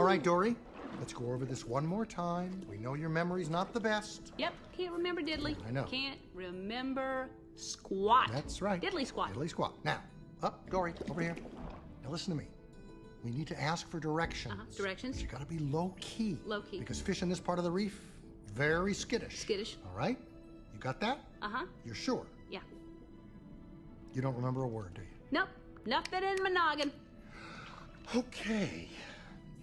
right, Dory. Let's go over this one more time. We know your memory's not the best. Yep, can't remember diddly. I know. Can't remember squat. That's right. Diddly squat. Diddly squat. Now, up, Dory, over here. Now listen to me. We need to ask for directions. Directions? But you gotta be low key. Low key. Because fish in this part of the reef, very skittish. Skittish. All right? You got that? Uh-huh. You're sure? Yeah. You don't remember a word, do you? Nope. Nothing in my noggin. Okay.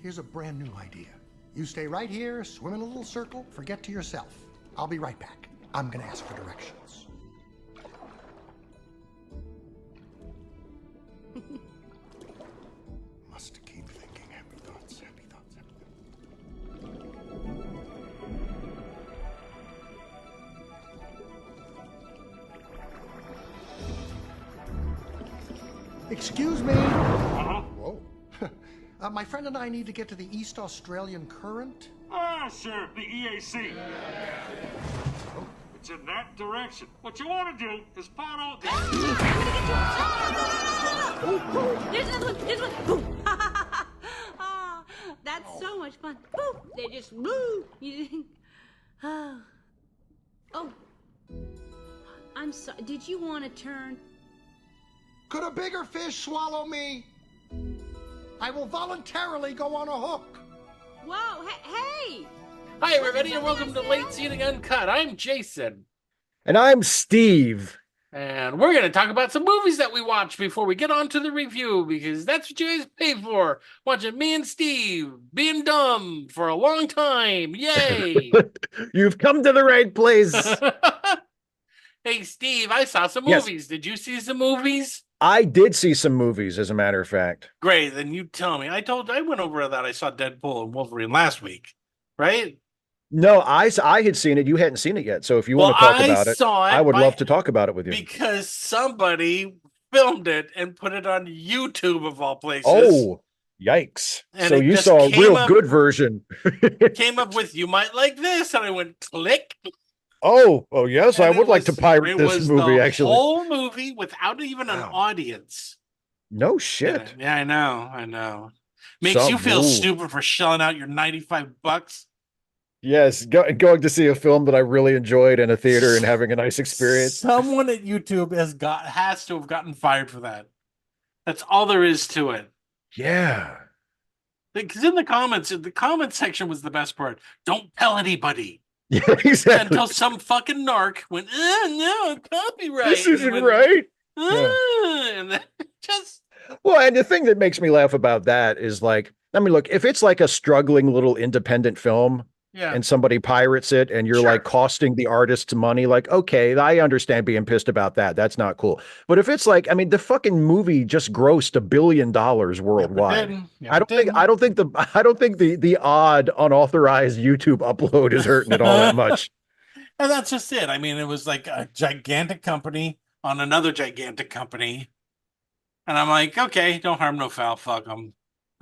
Here's a brand new idea. You stay right here, swim in a little circle, forget to yourself. I'll be right back. I'm gonna ask for directions. Must keep thinking happy thoughts, happy thoughts, happy thoughts. Excuse me. Whoa. My friend and I need to get to the East Australian Current. Ah, sure, the EAC. It's in that direction. What you want to do is follow the... There's another one. There's one. Boom. Oh, that's so much fun. Boom. They just move. Oh. Oh. I'm sorry. Did you want to turn? Could a bigger fish swallow me? I will voluntarily go on a hook. Whoa. Hey. Hi, everybody, and welcome to Late Seating Uncut. I'm Jason. And I'm Steve. And we're going to talk about some movies that we watched before we get on to the review, because that's what you guys pay for. Watching me and Steve being dumb for a long time. Yay! You've come to the right place. Hey, Steve, I saw some Yes. movies. Did you see some movies? I did see some movies, as a matter of fact. Great, then you tell me. I went over that I saw Deadpool and Wolverine last week, right? No, I had seen it. You hadn't seen it yet. So if you want to talk about it, I would love to talk about it with you. Because somebody filmed it and put it on YouTube, of all places. Oh, yikes. And so it you just saw a came real up- good version. Came up with, you might like this. And I went, click. Oh, yes, And I it would like to was- pirate it this was movie, the actually. whole movie without even an Wow. audience. No shit. Yeah, I know. Makes you feel stupid for shelling out your $95. Yes, going to see a film that I really enjoyed in a theater and having a nice experience. Someone at YouTube has to have gotten fired for that. That's all there is to it. Yeah. Because in the comment section was the best part. Don't tell anybody. Yeah, exactly. Until some fucking narc went, no, copyright. This isn't went, right. And then just... Well, and the thing that makes me laugh about that is like, I mean, look, if it's like a struggling little independent film and somebody pirates it and you're like costing the artists money, like, okay, I understand being pissed about that. That's not cool. But if it's like, I mean, the fucking movie just grossed $1 billion worldwide. I don't think the odd unauthorized YouTube upload is hurting it all that much. And that's just it. I mean, it was like a gigantic company on another gigantic company. And I'm like, okay, no harm, no foul. Fuck them.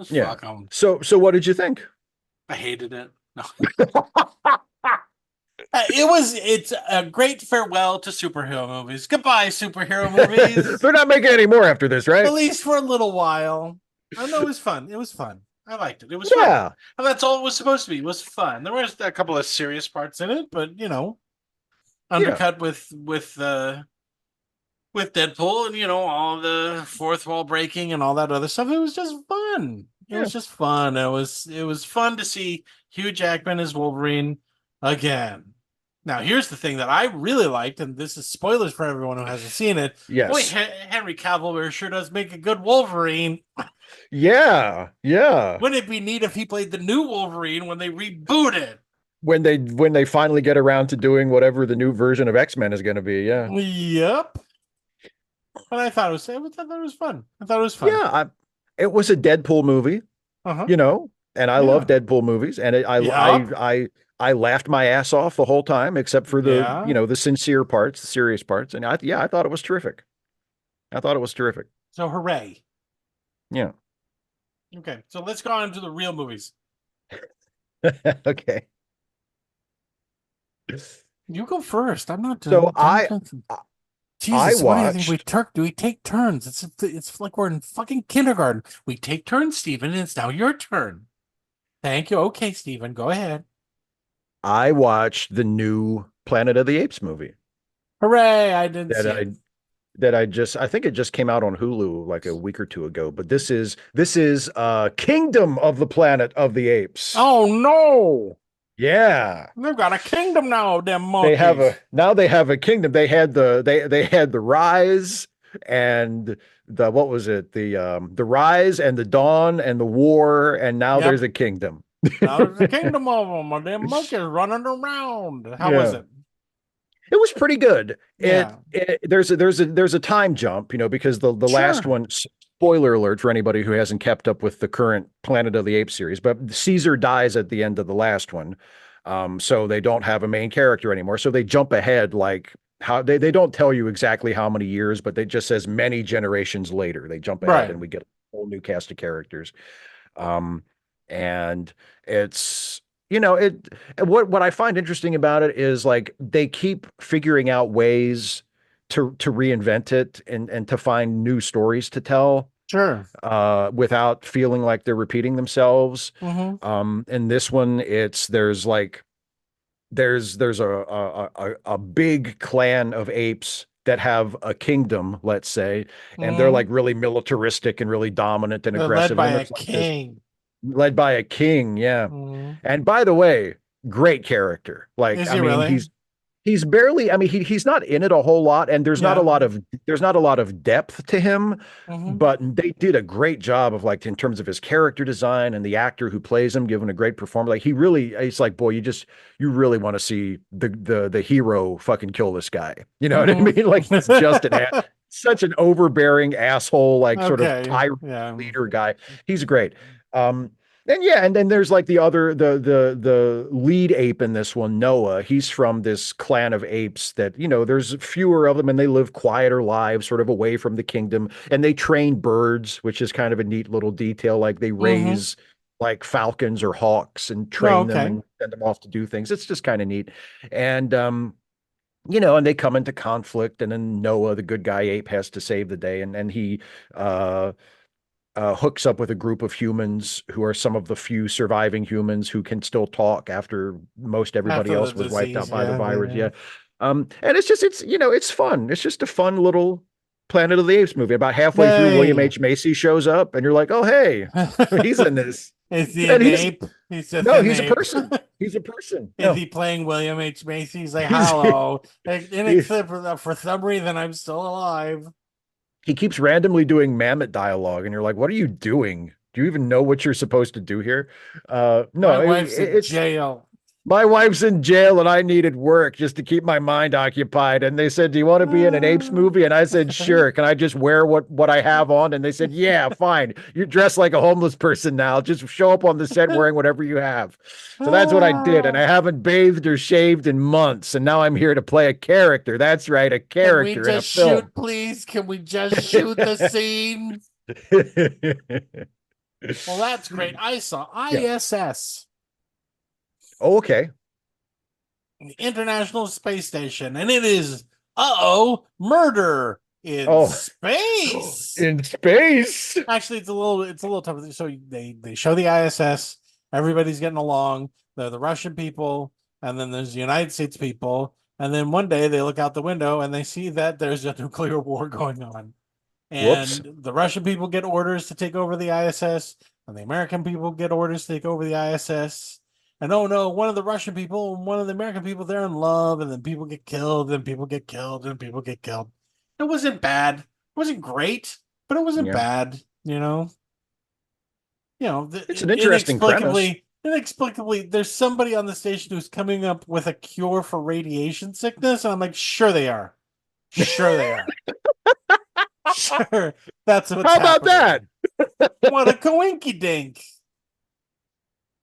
Fuck them. So what did you think? I hated it. No. It's a great farewell to superhero movies. Goodbye, superhero movies. They're not making any more after this, right? At least for a little while. I know it was fun. It was fun. I liked it. It was fun. And that's all it was supposed to be. It was fun. There was a couple of serious parts in it, but undercut with Deadpool and all the fourth wall breaking and all that other stuff. It was just fun. It was just fun. It was fun to see Hugh Jackman as Wolverine again. Now, here's the thing that I really liked, and this is spoilers for everyone who hasn't seen it. Yes. Boy, Henry Cavill sure does make a good Wolverine. Yeah. Wouldn't it be neat if he played the new Wolverine when they reboot it? When they finally get around to doing whatever the new version of X-Men is going to be, yeah. Yep. But I thought it was fun. I thought it was fun. Yeah, it was a Deadpool movie, and I love Deadpool movies, and I laughed my ass off the whole time, except for the the sincere parts, the serious parts, and I thought it was terrific. So hooray! Yeah. Okay, so let's go on to the real movies. Okay. You go first. I'm not. So Jesus, I do you think we take turns? It's like we're in fucking kindergarten. We take turns, Stephen, and it's now your turn. Thank you. Okay, Stephen, go ahead. I watched the new Planet of the Apes movie Hooray! I didn't that see I it. I think it just came out on Hulu like a week or two ago. But this is Kingdom of the Planet of the Apes. Oh no! Yeah. They've got a kingdom now, them They have monkeys. a now they have a kingdom. They had the rise and the what was it? The rise and the dawn and the war, and now there's Yep. a kingdom. Now there's a kingdom of them, and them monkeys running around. How was Yeah. it? It was pretty good. Yeah. There's a time jump, because the last Sure. one, spoiler alert for anybody who hasn't kept up with the current Planet of the Apes series, but Caesar dies at the end of the last one. So they don't have a main character anymore. So they jump ahead like how they don't tell you exactly how many years, but they just says many generations later. They jump ahead Right. and we get a whole new cast of characters. Um, and it's it what I find interesting about it is like they keep figuring out ways to reinvent it and to find new stories to tell Sure. without feeling like they're repeating themselves. Mm-hmm. In this one, there's like there's a big clan of apes that have a kingdom, let's say, and they're Mm-hmm. like really militaristic and really dominant and They're led aggressive. And by then a there's like this king. led by a king, yeah. Mm-hmm. And by the way, great character. Like, Is I he mean, really? he's barely, I mean, he's not in it a whole lot, and Yeah. there's not a lot of depth to him, Mm-hmm. but they did a great job of like in terms of his character design and the actor who plays him giving a great performance. Like it's like, boy, you really want to see the hero fucking kill this guy. You know what I Mm-hmm. mean? Like he's just such an overbearing asshole, like sort of Okay. tyrant Yeah. leader guy. He's great. And yeah, and then there's like the lead ape in this one, Noah. He's from this clan of apes that, there's fewer of them and they live quieter lives, sort of away from the kingdom. And they train birds, which is kind of a neat little detail. Like they Mm-hmm. raise like falcons or hawks and Oh, train them okay. and send them off to do things. It's just kind of neat. And and they come into conflict, and then Noah, the good guy ape, has to save the day, and he uh hooks up with a group of humans who are some of the few surviving humans who can still talk after most everybody After the else was wiped out disease. by the Yeah. virus. Yeah. Yeah. And it's fun. It's just a fun little Planet of the Apes movie. About halfway through, William Yay. H. Macy shows up, and you're like, oh, hey, he's in this. Is he And an he's ape? He's just no, an he's a ape. person. He's a person. Is No, he playing William H. Macy? He's like, he's, hello. Except for some reason, I'm still alive. he keeps randomly doing mammoth dialogue, and you're like, what are you doing? Do you even know what you're supposed to do here? My No, wife's in it's jail. my wife's in jail and I needed work just to keep my mind occupied. And they said, do you want to be in an apes movie? And I said, sure. Can I just wear what I have on? And they said, yeah, fine. You're dressed like a homeless person now. Just show up on the set wearing whatever you have. So that's what I did. And I haven't bathed or shaved in months. And now I'm here to play a character. That's right, a character in a film. Shoot, please? Can we just shoot the scene? Well, that's great. I saw ISS. Oh, okay. The International Space Station, and it is murder in space. In space. Actually, it's a little tougher. So they show the ISS. Everybody's getting along. They're the Russian people, and then there's the United States people. And then one day they look out the window and they see that there's a nuclear war going on. And Whoops. the Russian people get orders to take over the ISS, and the American people get orders to take over the ISS. And oh no, one of the Russian people and one of the American people, they're in love, and then people get killed, and people get killed, and people get killed. It wasn't bad. It wasn't great, but it wasn't bad, It's an interesting premise. Inexplicably, there's somebody on the station who's coming up with a cure for radiation sickness, and I'm like, sure they are. Sure they are. Sure. That's what's How about happening. that? What a coinky dink.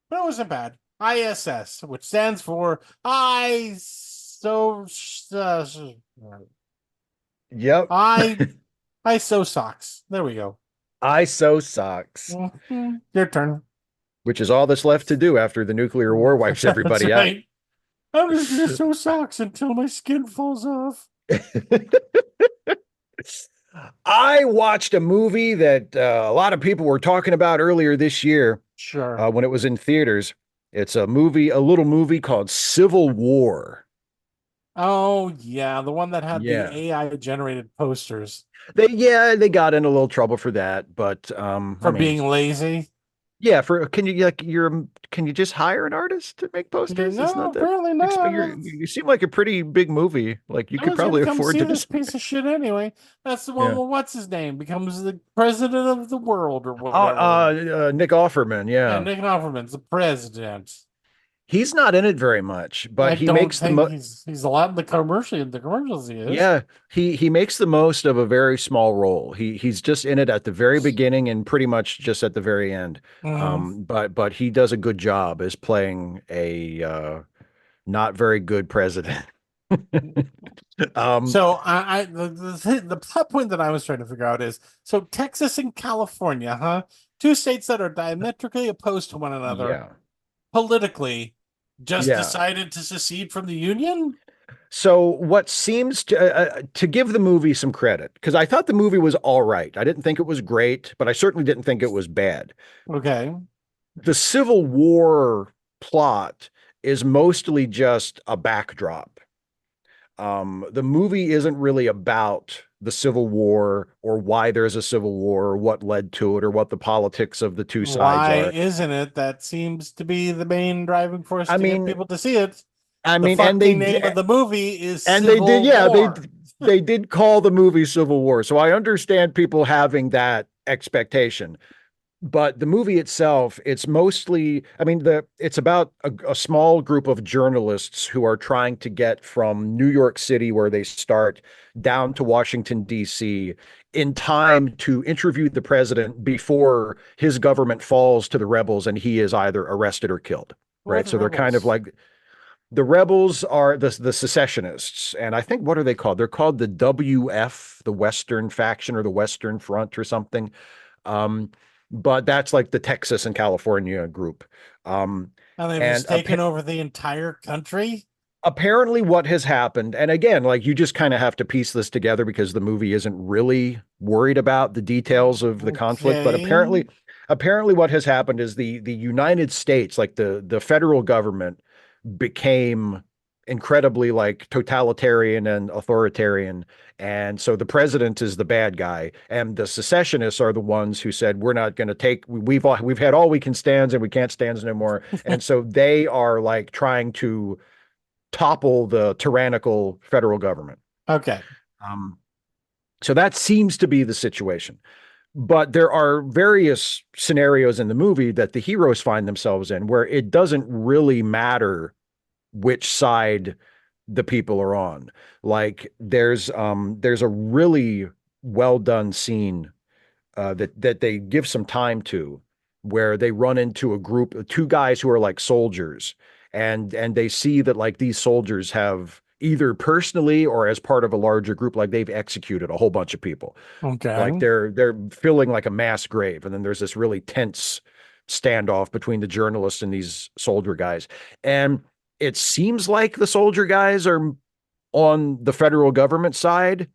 But it wasn't bad. ISS, which stands for Yep. I sew socks. There we go. I sew socks, Your turn. which is all that's left to do after the nuclear war wipes everybody That's out. right. I'm just gonna sew socks until my skin falls off. I watched a movie that a lot of people were talking about earlier this year. Sure. when it was in theaters. It's a little movie called Civil War. Oh yeah, the one that had the Yeah. AI generated posters They got in a little trouble for that, but I for mean, being lazy. yeah, for can you just hire an artist to make posters? It's No, not that apparently you're, not. you seem like a pretty big movie. Like you No could one's gonna probably come afford see to this just piece of shit anyway. That's the one yeah. where what's his name becomes the president of the world or Oh, whatever. Nick Offerman, Yeah, yeah. Nick Offerman's the president. He's not in it very much, but I he don't makes think he's a lot in the commercials he is. yeah, he makes the most of a very small role. He's just in it at the very beginning and pretty much just at the very end. Mhm. But he does a good job as playing a not very good president. um, So the plot point that I was trying to figure out is so Texas and California, huh? Two states that are diametrically opposed to one another yeah, politically, just yeah. decided to secede from the union. So what seems to give the movie some credit, because I thought the movie was all right. I didn't think it was great, but I certainly didn't think it was bad. Okay. The Civil War plot is mostly just a backdrop. The movie isn't really about the Civil War or why there's a Civil War or what led to it or what the politics of the two sides Why are. isn't it? That seems to be the main driving force I to get mean, people to see it. I The mean, fucking name of the movie is and they did, Civil yeah, War. they did call the movie Civil War, so I understand people having that expectation. But the movie itself, it's mostly, I mean, it's about a small group of journalists who are trying to get from New York City, where they start, down to Washington, D.C., in time to interview the president before his government falls to the rebels and he is either arrested or killed. Who are Right. the So they're kind of rebels? like the rebels are the secessionists. And I think what are they called? They're called the WF, the Western Faction or the Western Front or something. Um, but that's like the Texas and California group. Um, And they've and just taken over the entire country. apparently, what has happened, and again, like you just kind of have to piece this together because the movie isn't really worried about the details of the conflict. But Okay. apparently, what has happened is the United States, like the federal government, became incredibly like totalitarian and authoritarian. And so the president is the bad guy, and the secessionists are the ones who said we're not going to take we've had all we can stand and we can't stand no more. And so they are like trying to topple the tyrannical federal government. Okay. Um, so that seems to be the situation. But there are various scenarios in the movie that the heroes find themselves in where it doesn't really matter which side the people are on. Like there's a really well done scene that they give some time to, where they run into a group of two guys who are like soldiers, and they see that like these soldiers have either personally or as part of a larger group, like they've executed a whole bunch of people. Like Okay. they're filling like a mass grave, and then there's this really tense standoff between the journalists and these soldier guys. And it seems like the soldier guys are on the federal government side,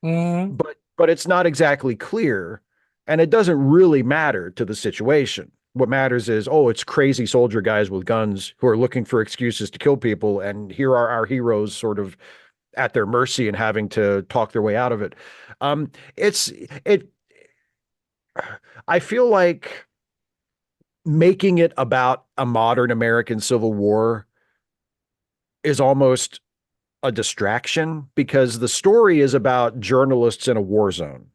Mm, but it's not exactly clear, and it doesn't really matter to the situation. What matters is, oh, it's crazy soldier guys with guns who are looking for excuses to kill people, and here are our heroes sort of at their mercy and having to talk their way out of it. It's it. I feel like making it about a modern American Civil War is almost a distraction, because the story is about journalists in a war zone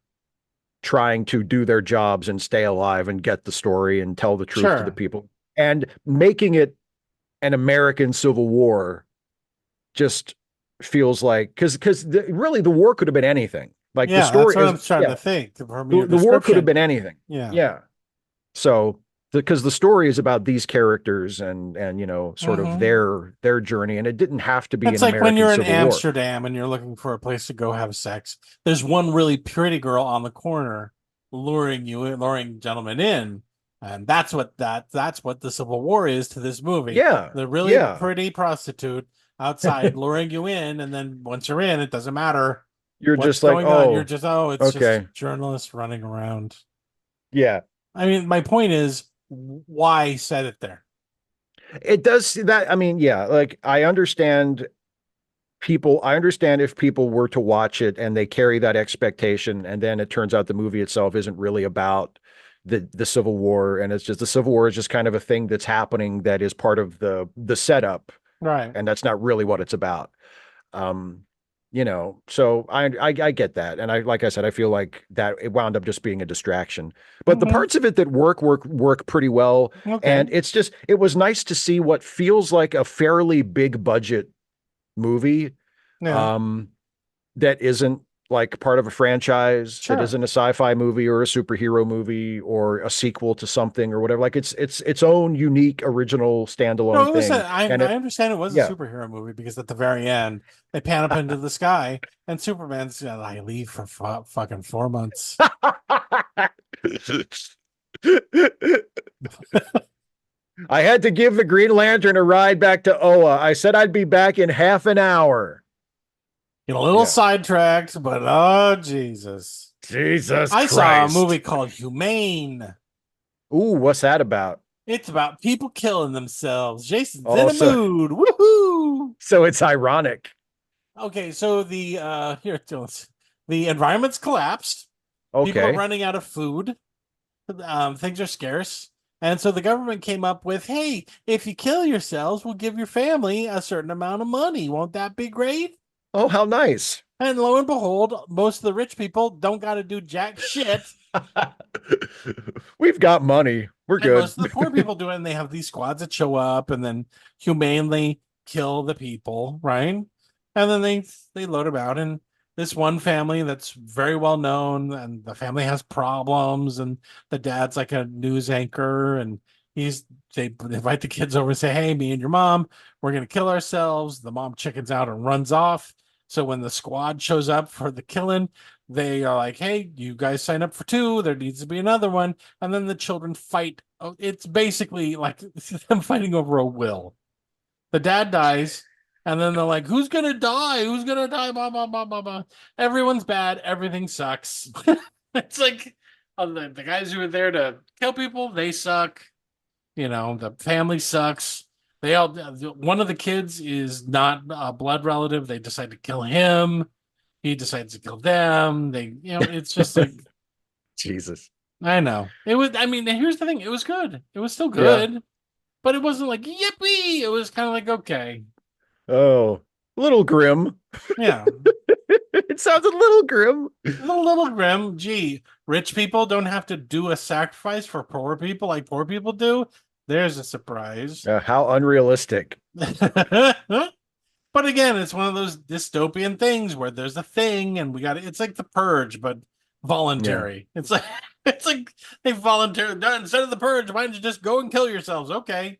trying to do their jobs and stay alive and get the story and tell the truth to the sure. people. And making it an American Civil War just feels like, because really the war could have been anything. Like the Yeah, that's story what is, I'm trying yeah, to think from your the war could have description. been anything. Yeah. Yeah. So because the story is about these characters and sort of Hmm. their journey, and it didn't have to be It's an like when American you're in Civil War. Amsterdam and you're looking for a place to go have sex. There's one really pretty girl on the corner luring you in, luring gentlemen in. And that's what the Civil War is to this movie. Yeah. The really Yeah. pretty prostitute outside luring you in, and then once you're in, it doesn't matter You're what's just like, going on. You're oh, just, oh, it's just okay. journalists running around. Yeah. I mean, my point is why set it there. It does that. I mean, yeah, like I understand if people were to watch it and they carry that expectation, and then it turns out the movie itself isn't really about the Civil War, and it's just the Civil War is just kind of a thing that's happening that is part of the setup, Right. and that's not really what it's about. Um, so I get that, and like I said, I feel like that it wound up just being a distraction. But the parts of it that work pretty well, and it was nice to see what feels like a fairly big budget movie, that isn't like part of a franchise, that isn't a sci-fi movie or a superhero movie or a sequel to something or whatever. Like it's its own unique, original, standalone thing. I understand it was a superhero movie because at the very end they pan up into the sky and Superman's I leave for fucking 4 months. I had to give the Green Lantern a ride back to Oa. I said I'd be back in half an hour. Get a little sidetracked, but oh Jesus I Christ. saw a movie called Humane. Ooh, what's that about? It's about people killing themselves. Jason's in a mood. Woohoo! So it's ironic. Okay, so the environment's collapsed. Okay. People are running out of food. Things are scarce. And so the government came up with, hey, if you kill yourselves, we'll give your family a certain amount of money. Won't that be great? Oh, how nice. And lo and behold, most of the rich people don't got to do jack shit. We've got money. We're good. Most of the poor people do it, and they have these squads that show up and then humanely kill the people, right? And then they load them out, and this one family that's very well known, and the family has problems, and the dad's like a news anchor, and they invite the kids over and say, hey, me and your mom, we're going to kill ourselves. The mom chickens out and runs off. So when the squad shows up for the killing, they are like, hey, you guys sign up for 2. There needs to be another one. And then the children fight. It's basically like them fighting over a will. The dad dies. And then they're like, who's going to die? Who's going to die? Blah, blah, blah, blah, blah. Everyone's bad. Everything sucks. It's like the guys who are there to kill people, they suck. The family sucks. One of the kids is not a blood relative. They decide to kill him. He decides to kill them. It's just like Jesus. I know. It was. I mean, here's the thing. It was good. It was still good, but it wasn't like yippee. It was kind of like okay. Oh, a little grim. Yeah. It sounds a little grim. A little grim. Gee, rich people don't have to do a sacrifice for poor people like poor people do. There's a surprise. How unrealistic. But again, it's one of those dystopian things where there's a thing and it's like the purge, but voluntary. Yeah. It's like they voluntarily done. Instead of the purge, why don't you just go and kill yourselves? Okay.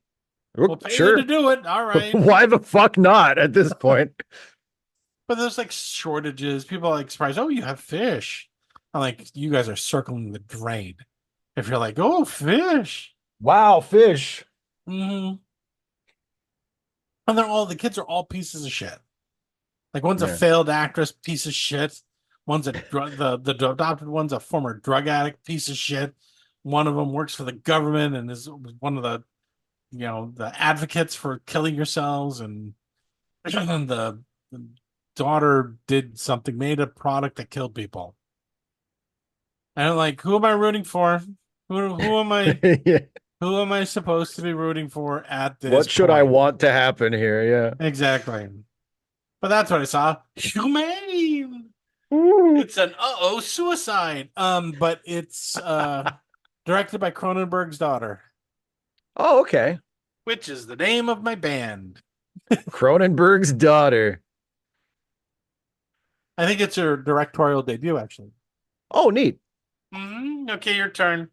We'll pay you to do it. All right. Why the fuck not at this point? But there's like shortages. People are like surprised. Oh, you have fish. I'm like, you guys are circling the drain. If you're like, oh, fish. Wow, fish. Mm-hmm. And the kids are all pieces of shit. Like one's a failed actress, piece of shit. One's the adopted one's a former drug addict, piece of shit. One of them works for the government and is one of the the advocates for killing yourselves, and the daughter made a product that killed people. And I'm like, who am I rooting for? Who am I? Who am I supposed to be rooting for at this? What should I want to happen here? Yeah, exactly. But that's what I saw. Humane. It's an suicide. But it's directed by Cronenberg's daughter. Oh, okay. Which is the name of my band. Cronenberg's daughter. I think it's her directorial debut, actually. Oh, neat. Okay, your turn.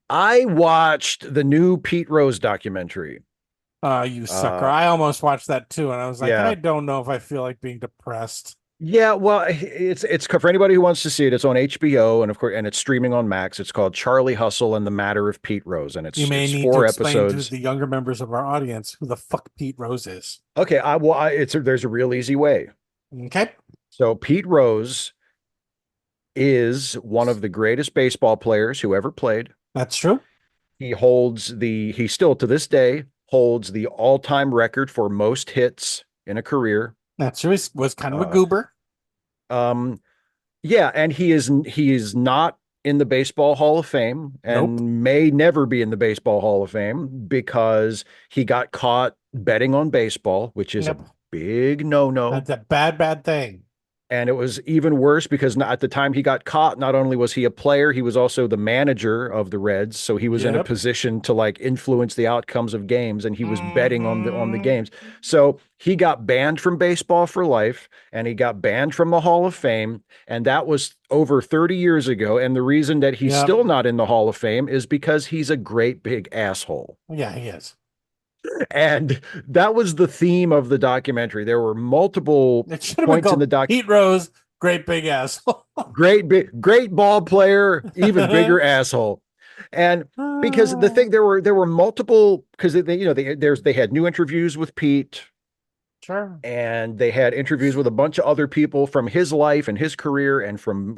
I watched the new Pete Rose documentary. You sucker. I almost watched that too, and I was like, I don't know if I feel like being depressed. Yeah, well, it's for anybody who wants to see it. It's on HBO, and of course, and it's streaming on Max. It's called Charlie Hustle and the Matter of Pete Rose, and it's 4 episodes. To the younger members of our audience who the fuck Pete Rose is. Okay, there's a real easy way. Okay, so Pete Rose is one of the greatest baseball players who ever played. That's true. He still to this day holds the all-time record for most hits in a career. That's true. He was kind of a Uh, goober. um, yeah, and he is not in the Baseball Hall of Fame Nope. and may never be in the Baseball Hall of Fame because he got caught betting on baseball, which is a Yep. big no-no. That's a bad, bad thing. And it was even worse because at the time he got caught, not only was he a player, he was also the manager of the Reds. So he was in a Yep. position to like influence the outcomes of games, and he was betting on the Mhm. games. So he got banned from baseball for life, and he got banned from the Hall of Fame. And that was over 30 years ago. And the reason that he's Yep. still not in the Hall of Fame is because he's a great big asshole. Yeah, he is. And that was the theme of the documentary. There were multiple It should have been points in the called doc. Pete Rose, great big asshole. Great ball player, even bigger asshole. And because the thing, there were multiple, because they had new interviews with Pete, Sure. and they had interviews with a bunch of other people from his life and his career, and from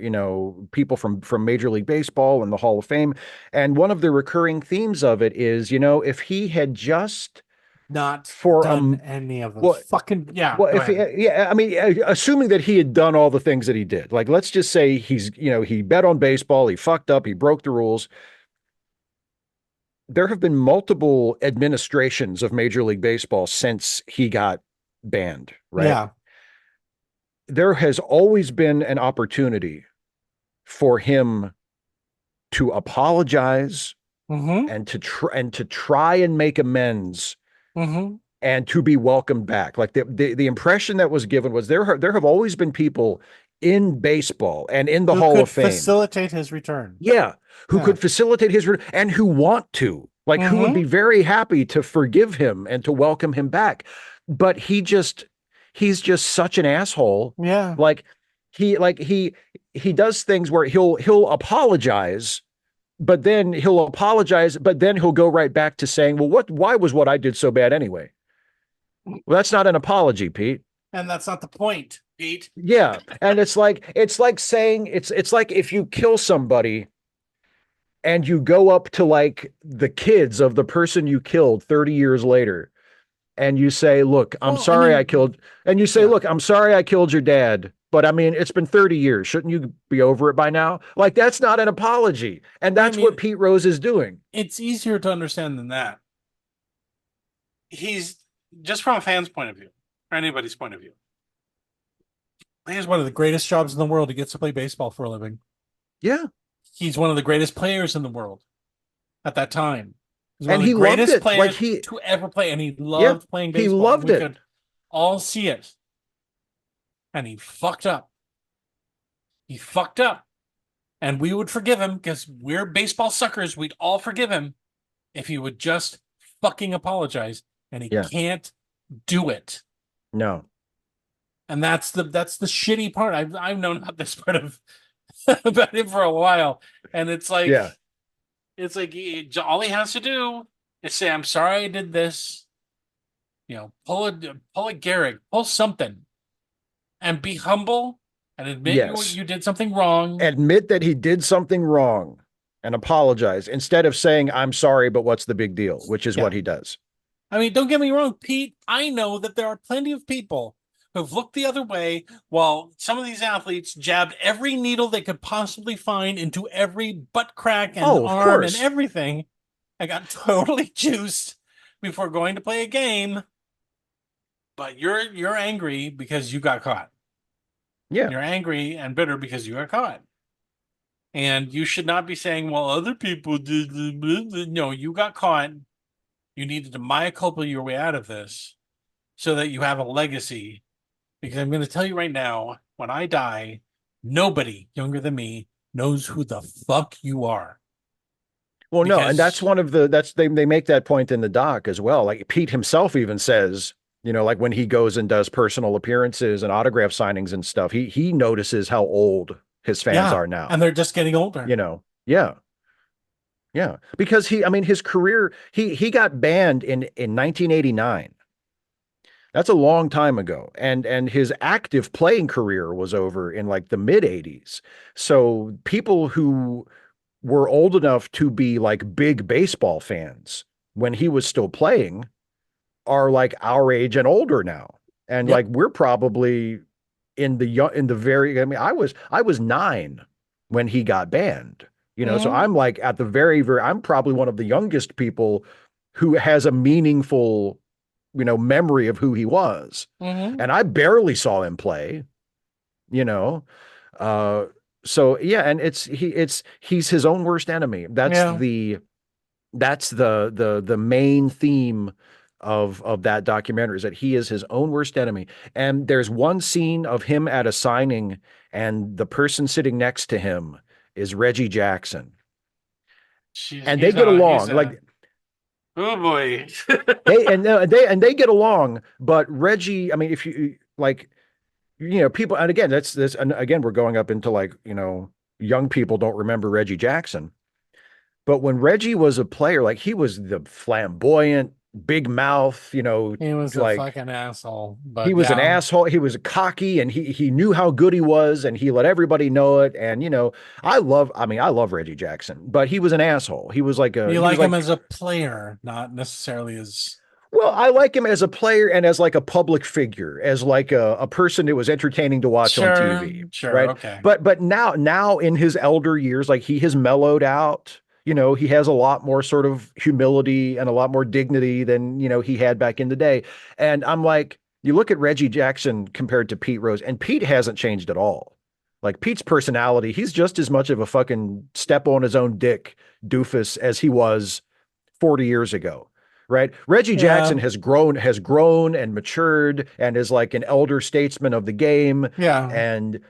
people from Major League Baseball and the Hall of Fame. And one of the recurring themes of it is, if he had just Not for done any of them. well, Fucking yeah. well, Go if he, ahead. yeah, I mean, assuming that he had done all the things that he did, like let's just say he bet on baseball, he fucked up, he broke the rules. There have been multiple administrations of Major League Baseball since he got banned, right? Yeah. There has always been an opportunity for him to apologize Mm-hmm. and to try and make amends Mm-hmm. and to be welcomed back. Like the impression that was given was there have always been people in baseball and in the Who Hall could of Fame, facilitate his return? yeah, who Yeah. could facilitate his and who want to, like, who would Mm-hmm. be very happy to forgive him and to welcome him back. But he's just such an asshole. Yeah. Like he does things where he'll apologize, but then he'll go right back to saying, well, why was what I did so bad anyway? Well, that's not an apology, Pete. And that's not the point, Pete. Yeah, and it's like saying it's like if you kill somebody and you go up to like the kids of the person you killed 30 years later and you say, "Look, I'm Well, I sorry I mean, killed," and you say, yeah. "Look, I'm sorry I killed your dad, but I mean, it's been 30 years. Shouldn't you be over it by now?" Like that's not an apology. And I that's what mean, Pete Rose is doing. it's easier to understand than that. He's just from a fan's point of view, or anybody's point of view. He has one of the greatest jobs in the world. He gets to play baseball for a living. Yeah. He's one of the greatest players in the world at that time. He's one And of the he loved greatest it. players Like he to ever play, and he Yeah, loved playing he baseball. loved We it. could all see it. And he fucked up. He fucked up. And we would forgive him because we're baseball suckers. We'd all forgive him if he would just fucking apologize. And he Yeah. can't do it. No. And that's the shitty part. I've known about this part of about him for a while. And it's like Yeah. all he has to do is say, I'm sorry I did this. Pull a Gehrig, pull something, and be humble and admit Yes. you did something wrong. Admit that he did something wrong and apologize instead of saying, "I'm sorry, but what's the big deal?" which is what he does. I mean, don't get me wrong, Pete. I know that there are plenty of people who've looked the other way while some of these athletes jabbed every needle they could possibly find into every butt crack and Oh, of arm and course. everything. I got totally juiced before going to play a game. But you're angry because you got caught. Yeah. You're angry and bitter because you got caught. And you should not be saying, well, other people did. No, you got caught. You needed to mea culpa your way out of this so that you have a legacy. Because I'm going to tell you right now, when I die, nobody younger than me knows who the fuck you are. Well, no, and that's one of they make that point in the doc as well. Like Pete himself even says, like when he goes and does personal appearances and autograph signings and stuff, he notices how old his fans are now. And they're just getting older. Yeah. Yeah. Because his career, he got banned in 1989. That's a long time ago. And his active playing career was over in like the mid 80s. So people who were old enough to be like big baseball fans when he was still playing are like our age and older now. And Yep. like we're probably in the very, I mean, I was 9 when he got banned, so I'm like at the very, I'm probably one of the youngest people who has a meaningful, memory of who he was. And I barely saw him play, you know. Uh so yeah, and he's his own worst enemy. Yeah. That's the main theme of that documentary, is that he is his own worst enemy. And there's one scene of him at a signing, and the person sitting next to him is Reggie Jackson. And they get along. Like, oh boy. they get along, but Reggie, I mean, if you like, people, and again, and again, we're going up into like, young people don't remember Reggie Jackson. But when Reggie was a player, like he was the flamboyant, big mouth, he was like a fucking asshole. But he was an asshole. He was cocky, and he knew how good he was, and he let everybody know it. And I love Reggie Jackson, but he was an asshole. He was like you like him as a player, not necessarily as. Well, I like him as a player and as like a public figure, as like a person that was entertaining to watch on TV. Sure, right? Okay. But now in his elder years, like he has mellowed out. He has a lot more sort of humility and a lot more dignity than, he had back in the day. And I'm like, you look at Reggie Jackson compared to Pete Rose, and Pete hasn't changed at all. Like Pete's personality, he's just as much of a fucking step on his own dick doofus as he was 40 years ago. Right. Reggie Jackson has grown and matured and is like an elder statesman of the game. Yeah. And,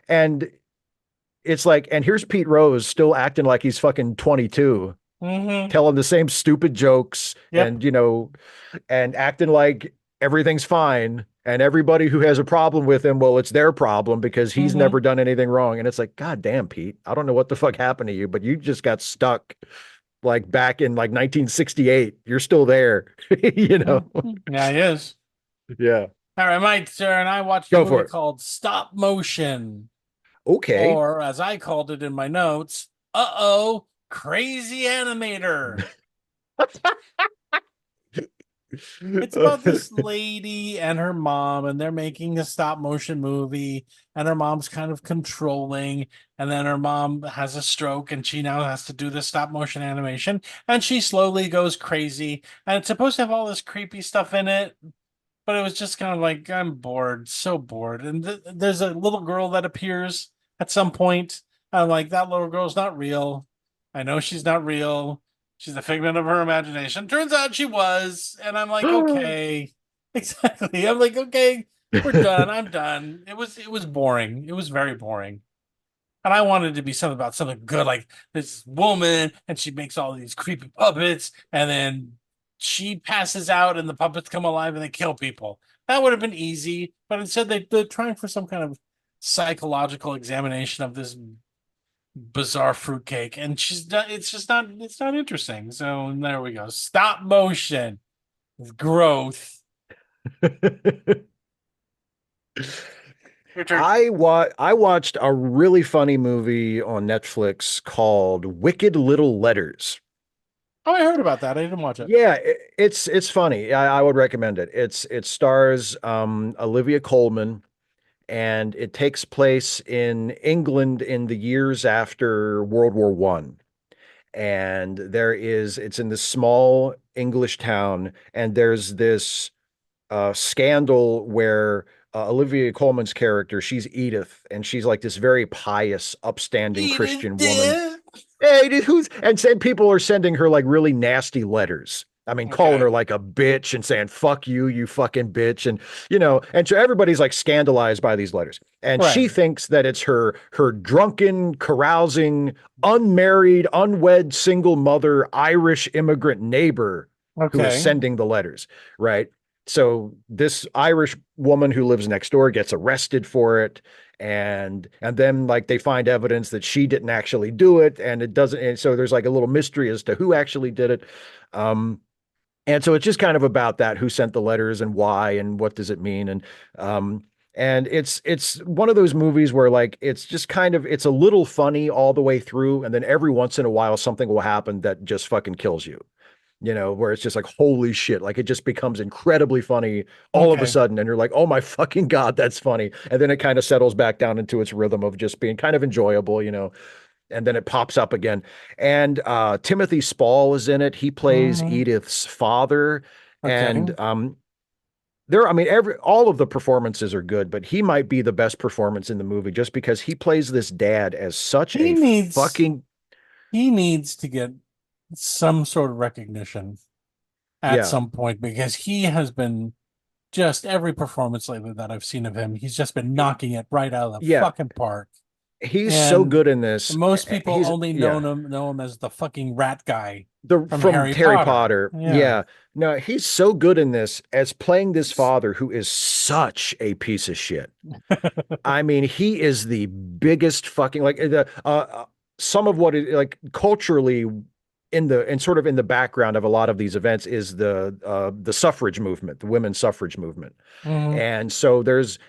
and it's like, and here's Pete Rose still acting like he's fucking 22, telling the same stupid jokes and, and acting like everything's fine. And everybody who has a problem with him, well, it's their problem because he's never done anything wrong. And it's like, God damn, Pete, I don't know what the fuck happened to you, but you just got stuck like back in like 1968. You're still there, Yeah, he is. Yeah. All right, my turn. I watched a movie called Stop Motion. Okay. Or as I called it in my notes, Crazy Animator. It's about this lady and her mom, and they're making a stop motion movie, and her mom's kind of controlling, and then her mom has a stroke, and she now has to do the stop motion animation, and she slowly goes crazy, and it's supposed to have all this creepy stuff in it, but it was just kind of like, I'm bored, so bored. And there's a little girl that appears at some point. I'm like, that little girl's not real. I know she's not real. She's a figment of her imagination. Turns out she was. And I'm like, okay. Exactly. I'm like, okay, we're done. I'm done. It was boring. It was very boring. And I wanted to be something about something good, like this woman, and she makes all these creepy puppets, and then she passes out and the puppets come alive and they kill people. That would have been easy, but instead they're trying for some kind of psychological examination of this bizarre fruitcake, and it's not interesting. So there we go. Stop motion growth. I watched a really funny movie on Netflix called Wicked Little Letters. Oh, I heard about that. I didn't watch it. Yeah, it's funny. I would recommend it. It stars Olivia Colman, and it takes place in England in the years after World War One. And it's in this small English town, and there's this scandal where Olivia Colman's character, she's Edith, and she's like this very pious, upstanding Christian woman. Hey, and people are sending her like really nasty letters. I mean, calling her like a bitch and saying, fuck you, you fucking bitch. And, and so everybody's like scandalized by these letters. And she thinks that it's her drunken, carousing, unmarried, unwed, single mother, Irish immigrant neighbor who is sending the letters. Right. So this Irish woman who lives next door gets arrested for it. And then like they find evidence that she didn't actually do it, and it doesn't. And so there's like a little mystery as to who actually did it. And so it's just kind of about that, who sent the letters and why, and what does it mean? And And it's one of those movies where like it's just kind of it's a little funny all the way through, and then every once in a while something will happen that just fucking kills you. Where it's just like, holy shit, like it just becomes incredibly funny all of a Okay. sudden. And you're like, oh my fucking God, that's funny. And then it kind of settles back down into its rhythm of just being kind of enjoyable, and then it pops up again. And Timothy Spall is in it. He plays Mhm. Edith's father. Okay. And I mean, all of the performances are good, but he might be the best performance in the movie just because he plays this dad as such He a needs fucking he needs to get some sort of recognition at yeah. some point because he has been just every performance lately that I've seen of him, he's just been knocking it right out of the Yeah, fucking park. he's so And good in this. most people He's only yeah. know him as the fucking rat guy The from from Harry Harry Potter. Potter. Yeah. Yeah. No, he's so good in this as playing this father who is such a piece of shit. I mean, he is the biggest fucking like the some of what it like culturally in the and sort of in the background of a lot of these events is the suffrage movement, the women's suffrage movement. Mhm. And so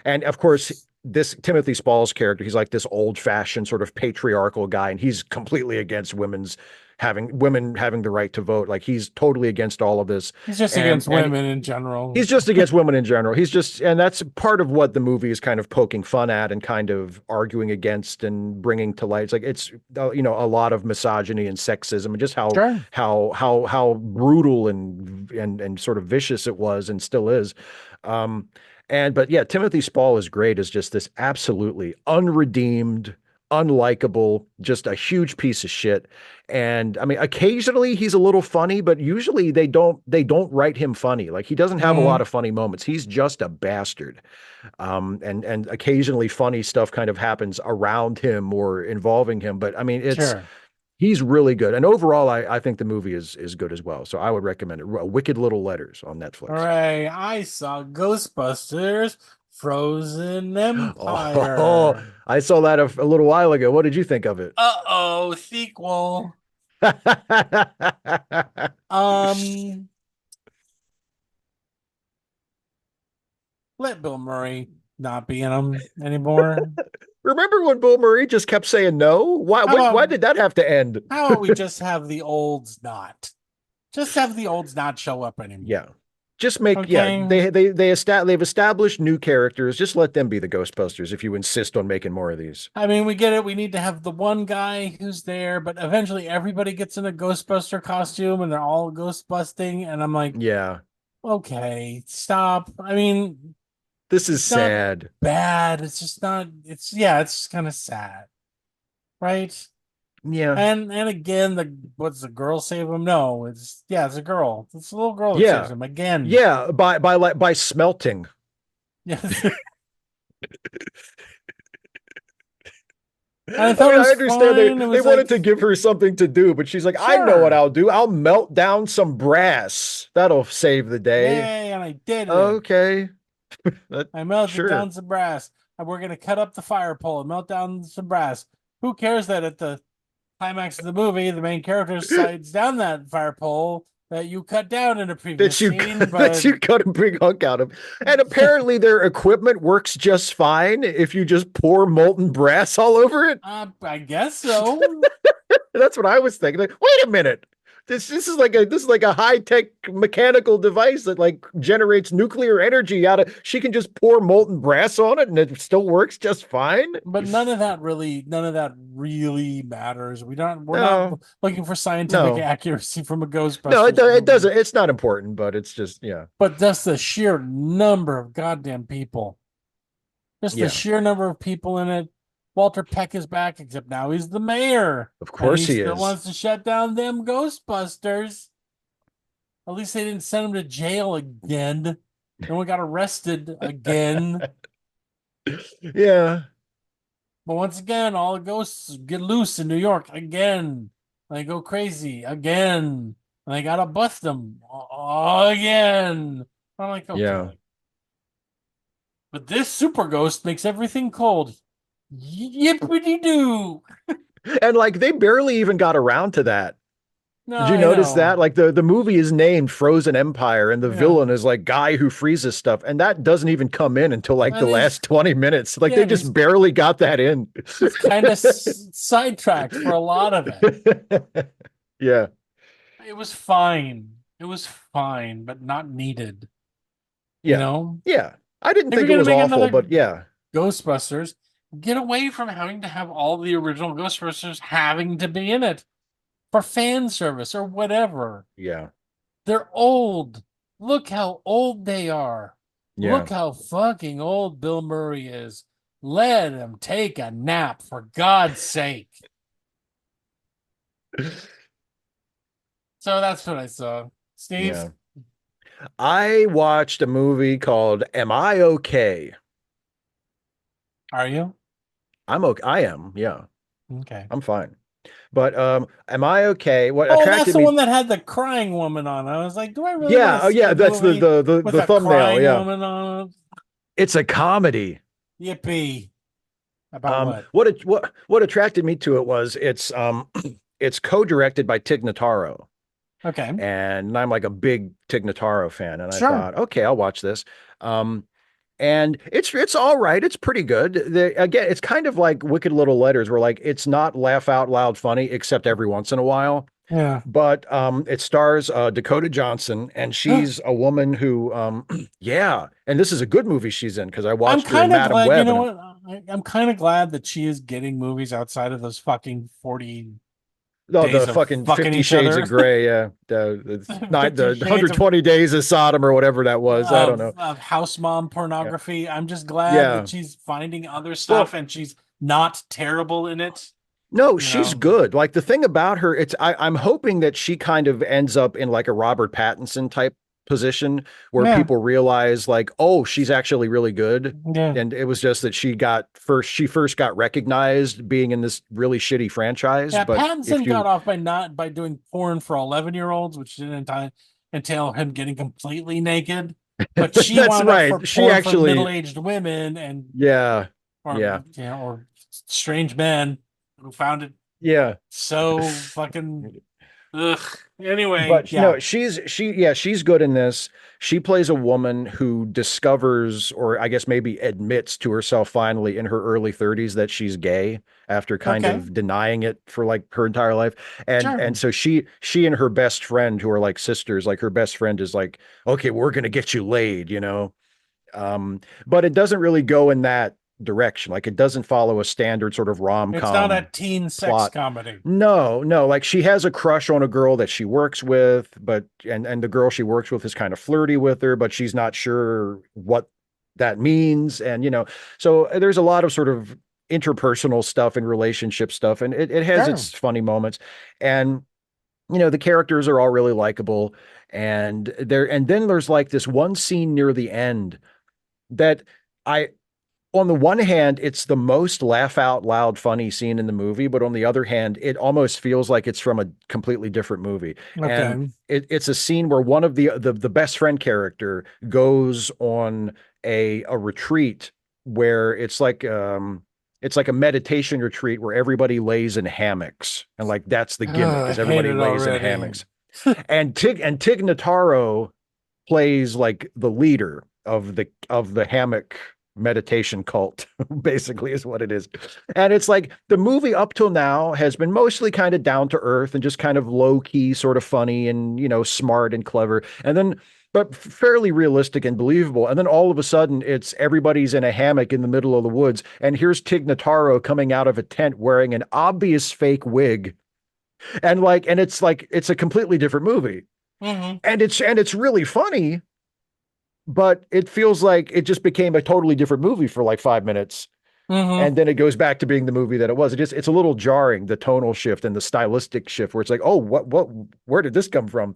and of course, this Timothy Spall's character, he's like this old fashioned sort of patriarchal guy, and he's completely against women having the right to vote. Like he's totally against all of this. He's just And against women in general. he's just against women in general. And that's part of what the movie is kind of poking fun at and kind of arguing against and bringing to light. It's like it's a lot of misogyny and sexism and just Sure. how brutal and sort of vicious it was and still is. But yeah, Timothy Spall is great as just this absolutely unredeemed, unlikable, just a huge piece of shit. And I mean, occasionally he's a little funny, but usually they don't write him funny. Like he doesn't have a lot of funny moments. He's just a bastard. And occasionally funny stuff kind of happens around him or involving him. But I mean, Sure. he's really good. And overall, I think the movie is good as well. So I would recommend it. Wicked Little Letters on Netflix. Hooray. I saw Ghostbusters Frozen Oh, Empire. I saw that a little while ago. What did you think of it? Uh-oh, sequel. Um, let Bill Murray not be in them anymore. Remember when Bill Murray just kept saying no? Why did that have to end? How about we just have the olds not? Just have the olds not show up anymore. Yeah. Just make Okay. they've established new characters. Just let them be the Ghostbusters if you insist on making more of these. I mean, we get it. We need to have the one guy who's there, but eventually everybody gets in a Ghostbuster costume and they're all ghost busting. And I'm like, Yeah. okay, stop. I mean, This is it's not sad. bad. It's just not, it's just kind of sad. Right? Yeah. And again, what's the girl save him? No, it's a girl. It's a little girl that Yeah. saves him again. Yeah, by smelting. Yes. I thought I understand they wanted to like, give her something to do, but she's like, I know what sure. I'll do. I'll melt down some brass. That'll save the day. Yay, and I did it. Okay. I melted Sure. down some brass. And we're gonna cut up the fire pole and melt down some brass. Who cares that at the climax of the movie, the main character slides down that fire pole that you cut down in a previous scene, that you cut a big hunk out of. And apparently their equipment works just fine if you just pour molten brass all over it. I guess so. That's what I was thinking. Like, wait a minute. This is like a high-tech mechanical device that like generates nuclear energy out of. She can just pour molten brass on it and it still works just fine. But none of that really matters. We're not looking for scientific accuracy from a Ghostbusters. No, it movie. doesn't. It's not important, but it's just But just the sheer number of goddamn people, the sheer number of people in it. Walter Peck is back, except now he's the mayor. Of course he still is. Wants to shut down them Ghostbusters. At least they didn't send him to jail again. No one got arrested again. Yeah. But once again, all the ghosts get loose in New York again. They go crazy again. And they gotta bust them again. I'm like, okay. Yeah. But this super ghost makes everything cold. Yippity doo. And like they barely even got around to that. No, Did you I notice know. that? Like the movie is named Frozen Empire, and the Yeah. villain is like guy who freezes stuff, and that doesn't even come in until like the And he's last 20 minutes. Like yeah, they and just barely got that in. he's kind of sidetracked for a lot of it. Yeah. It was fine. It was fine, but not needed. You Yeah. know, Yeah. I didn't if you're think it gonna was make awful, another but yeah. Ghostbusters, get away from having to have all the original Ghostbusters having to be in it for fan service or whatever. Yeah. They're old. Look how old they are. Yeah. Look how fucking old Bill Murray is. Let him take a nap, for God's sake. So that's what I saw. Steve, Yeah. I watched a movie called Am I Okay? are you? I'm okay. I am. Yeah. Okay. I'm fine. But am I okay? What Oh, that's attracted the me? one that had the crying woman on. I was like, do I really want Yeah, to oh see yeah, a that's the movie the the, with the a thumbnail. crying Yeah. woman on It's a comedy. it? Yippee. About what? What attracted me to it was it's co-directed by Tig Notaro. Okay. And I'm like a big Tig Notaro fan, and I Sure. thought, okay, I'll watch this. Um, and it's all right. It's pretty good. Again, it's kind of like Wicked Little Letters, where like it's not laugh out loud funny, except every once in a while. Yeah. But it stars Dakota Johnson, and she's a woman who, yeah, and this is a good movie she's in because I I'm watched her in kind of Madam glad, you Web, know and what? I'm kind of glad that she is getting movies outside of those fucking 40 oh, days the of fucking fucking 50 each Shades other. of Grey, yeah, the 50 Shades of 120 Days of Sodom or whatever that was. I don't know. house mom Yeah, pornography. I'm just glad yeah. that she's finding other stuff Well, and she's not terrible in it. no, You she's know, good. Like the thing about her, I'm hoping that she kind of ends up in like a Robert Pattinson type position where yeah, people realize like, oh, she's actually really good. yeah, And it was just that she first got recognized being in this really shitty franchise. yeah. But if Pattinson got you, off by not by doing porn for 11-year-olds, which didn't entail him getting completely naked. But she that's wound up right. for She porn for actually, middle-aged women and yeah, or yeah, or strange men who found it yeah. so fucking ugh. Anyway, But yeah. no, she's good in this. She plays a woman who discovers, or I guess maybe admits to herself finally in her early 30s that she's gay after kind Okay. of denying it for like her entire life. And Sure. so she and her best friend, who are like sisters, like her best friend is like, okay, we're gonna get you laid, you know. But it doesn't really go in that direction. Like it doesn't follow a standard sort of It's not a rom-com teen sex plot. comedy. No, no, like she has a crush on a girl that she works with, but and the girl she works with is kind of flirty with her, but she's not sure what that means. And so there's a lot of sort of interpersonal stuff and relationship stuff, and it has Sure. its funny moments. And the characters are all really likable. And then there's like this one scene near the end that I on the one hand, it's the most laugh out loud funny scene in the movie, but on the other hand, it almost feels like it's from a completely different movie. And Okay. it's a scene where one of the best friend character goes on a retreat where it's like a meditation retreat where everybody lays in hammocks. And like that's the gimmick I is hate everybody it lays in already. hammocks. And Tig Notaro plays like the leader of the hammock meditation cult, basically is what it is. And it's like the movie up till now has been mostly kind of down to earth and just kind of low key, sort of funny and smart and clever. And then but fairly realistic and believable. And then all of a sudden it's everybody's in a hammock in the middle of the woods. And here's Tig Notaro coming out of a tent wearing an obvious fake wig. And it's like it's a completely different movie. Mm-hmm. And it's really funny, but it feels like it just became a totally different movie for like 5 minutes. Mm-hmm. And then it goes back to being the movie that it was. It's a little jarring, the tonal shift and the stylistic shift where it's like, oh, where did this come from?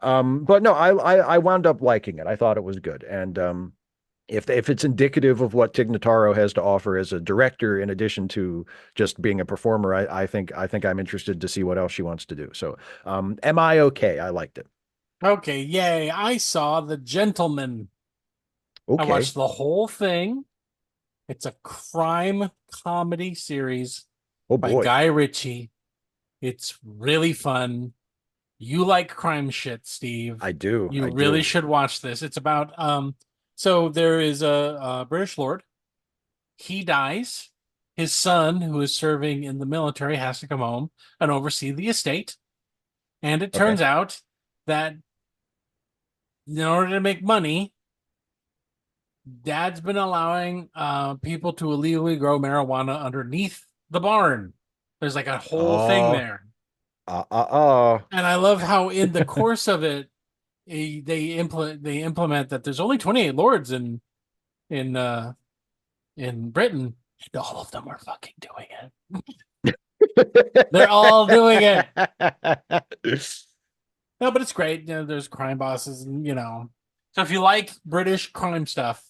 But no, I wound up liking it. I thought it was good. And if it's indicative of what Tig Notaro has to offer as a director, in addition to just being a performer, I think I'm interested to see what else she wants to do. So, am I okay? I liked it. Okay, yay. I saw The Gentleman. I Okay. watched the whole thing. It's a crime comedy series Oh by boy. Guy Ritchie. It's really fun. You like crime shit, Steve. I do. You I really do. should watch this. It's about so there is a British lord. He dies. His son, who is serving in the military, has to come home and oversee the estate. And it Okay. turns out that in order to make money, Dad's been allowing people to illegally grow marijuana underneath the barn. There's like a whole thing Oh, there. uh. And I love how in the course of it, they implement that there's only 28 lords in Britain, and all of them are fucking doing it. They're all doing it. No, but it's great. You know, there's crime bosses, and So if you like British crime stuff,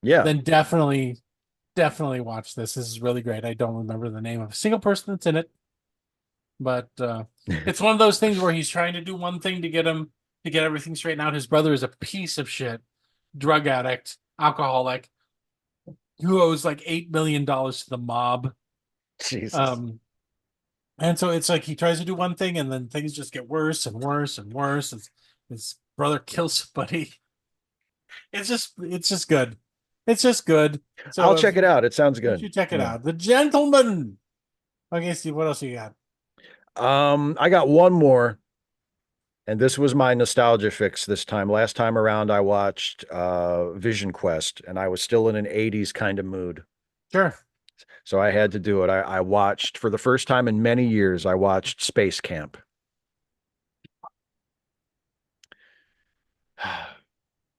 Yeah. then definitely watch this. This is really great. I don't remember the name of a single person that's in it, but it's one of those things where he's trying to do one thing to get everything straightened out. His brother is a piece of shit, drug addict, alcoholic, who owes like $8 million to the mob. Jesus. And so it's like he tries to do one thing, and then things just get worse and worse and worse. His brother kills somebody. It's just good. It's just good. So I'll check it out. It sounds good. You check it out. The Gentleman. Okay, Steve, what else you got? I got one more, and this was my nostalgia fix this time. Last time around, I watched Vision Quest, and I was still in an 80s kind of mood. Sure. So I had to do it. I watched, for the first time in many years, I watched Space Camp.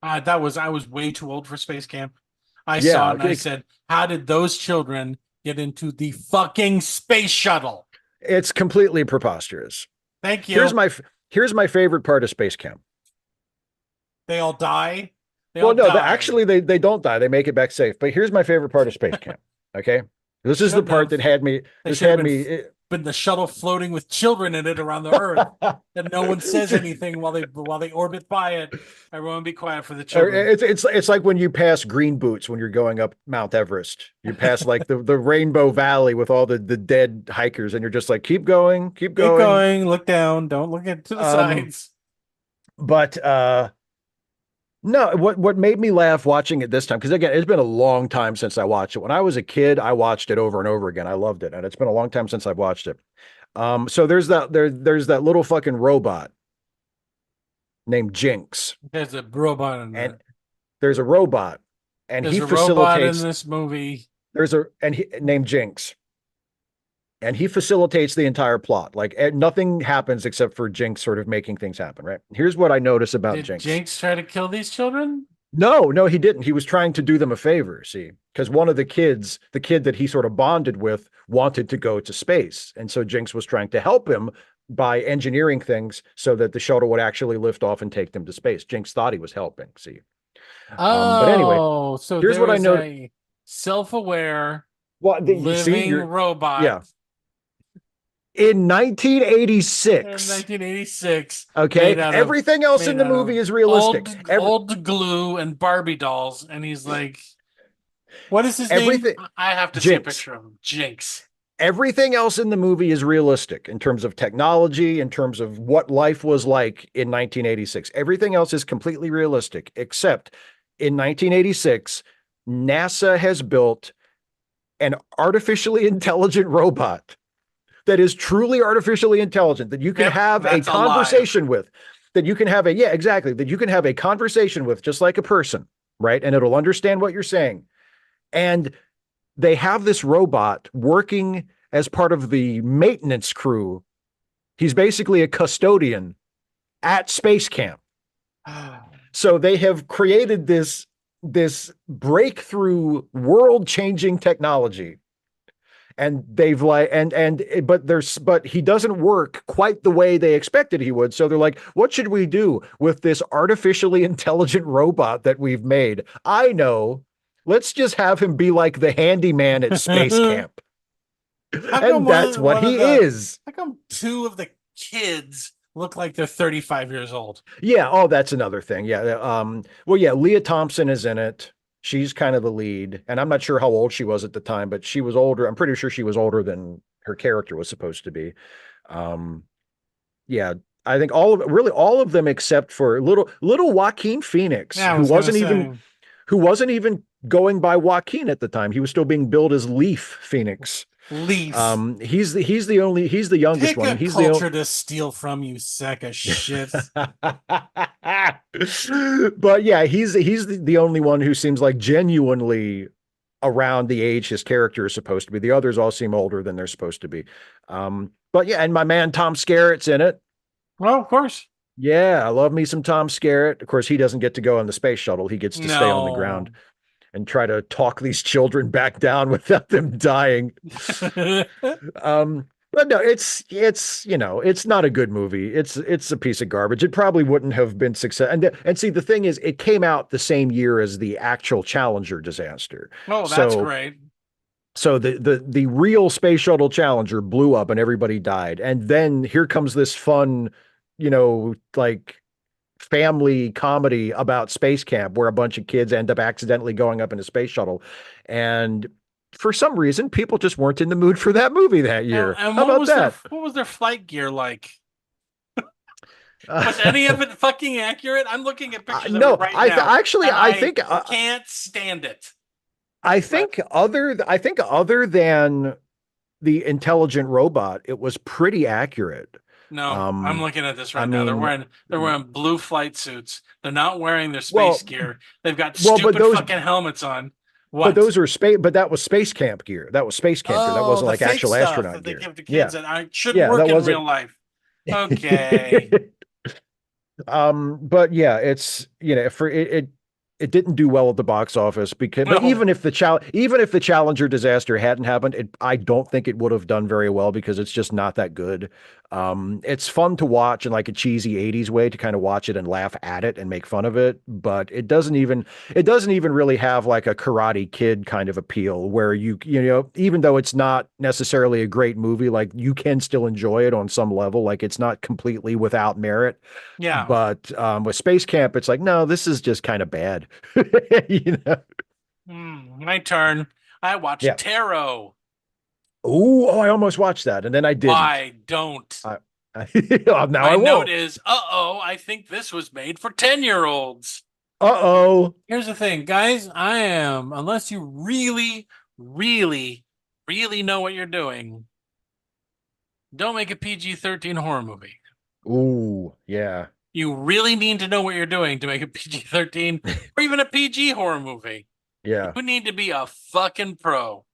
I was way too old for Space Camp. I saw it and I said, how did those children get into the fucking space shuttle? It's completely preposterous. Thank you. Here's my favorite part of Space Camp. They all die. Actually, they don't die. They make it back safe. But here's my favorite part of Space Camp. Okay, this is the part that had me. Been the shuttle floating with children in it around the Earth, that no one says anything while they orbit by it. Everyone be quiet for the children. It's like when you pass Green Boots when you're going up Mount Everest. You pass like the Rainbow Valley with all the dead hikers, and you're just like, keep going, keep going, look down, don't look to the sides. But no, what made me laugh watching it this time, because again, it's been a long time since I watched it. When I was a kid, I watched it over and over again. I loved it, and it's been a long time since I've watched it. So there's that little fucking robot named Jinx. There's a robot in there. And there's a robot, and there's he a facilitates robot in this movie. Named Jinx. And he facilitates the entire plot. Like nothing happens except for Jinx sort of making things happen, right? Here's what I notice about Jinx. Did Jinx try to kill these children? No, he didn't. He was trying to do them a favor, see, because one of the kid that he sort of bonded with, wanted to go to space. And so Jinx was trying to help him by engineering things so that the shuttle would actually lift off and take them to space. Jinx thought he was helping, see. But anyway, so here's what I know. Self-aware, living robot. Yeah. In 1986. In 1986. Okay. Everything else in the movie is realistic. Old glue and Barbie dolls. And he's like, what is his name? I have to see a picture of him. Jinx. Everything else in the movie is realistic in terms of technology, in terms of what life was like in 1986. Everything else is completely realistic, except in 1986, NASA has built an artificially intelligent robot that is truly artificially intelligent, that you can have a conversation with, that you can have that you can have a conversation with, just like a person, right? And it'll understand what you're saying. And they have this robot working as part of the maintenance crew. He's basically a custodian at space camp. So they have created this breakthrough, world-changing technology. And they've but he doesn't work quite the way they expected he would. So they're like, what should we do with this artificially intelligent robot that we've made? I know. Let's just have him be like the handyman at space camp. And that's what he is. How come two of the kids look like they're 35 years old? Yeah. Oh, that's another thing. Yeah. Leah Thompson is in it. She's kind of the lead, and I'm not sure how old she was at the time, but she was older. I'm pretty sure she was older than her character was supposed to be. I think all of them except for little Joaquin Phoenix, Yeah, I was gonna say who wasn't even going by Joaquin at the time. He was still being billed as Leaf Phoenix. Leaf. He's the youngest Pick one, a and he's the culture to steal from, you sack of shit. but yeah, he's the only one who seems like genuinely around the age his character is supposed to be. The others all seem older than they're supposed to be. But yeah, and my man Tom Skerritt's in it. Well, of course. Yeah, I love me some Tom Skerritt. Of course, he doesn't get to go on the space shuttle. He gets to stay on the ground and try to talk these children back down without them dying. But no, it's it's not a good movie. It's a piece of garbage. It probably wouldn't have been success. And see, the thing is, it came out the same year as the actual Challenger disaster. Oh, that's great. So the real space shuttle Challenger blew up and everybody died. And then here comes this fun, like family comedy about space camp where a bunch of kids end up accidentally going up in a space shuttle. And for some reason, people just weren't in the mood for that movie that year. And How about that? What was their flight gear like? Was any of it fucking accurate? I'm looking at pictures of it right now. I think I can't stand it. I think other than the intelligent robot, it was pretty accurate. No, I'm looking at this right now. They're wearing blue flight suits. They're not wearing their space gear. They've got stupid fucking helmets on. What? But those are space. But that was space camp gear. That was space camp gear. That wasn't like actual astronaut that gear. They give to kids that should work in real life. Okay. But yeah, it's for it didn't do well at the box office because but even if the Challenger disaster hadn't happened, I don't think it would have done very well because it's just not that good. It's fun to watch in like a cheesy 80s way to kind of watch it and laugh at it and make fun of it, but it doesn't even really have like a Karate Kid kind of appeal where even though it's not necessarily a great movie, like you can still enjoy it on some level. Like it's not completely without merit. Yeah. But with Space Camp, it's like, no, this is just kind of bad. My turn. I watched Tarot. Oh, I almost watched that, and then I didn't. I don't. Now My note is, I think this was made for 10-year-olds. Here's the thing, guys. Unless you really, really, really know what you're doing, don't make a PG-13 horror movie. Ooh, yeah. You really need to know what you're doing to make a PG-13 or even a PG horror movie. Yeah. You need to be a fucking pro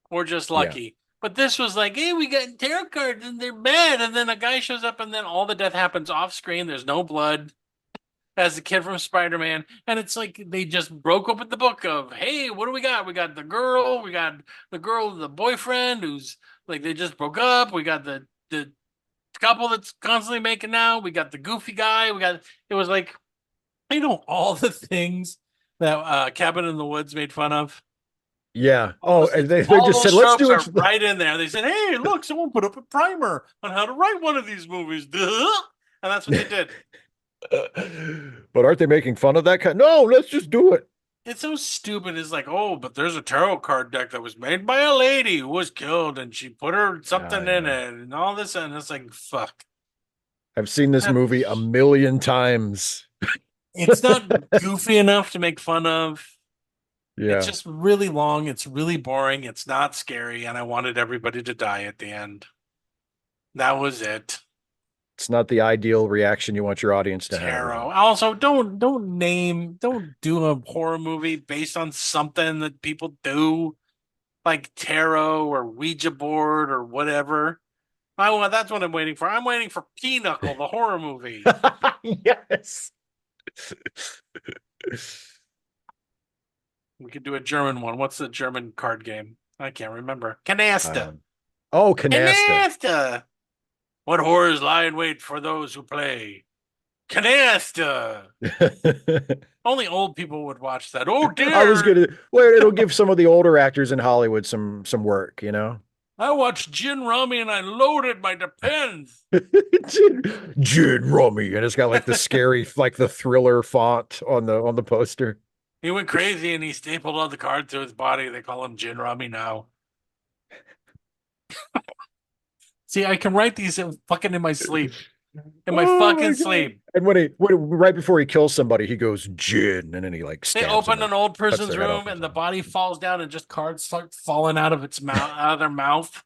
or just lucky. Yeah. But this was like, hey, we got tarot cards and they're bad. And then a guy shows up and then all the death happens off screen. There's no blood. As the kid from Spider-Man. And it's like they just broke open the book of, hey, what do we got? We got the girl. We got the girl, the boyfriend who's like, they just broke up. We got the couple that's constantly making out. We got the goofy guy. It was like, all the things that Cabin in the Woods made fun of. Yeah. And they just said, let's do it right in there. They said, hey, look, someone put up a primer on how to write one of these movies. Duh. And that's what they did. But aren't they making fun of that kind? No, let's just do it. It's so stupid. It's like, but there's a tarot card deck that was made by a lady who was killed and she put her something in it and all this. And it's like, fuck. I've seen this movie a million times. It's not goofy enough to make fun of. Yeah. It's just really long. It's really boring. It's not scary. And I wanted everybody to die at the end. That was it. It's not the ideal reaction you want your audience to have. Also, don't do a horror movie based on something that people do, like tarot or Ouija board or whatever. That's what I'm waiting for. I'm waiting for Pinochle, the horror movie. Yes. We could do a German one. What's the German card game? I can't remember. Canasta. Canasta. What horrors lie in wait for those who play? Canasta. Only old people would watch that. Oh dear. It'll give some of the older actors in Hollywood some work, I watched Gin Rummy and I loaded my Depends. Gin Rummy, and it's got like the scary, like the thriller font on the poster. He went crazy and he stapled all the cards to his body. They call him Gin Rummy now. See, I can write these fucking in my sleep. in my fucking sleep. And when right before he kills somebody, he goes gin, and then he like They stabs open them an old cuts person's their head off room or and the something. body falls down and just cards start falling out of its mouth, out of their mouth.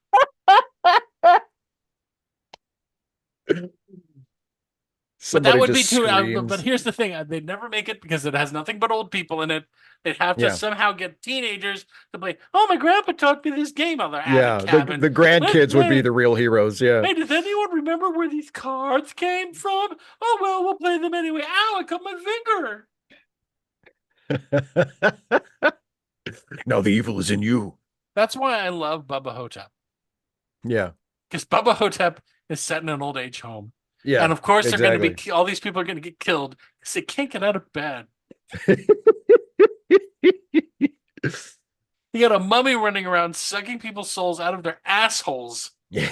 But that Somebody would be just too. But screams. here's the thing: they'd never make it because it has nothing but old people in it. They'd have to Yeah. somehow get teenagers to play. Oh, my grandpa taught me this game on their attic Yeah, cabin. the grandkids would be the real heroes. Yeah. Hey, does anyone remember where these cards came from? Oh well, we'll play them anyway. Ow! I cut my finger. No, the evil is in you. That's why I love Bubba Hotep. Yeah. Because Bubba Hotep is set in an old age home. Yeah. And of course, they're exactly. going to be all these people are going to get killed because they can't get out of bed. You got a mummy running around sucking people's souls out of their assholes. Yeah.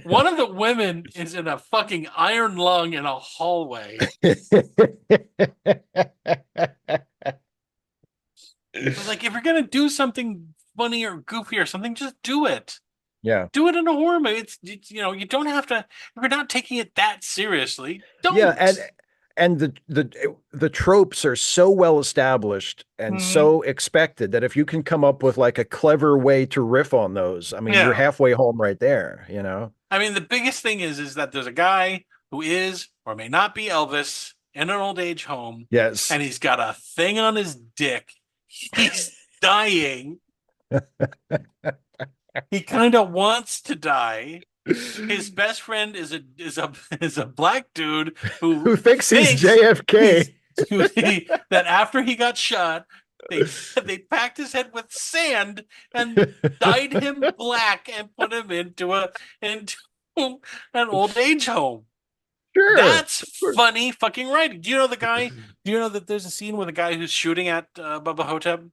One of the women is in a fucking iron lung in a hallway. It's like, if you're going to do something funny or goofy or something, just do it. Yeah. Do it in a horror movie. You don't have to, if you're not taking it that seriously, don't. Yeah, and the tropes are so well established and so expected that if you can come up with like a clever way to riff on those, I mean, you're halfway home right there, you know? I mean, the biggest thing is that there's a guy who is or may not be Elvis in an old age home. Yes. And he's got a thing on his dick. He's dying. He kind of wants to die. His best friend is a black dude who thinks he's JFK. That after he got shot, they packed his head with sand and dyed him black and put him into an old age home. Sure. That's funny fucking writing. Do you know the guy? Do you know that there's a scene with a guy who's shooting at Bubba Hotep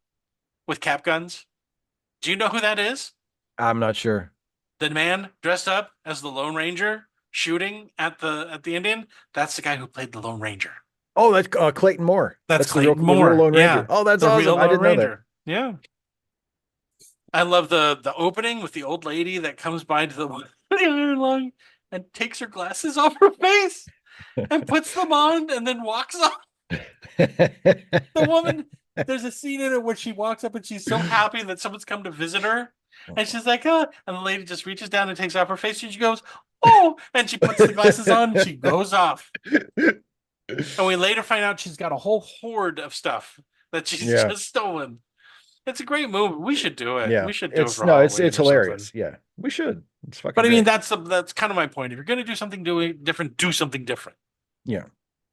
with cap guns? Do you know who that is? I'm not sure. The man dressed up as the Lone Ranger shooting at the Indian. That's the guy who played the Lone Ranger. Oh, that's Clayton Moore. That's Clayton Moore. The real Lone Ranger. Yeah. Oh, that's the awesome. Real I didn't Lone know Ranger. That. Yeah. I love the opening with the old lady that comes by to the iron lung and takes her glasses off her face and puts them on and then walks off. The woman, there's a scene in it where she walks up and she's so happy that someone's come to visit her. And she's like, oh, and the lady just reaches down and takes off her face and she goes, oh, and she puts the glasses on and she goes off. And we later find out she's got a whole hoard of stuff that she's just stolen. It's a great movie. We should do it. Yeah. We should do it. It's hilarious. Something. Yeah, we should. It's fucking. But I mean, that's kind of my point. If you're going to do something different, do something different. Yeah.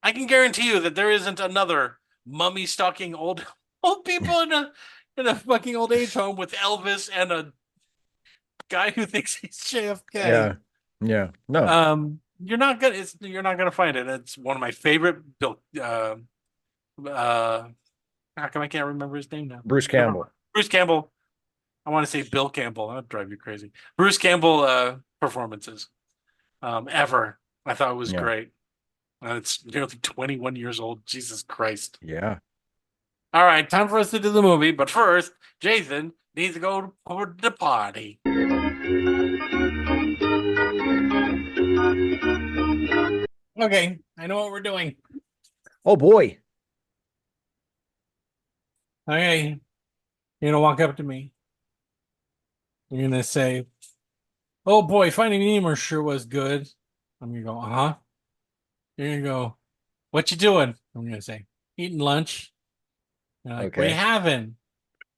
I can guarantee you that there isn't another mummy stalking old people in a fucking old age home with Elvis and a guy who thinks he's JFK. Yeah. No. You're not gonna find it. It's one of my favorite Bill. How come I can't remember his name now? Bruce Campbell. Bruce Campbell. I want to say Bill Campbell. That'd drive you crazy. Bruce Campbell performances ever. I thought it was great. It's nearly 21 years old. Jesus Christ. Yeah. All right, time for us to do the movie. But first, Jason needs to go to the party. Okay, I know what we're doing. Oh, boy. Okay, you're going to walk up to me. You're going to say, oh, boy, Finding Nemo sure was good. I'm going to go, uh-huh. You're going to go, what you doing? I'm going to say, eating lunch. You're like, what are you having?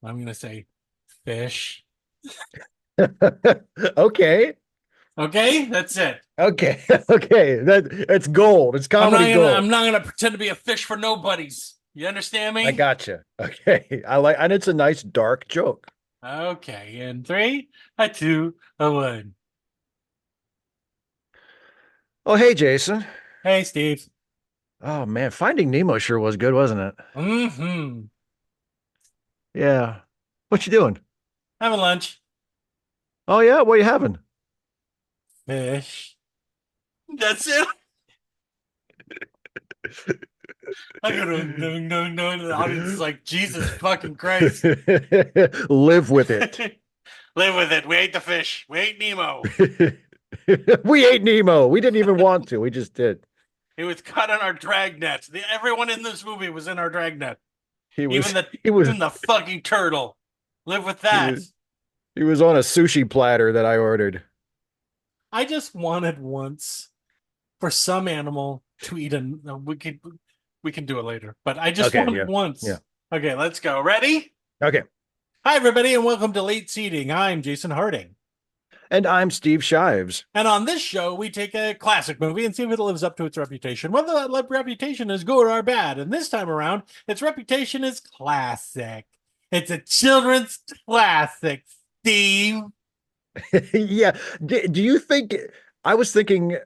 I'm going to say, fish. Okay. Okay, that's it. Okay. That's gold. It's comedy gold. I'm not going to pretend to be a fish for nobodies. You understand me? I gotcha. Okay. And it's a nice dark joke. Okay. In 3, 2, 1. Oh, hey, Jason. Hey, Steve. Oh, man. Finding Nemo sure was good, wasn't it? Mm-hmm. Yeah. What you doing? Having lunch. Oh, yeah? What are you having? Fish. That's it. I go no. And the audience is like, Jesus fucking Christ. Live with it. Live with it. We ate the fish. We ate Nemo. We ate Nemo. We didn't even want to. We just did. He was caught in our dragnet. Everyone in this movie was in our dragnet. He was. Even the fucking turtle. Live with that. He was on a sushi platter that I ordered. I just wanted once for some animal to eat we can do it later, but I just wanted once. Yeah. Okay, let's go. Ready? Okay. Hi, everybody, and welcome to Late Seating. I'm Jason Harding. And I'm Steve Shives. And on this show, we take a classic movie and see if it lives up to its reputation, whether that reputation is good or bad. And this time around, its reputation is classic. It's a children's classic, Steve. Yeah. Do you think, I was thinking,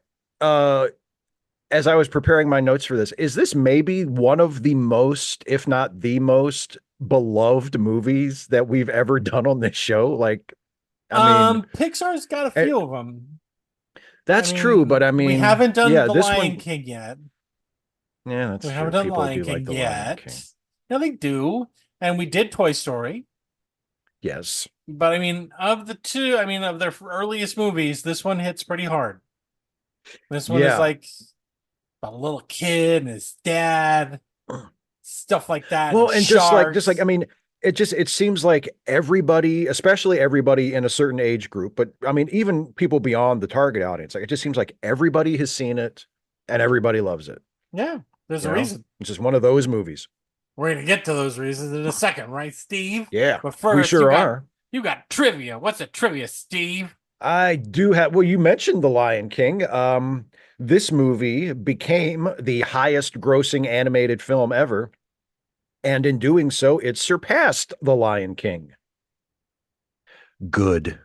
as I was preparing my notes for this, is this maybe one of the most, if not the most beloved movies that we've ever done on this show? Like, I mean, Pixar's got a few of them. That's true, but I mean, we haven't done The Lion King yet. Yeah, that's we true. haven't done The Lion King yet. No, they do, and we did Toy Story. Yes, but I mean, of the two, I mean, of their earliest movies, this one hits pretty hard. This one is like a little kid and his dad, stuff like that. Well, and just like I mean, it seems like everybody, especially everybody in a certain age group, but I mean, even people beyond the target audience, like it just seems like everybody has seen it and everybody loves it. Yeah, there's a reason. It's just one of those movies. We're gonna get to those reasons in a second, right, Steve? Yeah, but first, we sure are. You got trivia. What's a trivia, Steve? I do have. Well, you mentioned The Lion King. This movie became the highest grossing animated film ever. And in doing so, it surpassed The Lion King. Good.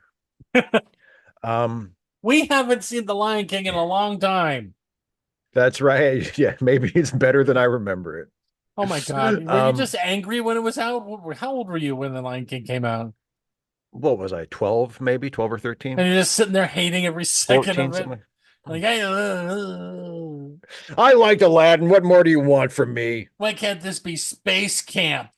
We haven't seen The Lion King in a long time. That's right. Yeah, maybe it's better than I remember it. Oh my God. Were you just angry when it was out? How old were you when The Lion King came out? What was I, 12, maybe 12 or 13? And you're just sitting there hating every second 14, of it. Like, I liked Aladdin. What more do you want from me? Why can't this be space camp?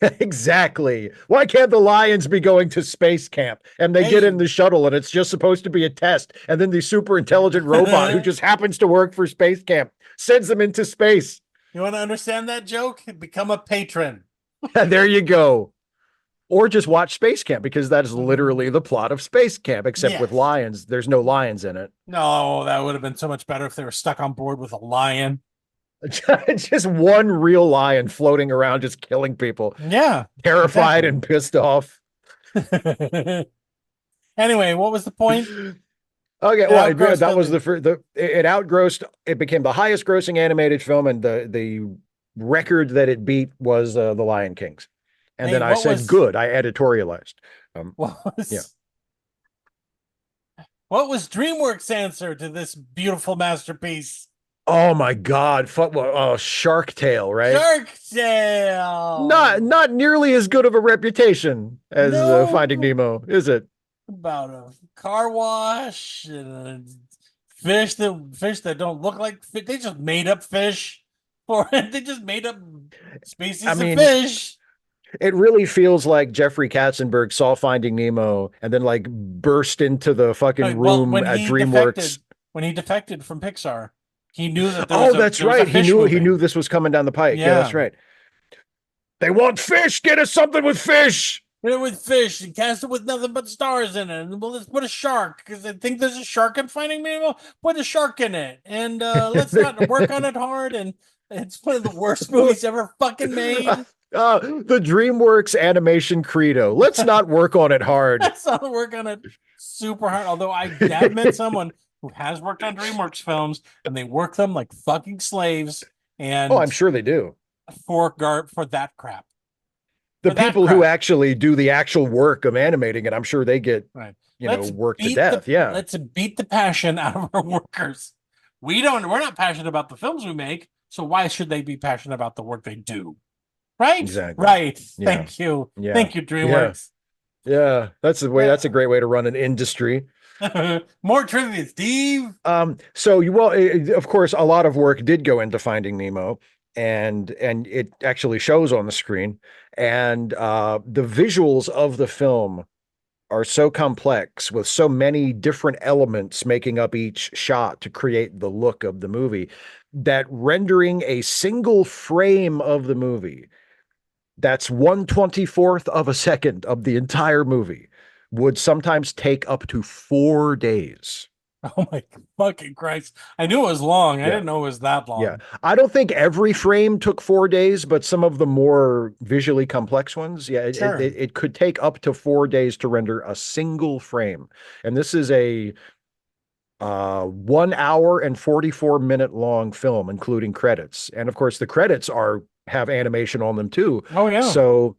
Exactly. Why can't the lions be going to space camp? And they get in the shuttle and it's just supposed to be a test. And then the super intelligent robot who just happens to work for space camp sends them into space. You want to understand that joke? Become a patron. There you go. Or just watch Space Camp, because that is literally the plot of Space Camp, except with lions. There's no lions in it. No, that would have been so much better if they were stuck on board with a lion. Just one real lion floating around, just killing people. Yeah. Terrified and pissed off. Anyway, what was the point? Okay, well, that was it outgrossed. It became the highest grossing animated film, and the record that it beat was The Lion King's. And then I said, good. I editorialized. What was DreamWorks' answer to this beautiful masterpiece? Oh my God! Shark Tale, right? Shark Tale. Not nearly as good of a reputation as Finding Nemo, is it? About a car wash and fish that don't look like fish. They just made up fish for it. They just made up species of fish. It really feels like Jeffrey Katzenberg saw Finding Nemo and then like burst into the fucking room at DreamWorks. When he defected from Pixar, he knew that. That's right. He knew this was coming down the pike. Yeah, that's right. They want fish. Get us something with fish. Get it with fish and cast it with nothing but stars in it. And well, let's put a shark, because I think there's a shark in Finding Nemo. Put a shark in it, and let's not work on it hard. And it's one of the worst movies ever fucking made. The DreamWorks animation credo. Let's not work on it hard. Let's not work on it super hard. Although I have met someone who has worked on DreamWorks films, and they work them like fucking slaves. And I'm sure they do. For that crap. The people who actually do the actual work of animating it, I'm sure they get worked to death. Let's beat the passion out of our workers. We're not passionate about the films we make, so why should they be passionate about the work they do? Right? Exactly. Right. Yeah. Thank you. Yeah. Thank you, DreamWorks. Yeah. That's the way. That's a great way to run an industry. More trivia, Steve. Of course, a lot of work did go into Finding Nemo, and it actually shows on the screen. And the visuals of the film are so complex with so many different elements making up each shot to create the look of the movie that rendering a single frame of the movie that's 1/24th of a second of the entire movie would sometimes take up to 4 days. Oh my fucking Christ. I knew it was long. I Yeah. didn't know it was that long. Yeah. I don't think every frame took 4 days, but some of the more visually complex ones, yeah, Sure. it could take up to 4 days to render a single frame. And this is a 1 hour and 44-minute long film, including credits. And of course, the credits have animation on them too. Oh yeah. So,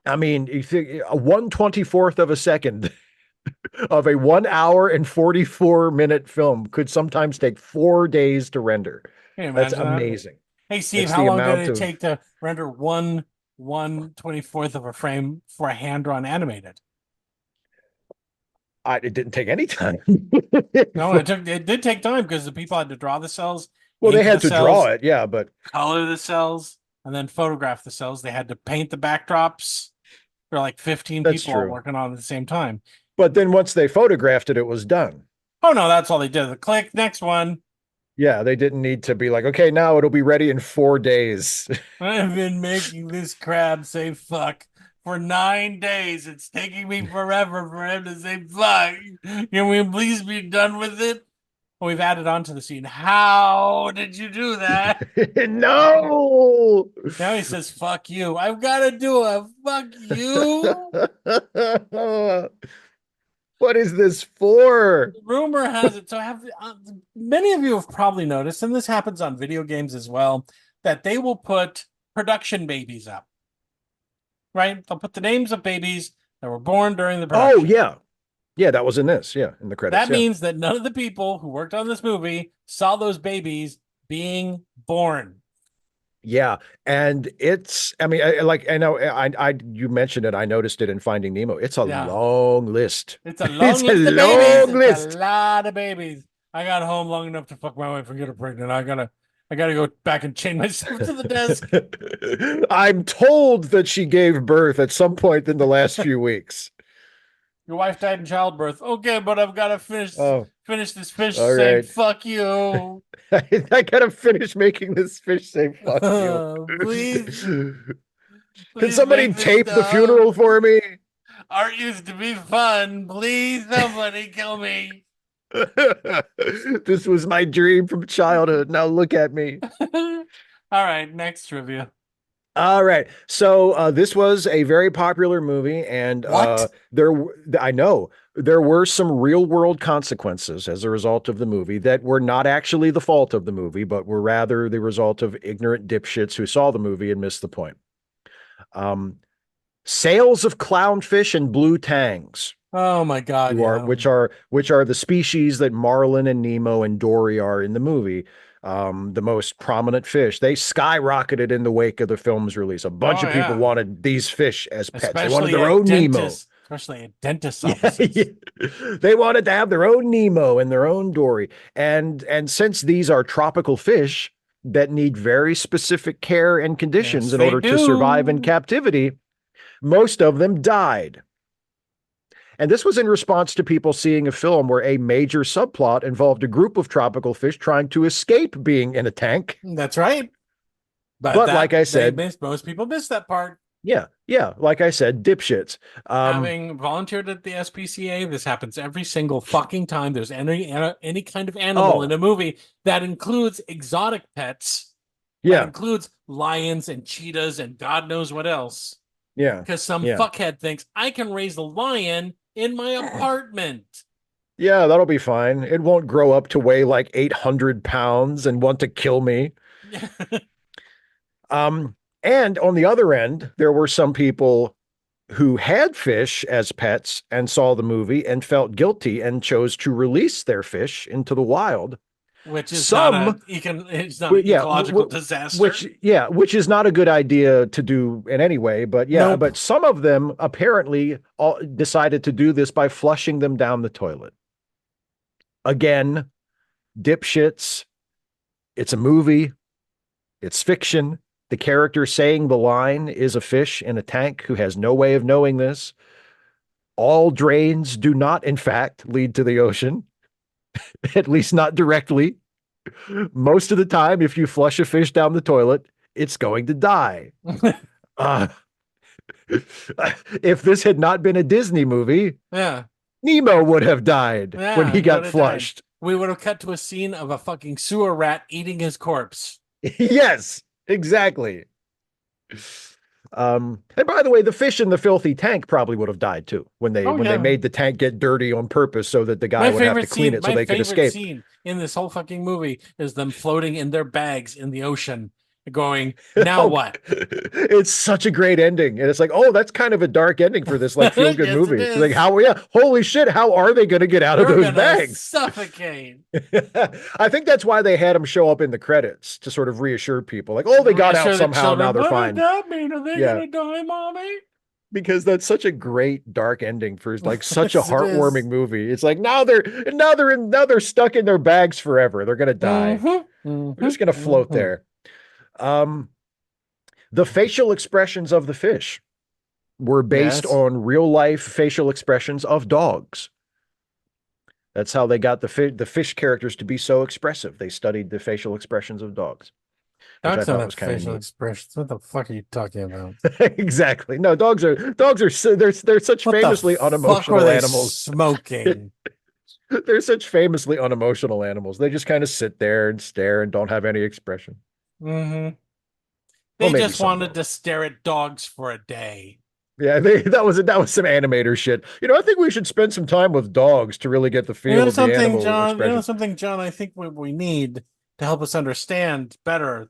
I mean, you think a 1/24th of a second of a 1 hour and 44-minute film could sometimes take 4 days to render. That's amazing. Hey Steve, how long did it take to render 1/24th of a frame for a hand-drawn animated? It didn't take any time. No, it did take time because the people had to draw the cells. Well, they had to draw it, yeah, but color the cells and then photograph the cells. They had to paint the backdrops. There were like 15 people all working on it at the same time. But then once they photographed it, it was done. Oh no, that's all they did. Click, next one. Yeah, they didn't need to be like, okay, now it'll be ready in 4 days. I've been making this crab say fuck for 9 days. It's taking me forever for him to say fuck. Can we please be done with it? Well, we've added on to the scene. How did you do that? No! Now he says, fuck you. I've got to do a fuck you. What is this for? Rumor has it. So many of you have probably noticed, and this happens on video games as well, that they will put production babies up. Right? They'll put the names of babies that were born during the production. Oh, yeah. Yeah, that was in this. Yeah, in the credits. That means that none of the people who worked on this movie saw those babies being born. Yeah, and I mean, I know, you mentioned it. I noticed it in Finding Nemo. It's a long list. It's a long list of babies. It's a lot of babies. I got home long enough to fuck my wife and get her pregnant. I gotta go back and chain myself to the desk. I'm told that she gave birth at some point in the last few weeks. Your wife died in childbirth. Okay, but I've got to finish this fish All saying right. fuck you. I gotta finish making this fish say fuck you. Please. Can somebody tape the funeral for me? Art used to be fun. Please, somebody kill me. This was my dream from childhood. Now look at me. All right, next trivia. All right. So this was a very popular movie, and I know there were some real world consequences as a result of the movie that were not actually the fault of the movie, but were rather the result of ignorant dipshits who saw the movie and missed the point. Sales of clownfish and blue tangs. Oh my God! Which are the species that Marlin and Nemo and Dory are in the movie. The most prominent fish. They skyrocketed in the wake of the film's release. A bunch of people wanted these fish as pets. They wanted their own Nemo. Especially at dentist offices. Yeah. They wanted to have their own Nemo and their own Dory. And since these are tropical fish that need very specific care and conditions in order to survive in captivity, most of them died. And this was in response to people seeing a film where a major subplot involved a group of tropical fish trying to escape being in a tank. That's right. But like I said, most people missed that part. Yeah. Like I said, dipshits. Having volunteered at the SPCA, this happens every single fucking time there's any kind of animal in a movie that includes exotic pets. Yeah. That includes lions and cheetahs and God knows what else. Yeah. Because some fuckhead thinks I can raise a lion in my apartment. Yeah, that'll be fine. It won't grow up to weigh like 800 pounds and want to kill me. And on the other end, there were some people who had fish as pets and saw the movie and felt guilty and chose to release their fish into the wild. Which is not an ecological disaster. Which is not a good idea to do in any way. But but some of them apparently decided to do this by flushing them down the toilet. Again, dipshits. It's a movie. It's fiction. The character saying the line is a fish in a tank who has no way of knowing this. All drains do not, in fact, lead to the ocean, at least not directly. Most of the time, if you flush a fish down the toilet, it's going to die. Uh, if this had not been a Disney movie, Yeah. Nemo would have died when he got flushed. We would have cut to a scene of a fucking sewer rat eating his corpse. Yes, exactly. And by the way, the fish in the filthy tank probably would have died too when they made the tank get dirty on purpose so that the guy would have to clean it so they could escape. My favorite scene in this whole fucking movie is them floating in their bags in the ocean, going, now what? It's such a great ending, and it's like, oh, that's kind of a dark ending for this like feel good yes, movie. It's like, holy shit, how are they going to get out of those bags? Suffocate. I think that's why they had them show up in the credits to sort of reassure people, like, oh, they got out somehow. Now they're fine. What does that mean? Are they gonna die, mommy? Because that's such a great dark ending for like such a heartwarming movie. It's like now they're stuck in their bags forever. They're gonna die. They're just gonna float there. The facial expressions of the fish were based on real life facial expressions of dogs. That's how they got the fish characters to be so expressive. They studied the facial expressions of dogs. Dogs don't have facial expressions. What the fuck are you talking about? Exactly. No, dogs are they're such famously unemotional animals. Smoking. They're such famously unemotional animals. They just kind of sit there and stare and don't have any expression. Mm-hmm. They just wanted to stare at dogs for a day. Yeah, that was some animator shit. I think we should spend some time with dogs to really get the feel of the animal expression. You know something, John? I think we need to help us understand better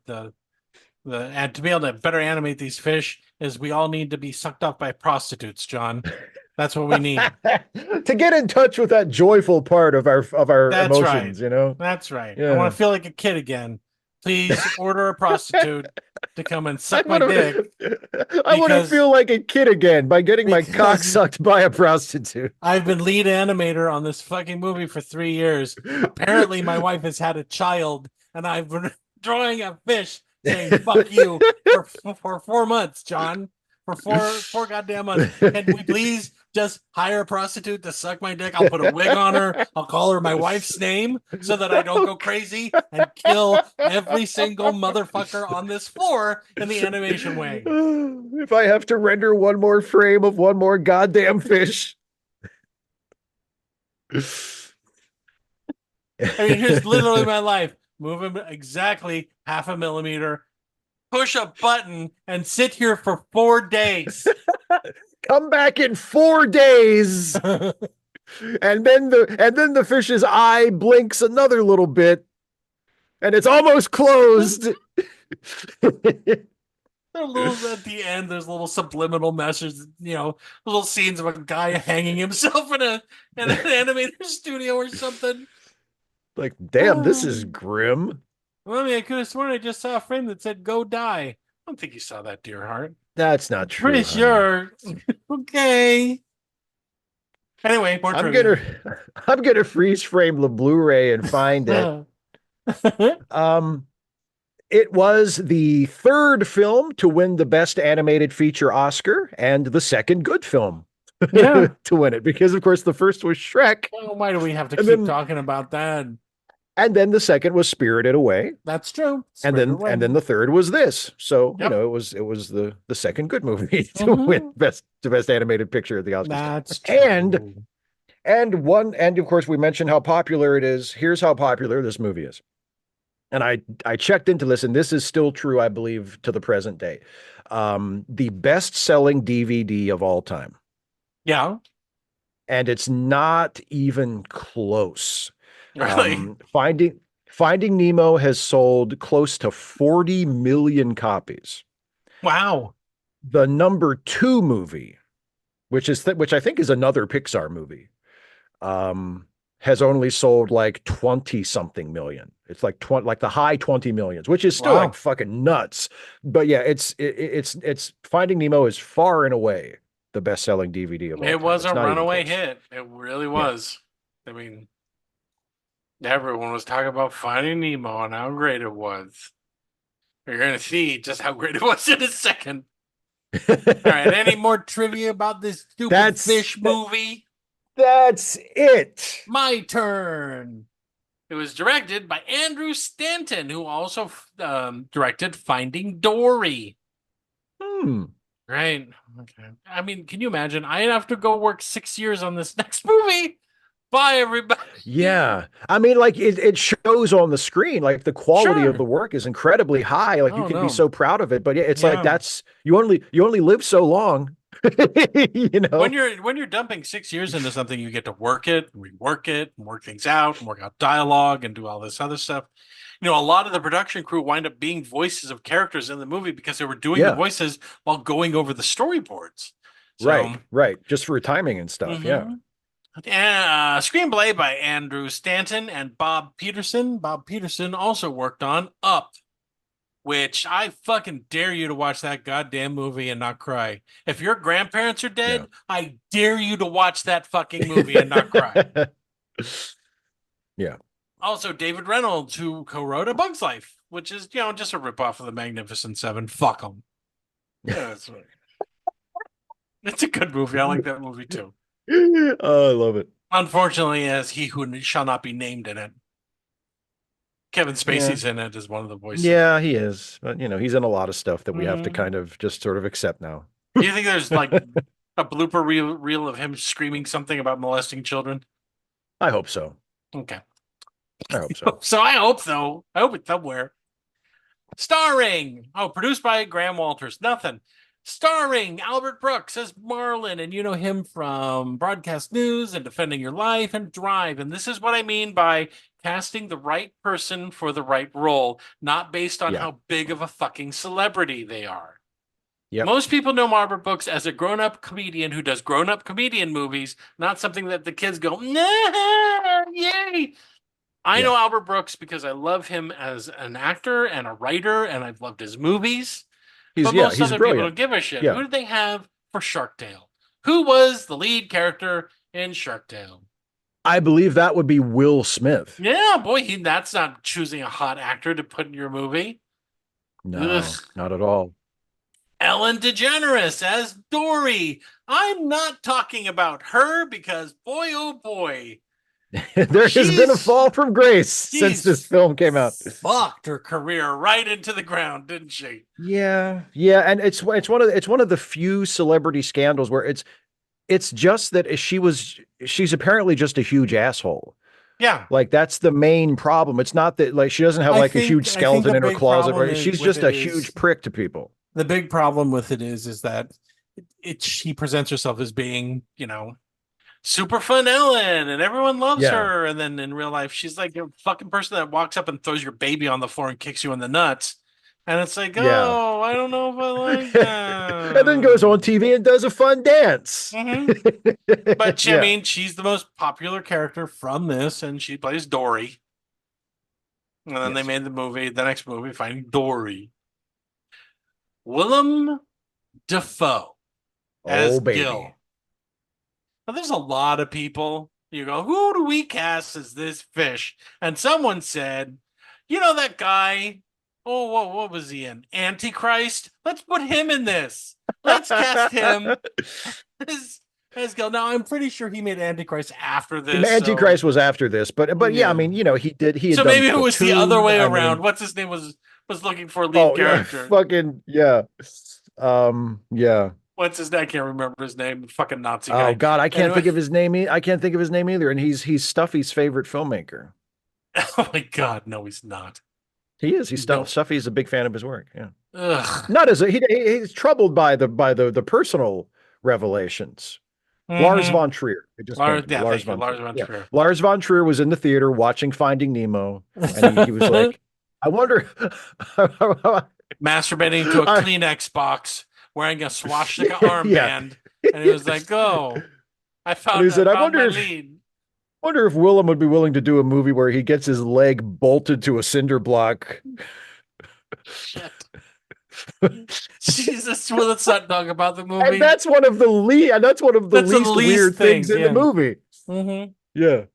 and to be able to better animate these fish is we all need to be sucked up by prostitutes, John. That's what we need to get in touch with that joyful part of our That's emotions. Right. That's right. Yeah. I want to feel like a kid again. Please order a prostitute to come and suck my dick. I want to feel like a kid again by getting my cock sucked by a prostitute. I've been lead animator on this fucking movie for 3 years. Apparently, my wife has had a child, and I've been drawing a fish saying "fuck you" for 4 months, John. For four goddamn months. Can we please just hire a prostitute to suck my dick? I'll put a wig on her. I'll call her my wife's name so that I don't go crazy and kill every single motherfucker on this floor in the animation wing. If I have to render one more frame of one more goddamn fish. I mean, here's literally my life. Move him exactly 0.5 millimeter. Push a button and sit here for 4 days. Come back in 4 days. and then the fish's eye blinks another little bit and it's almost closed. At the end, there's little subliminal messages, little scenes of a guy hanging himself in an animator studio or something. Like, damn, this is grim. Well, I could have sworn I just saw a frame that said "Go die." I don't think you saw that, dear heart. That's not true. Pretty sure. Okay. Anyway, more I'm gonna freeze frame the Blu-ray and find it. It was the third film to win the Best Animated Feature Oscar and the second good film to win it, because of course the first was Shrek. Well, why do we have to keep talking about that? And then the second was Spirited Away. That's true. And then the third was this. So it was the second good movie to win best animated picture at the Oscars. That's true. And of course we mentioned how popular it is. Here's how popular this movie is. And I checked into this, and this is still true, I believe, to the present day. The best-selling DVD of all time. Yeah. And it's not even close. Really? Finding Nemo has sold close to 40 million copies. Wow. The number 2 movie, which I think is another Pixar movie, has only sold like 20 something million. It's like the high 20 millions, which is still like fucking nuts. But yeah, it's Finding Nemo is far and away the best-selling DVD of all time. It was a runaway hit. It really was. Yeah. I mean, everyone was talking about Finding Nemo and how great it was. You're going to see just how great it was in a second. All right. Any more trivia about this stupid fish movie? That's it. My turn. It was directed by Andrew Stanton, who also directed Finding Dory. Right. Okay. I mean, can you imagine? I have to go work 6 years on this next movie. Bye, everybody. Yeah. I mean, like it shows on the screen, like the quality of the work is incredibly high. Like you can be so proud of it. But yeah, it's like that's you only live so long. You know, when you're dumping 6 years into something, you get to work it, rework it, and work things out, and work out dialogue, and do all this other stuff. You know, a lot of the production crew wind up being voices of characters in the movie because they were doing the voices while going over the storyboards. So, right. Just for timing and stuff. Yeah. Screenplay by Andrew Stanton and Bob Peterson. Bob Peterson also worked on Up, which I fucking dare you to watch that goddamn movie and not cry. If your grandparents are dead, I dare you to watch that fucking movie and not cry. Yeah. Also, David Reynolds, who co-wrote A Bug's Life, which is, you know, just a ripoff of The Magnificent Seven. Fuck them. Yeah, that's right. It's a good movie. I like that movie too. Oh, I love it. Unfortunately, as he who shall not be named in it. Kevin Spacey's in it as one of the voices. Yeah, he is. But, you know, he's in a lot of stuff that we have to kind of just sort of accept now. Do you think there's like a blooper reel of him screaming something about molesting children? I hope so. Okay. I hope so. I hope it's somewhere. Starring, produced by Graham Walters. Nothing. Starring Albert Brooks as Marlin, and you know him from Broadcast News and Defending Your Life and Drive. And this is what I mean by casting the right person for the right role, not based on how big of a fucking celebrity they are. Yep. Most people know Albert Brooks as a grown-up comedian who does grown-up comedian movies, not something that the kids go, nah, yay. I know Albert Brooks because I love him as an actor and a writer, and I've loved his movies. But most other people don't give a shit. Who did they have for Shark Tale? Who was the lead character in Shark Tale? I believe that would be Will Smith. Yeah, boy, that's not choosing a hot actor to put in your movie. No, not at all. Ellen DeGeneres as Dory. I'm not talking about her because, boy, oh boy. There has been a fall from grace since this film came out. Fucked her career right into the ground, didn't she? Yeah, and it's one of the few celebrity scandals where it's just that she's apparently just a huge asshole. Yeah, like that's the main problem. It's not that like she doesn't have a huge skeleton in her closet, right? She's just a huge prick to people. The big problem with it is that she presents herself as being, you know, super fun Ellen, and everyone loves her. And then in real life, she's like a fucking person that walks up and throws your baby on the floor and kicks you in the nuts. And it's like, oh, I don't know if I like that. And then goes on TV and does a fun dance. But I mean, she's the most popular character from this, and she plays Dory. And then they made the next movie, Finding Dory. Willem Dafoe as Gil. Now, there's a lot of people. You go, who do we cast as this fish? And someone said, you know that guy? Oh, what was he in? Antichrist? Let's put him in this. Let's cast him as Gil. Now, I'm pretty sure he made Antichrist after this. Antichrist was after this, but yeah, I mean, you know, he did. So maybe it was the other way around. What's his name was looking for a lead character. What's his name? I can't remember his name. Fucking Nazi guy. Oh God, I can't think of his name. I can't think of his name either. And he's Stuffy's favorite filmmaker. Oh my God, no, he's not. He is. Stuffy's a big fan of his work. Yeah. Ugh. Not as he's troubled by the personal revelations. Lars von Trier. Lars von Trier. Lars von Trier was in the theater watching Finding Nemo, and he was like, I wonder. Masturbating to a Kleenex box, wearing a swastika armband, and he was like, "Oh, I found." I wonder if Willem would be willing to do a movie where he gets his leg bolted to a cinder block. Shit. Jesus, well, let's not talk about the movie. And that's one of the least weird things in the movie. Mm-hmm. Yeah.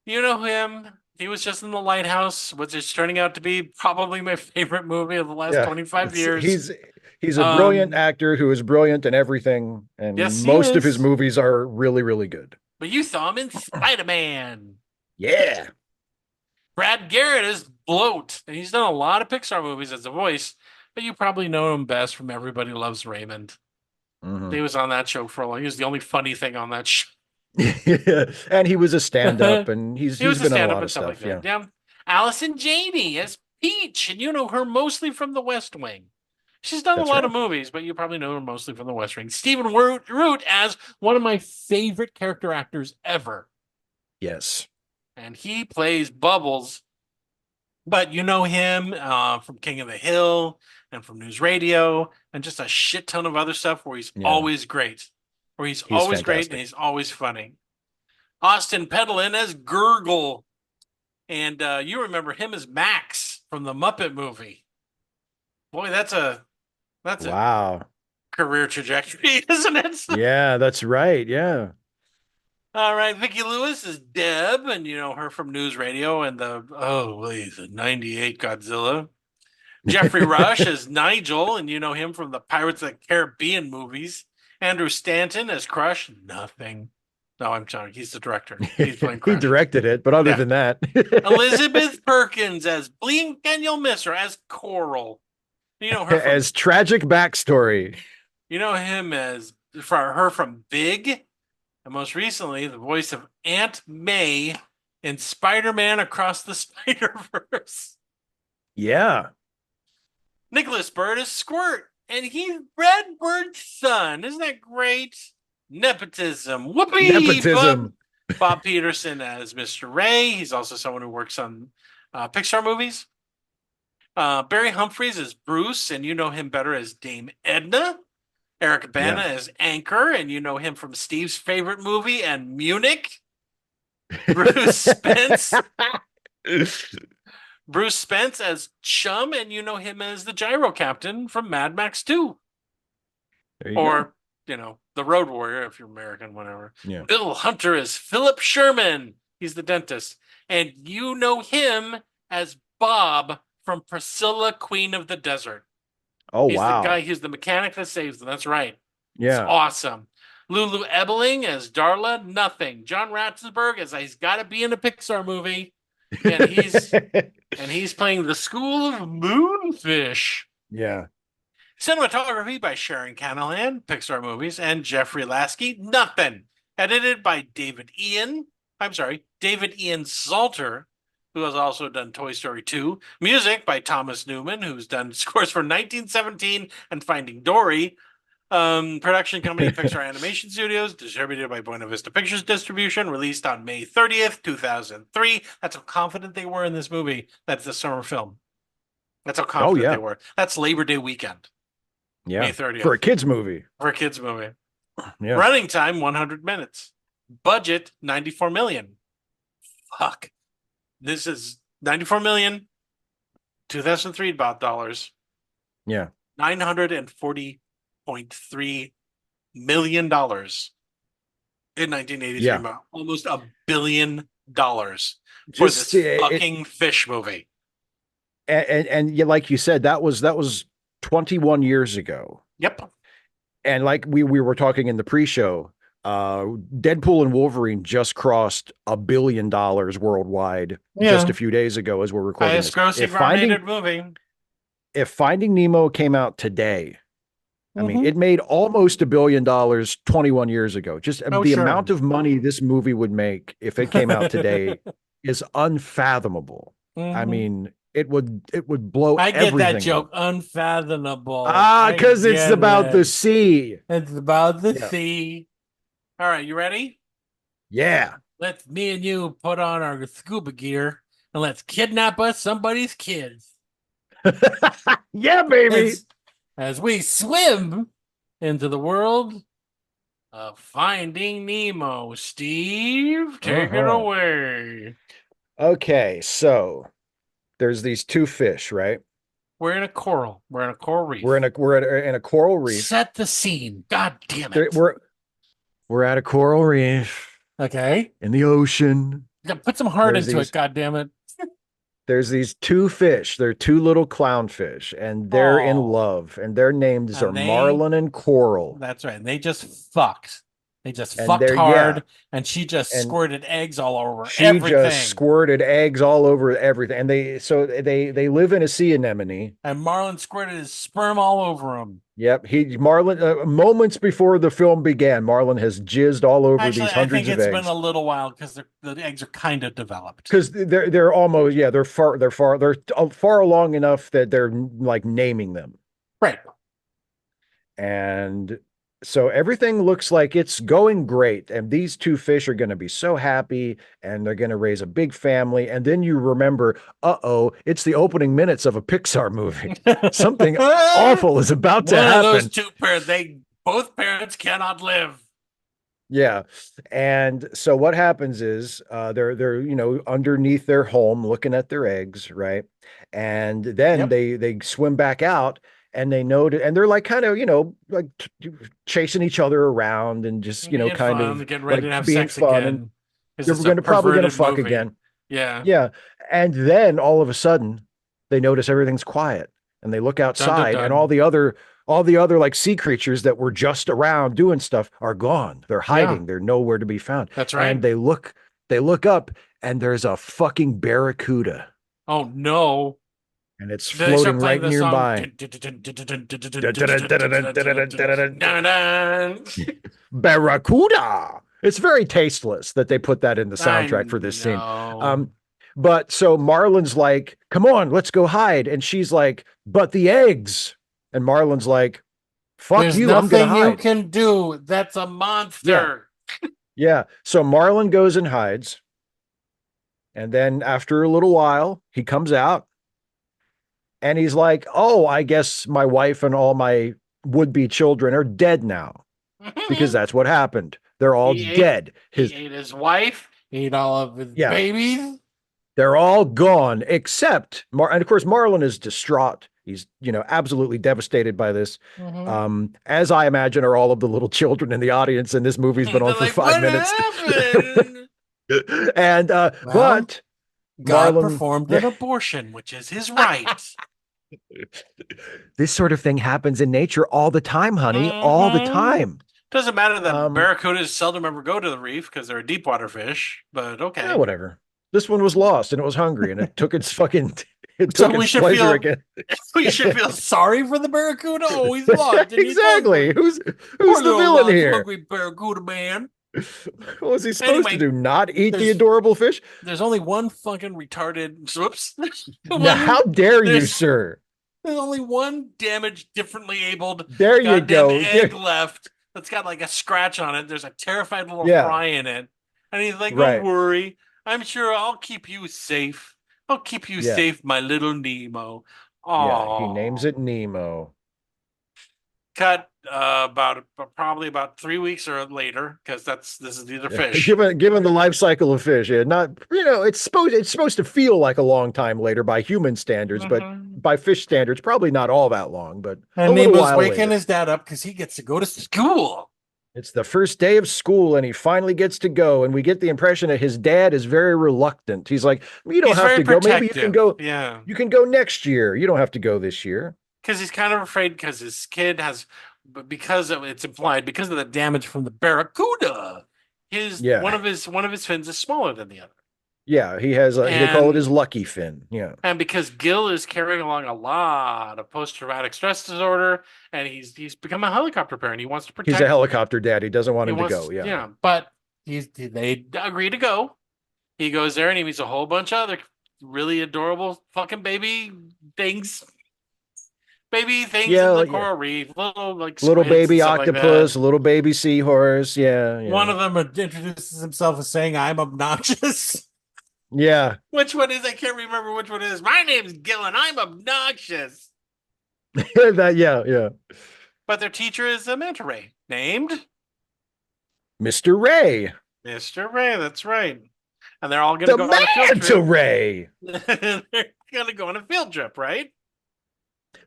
You know him. He was just in The Lighthouse, which is turning out to be probably my favorite movie of the last 25 years. He's a brilliant actor who is brilliant in everything, and yes, most of his movies are really, really good. But you saw him in Spider-Man. Yeah. Brad Garrett is Bloat, and he's done a lot of Pixar movies as a voice, but you probably know him best from Everybody Loves Raymond. He was on that show for a while. He was the only funny thing on that show. Yeah. And he was a stand-up, and he's been in a lot of stuff. Like yeah. Allison Janney as Peach, and you know her mostly from The West Wing. She's done a lot of movies, but you probably know her mostly from The West Wing. Stephen Root as one of my favorite character actors ever. Yes. And he plays Bubbles, but you know him from King of the Hill and from News Radio and just a shit ton of other stuff where he's always great. He's always fantastic. Great and he's always funny. Austin Pedalin as Gurgle. And you remember him as Max from the Muppet movie. Boy, that's a wow career trajectory, isn't it? Yeah, that's right. Yeah. All right, Vicki Lewis is Deb, and you know her from News Radio and the 98 Godzilla. Jeffrey Rush is Nigel, and you know him from the Pirates of the Caribbean movies. Andrew Stanton as Crush, nothing. No, I'm sorry, he's the director. He's playing Crush. He directed it, but other than that. Elizabeth Perkins as Blink and You'll Miss Her as Coral. You know her as tragic backstory. You know him as her from Big. And most recently, the voice of Aunt May in Spider-Man Across the Spider-Verse. Yeah. Nicholas Bird is Squirt, and he's Brad Bird's son. Isn't that great? Nepotism. Whoopee! Nepotism. Bob Peterson as Mr. Ray. He's also someone who works on Pixar movies. Barry Humphries is Bruce, and you know him better as Dame Edna. Eric Bana as Anchor, and you know him from Steve's favorite movie and Munich. Bruce Spence. Bruce Spence as Chum, and you know him as the Gyro Captain from Mad Max 2. Or, you know, the Road Warrior, if you're American, whatever. Yeah. Bill Hunter is Philip Sherman. He's the dentist. And you know him as Bob from Priscilla, Queen of the Desert. Oh, he's wow. The guy, he's the mechanic that saves them. That's right. Yeah. It's awesome. Lulu Ebeling as Darla, nothing. John Ratzenberg as he's got to be in a Pixar movie. And he's playing the School of Moonfish. Yeah. Cinematography by Sharon Canahan, Pixar movies, and Jeffrey Lasky, nothing. Edited by David Ian Salter, who has also done Toy Story 2. Music by Thomas Newman, who's done scores for 1917 and Finding Dory. Production company Pixar Animation Studios, distributed by Buena Vista Pictures Distribution, released on May 30th, 2003. That's how confident they were in this movie. That's the summer film. That's how confident they were. That's Labor Day weekend. Yeah. May 30th. For a kid's movie. Yeah. Running time, 100 minutes. Budget, $94 million. Fuck. This is $94 million, 2003 about dollars. Yeah. $940.3 million in 1983. Yeah. Almost $1 billion for this fucking fish movie. And like you said, that was 21 years ago. Yep. And like we were talking in the pre-show, Deadpool and Wolverine just crossed $1 billion worldwide just a few days ago as we're recording highest grossing animated movie. If Finding Nemo came out today, I mean, it made almost $1 billion 21 years ago. Just the amount of money this movie would make if it came out today is unfathomable. I mean, it would blow everything. I get that joke, unfathomable. Because it's about the sea. It's about the sea. All right, you ready? Yeah. Let's me and you put on our scuba gear and let's kidnap us somebody's kids. Yeah, baby. As we swim into the world of Finding Nemo. Steve, take it away. Okay, so there's these two fish, right? We're in a coral. We're in a coral reef. We're in a coral reef. Set the scene. God damn it. We're at a coral reef. Okay. In the ocean. Yeah, put some heart into it, God damn it. There's these two fish. They're two little clownfish, and they're in Oh, love, and their names are and they Marlin and Coral. that's right. And they just fucked. They just And fucked they're yeah, hard, and she just and squirted eggs all over she just everything. squirted eggs all over everything. And they live in a sea anemone. And Marlon squirted his sperm all over him. Yep, Marlin moments before the film began, Marlin has jizzed all over Actually, these I think hundreds of it's eggs. been a little while because the eggs are kind of developed. Because they're almost they're far along enough that they're like naming them. Right. And so everything looks like it's going great. And these two fish are going to be so happy and they're going to raise a big family. And then you remember, uh-oh, it's the opening minutes of a Pixar movie. Something awful is about to happen. One of those two parents, both parents cannot live. Yeah. And so what happens is they're underneath their home looking at their eggs, right? And then they swim back out and they know and they're like kind of, like chasing each other around and just, kind of getting ready to have being sex fun again. and they're probably going to fuck again. Yeah. Yeah. And then all of a sudden they notice everything's quiet and they look outside dun. and all the other like sea creatures that were just around doing stuff are gone. They're hiding. Yeah. They're nowhere to be found. That's right. And they look up and there's a fucking barracuda. Oh no. And it's floating right nearby. Barracuda. It's very tasteless that they put that in the soundtrack for this scene. But so Marlon's like, come on, let's go hide. And she's like, but the eggs. And Marlon's like, fuck There's you, I'm gonna hide. Nothing you can do. That's a monster. Yeah. So Marlon goes and hides. And then after a little while, he comes out and he's like, oh, I guess my wife and all my would-be children are dead now. Because that's what happened. They're all dead. He ate his wife, he ate all of his babies. They're all gone, except and of course, Marlon is distraught. He's, absolutely devastated by this. As I imagine are all of the little children in the audience, and this movie's been on for 5 minutes. And but God Marlon performed an abortion, which is his right. This sort of thing happens in nature all the time, honey, all the time. Doesn't matter that barracudas seldom ever go to the reef because they're a deep water fish, but okay. Yeah, whatever. This one was lost and it was hungry and it took its fucking we should feel sorry for the barracuda. Oh, he's lost. Exactly. Who's the villain here? Hungry barracuda man. What was he supposed to do? Not eat the adorable fish? There's only one fucking retarded. Whoops. Now, how dare you, sir? There's only one damaged, differently abled. There you go. Egg left that's got like a scratch on it. There's a terrified little fry in it, and he's like, "Don't worry. I'm sure I'll keep you safe. I'll keep you safe, my little Nemo." Oh, yeah, he names it Nemo. Cut probably about 3 weeks or later, because this is the other fish. Given the life cycle of fish, not it's supposed to feel like a long time later by human standards, but by fish standards, probably not all that long. But and Nemo's waking his dad up because he gets to go to school. It's the first day of school, and he finally gets to go. And we get the impression that his dad is very reluctant. He's like, "You don't have to go. Maybe you can go. Yeah, you can go next year. You don't have to go this year." Because he's kind of afraid because his kid has, it's implied because of the damage from the barracuda, one of his fins is smaller than the other. Yeah, he has. They call it his lucky fin. Yeah, and because Gil is carrying along a lot of post-traumatic stress disorder, and he's become a helicopter parent. He wants to protect. He's a helicopter dad. He doesn't want him to go. Yeah, yeah, but they agree to go. He goes there and he meets a whole bunch of other really adorable fucking baby things. In the coral reef, little baby octopus, little baby seahorse. Yeah. One of them introduces himself as saying, "I'm obnoxious." Yeah. Which one is? I can't remember which one it is. My name's Gil and I'm obnoxious. Yeah. But their teacher is a manta ray named Mr. Ray. Mr. Ray, that's right. And they're all going to go on a field trip. Ray. They're going to go on a field trip, right?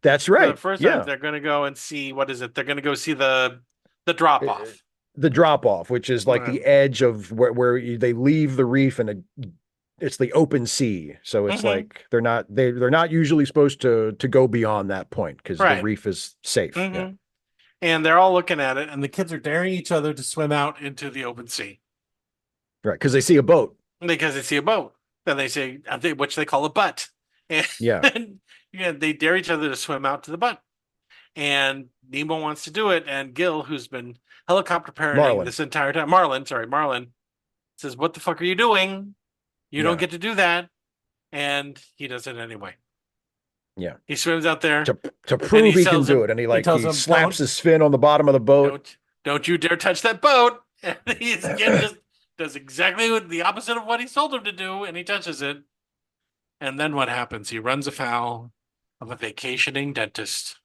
That's right. For the first time, they're going to go and see, what is it? They're going to go see the drop-off. The drop-off, which is like the edge of where they leave the reef and it's the open sea, so it's Mhm. like they're not usually supposed to go beyond that point because the Right. reef is safe. Mhm. Yeah, And they're all looking at it, and the kids are daring each other to swim out into the open sea right. Because they see a boat. because they see a boat. Then they say, which they call a butt. And, Yeah. yeah, they dare each other to swim out to the butt. And Nemo wants to do it, and Gil, who's been helicopter parenting Marlin. this entire time, Marlin, says, "What the fuck are you doing? You don't Yeah. get to do that." And he does it anyway. Yeah. He swims out there To prove he can tells do him- it, and he he tells him, slaps "Don't- his fin on the bottom of the boat. don't you dare touch that boat." And he's again just does exactly the opposite of what he told him to do, and he touches it. And then what happens? He runs afoul of a vacationing dentist.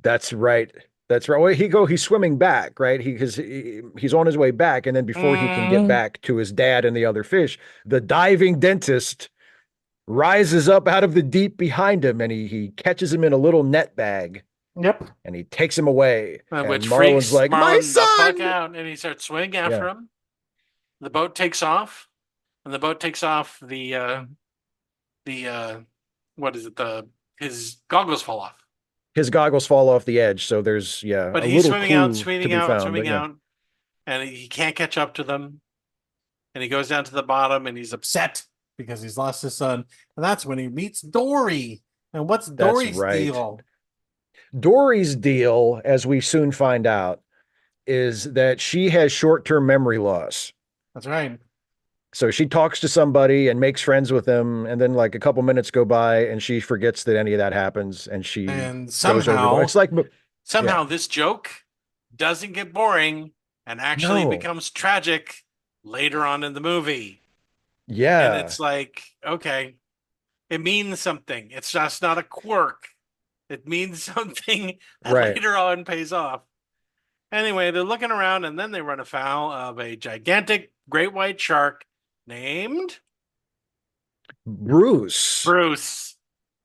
That's right. That's right. Well, he's swimming back, right? He's on his way back, and then before he can get back to his dad and the other fish, the diving dentist rises up out of the deep behind him, and he catches him in a little net bag. Yep. And he takes him away. And Which Marlin's freaks like, Marlin my the son! fuck out, and he starts swinging after him. The boat takes off, and the boat takes off. What is it? His goggles fall off. His goggles fall off the edge, so there's But a he's little swimming clue out, to swimming be out, found, swimming but yeah. out, and he can't catch up to them. And he goes down to the bottom, and he's upset because he's lost his son. And that's when he meets Dory. And what's Dory's right. deal? Dory's deal, as we soon find out, is that she has short-term memory loss. That's right. So she talks to somebody and makes friends with them, and then like a couple minutes go by, and she forgets that any of that happens, and she And goes over. It's like somehow this joke doesn't get boring and actually becomes tragic later on in the movie. Yeah. And it's like, okay, it means something. It's just not a quirk. It means something that later on pays off. Anyway, they're looking around, and then they run afoul of a gigantic great white shark named Bruce.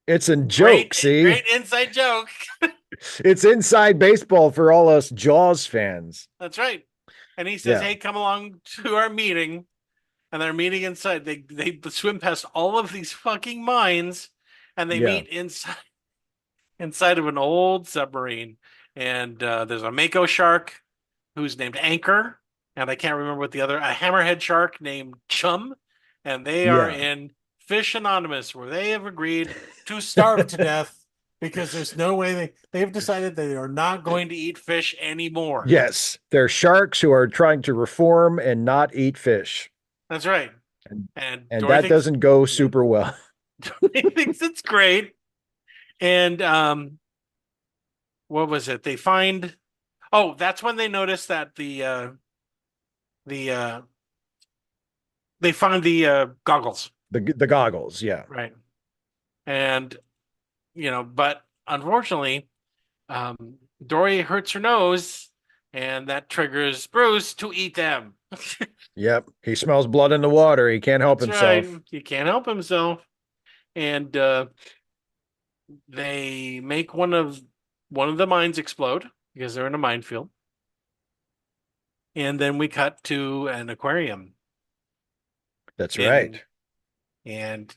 It's a joke, see? Great inside joke. It's inside baseball for all us Jaws fans. That's right. And he says, hey, come along to our meeting. And they're meeting inside. They swim past all of these fucking mines, and they meet inside of an old submarine. And there's a mako shark who's named Anchor, and I can't remember what a hammerhead shark named Chum, and they are in Fish Anonymous, where they have agreed to starve to death because there's no way they've decided that they are not going to eat fish anymore. Yes, they're sharks who are trying to reform and not eat fish. That's right. And that doesn't go super well. He thinks it's great. And what was it? They find that's when they notice that they find the goggles. The goggles, yeah. Right. And but unfortunately, Dory hurts her nose, and that triggers Bruce to eat them. Yep. He smells blood in the water. He can't help himself. Right. He can't help himself. And they make one of the mines explode because they're in a minefield. And then we cut to an aquarium. That's right. And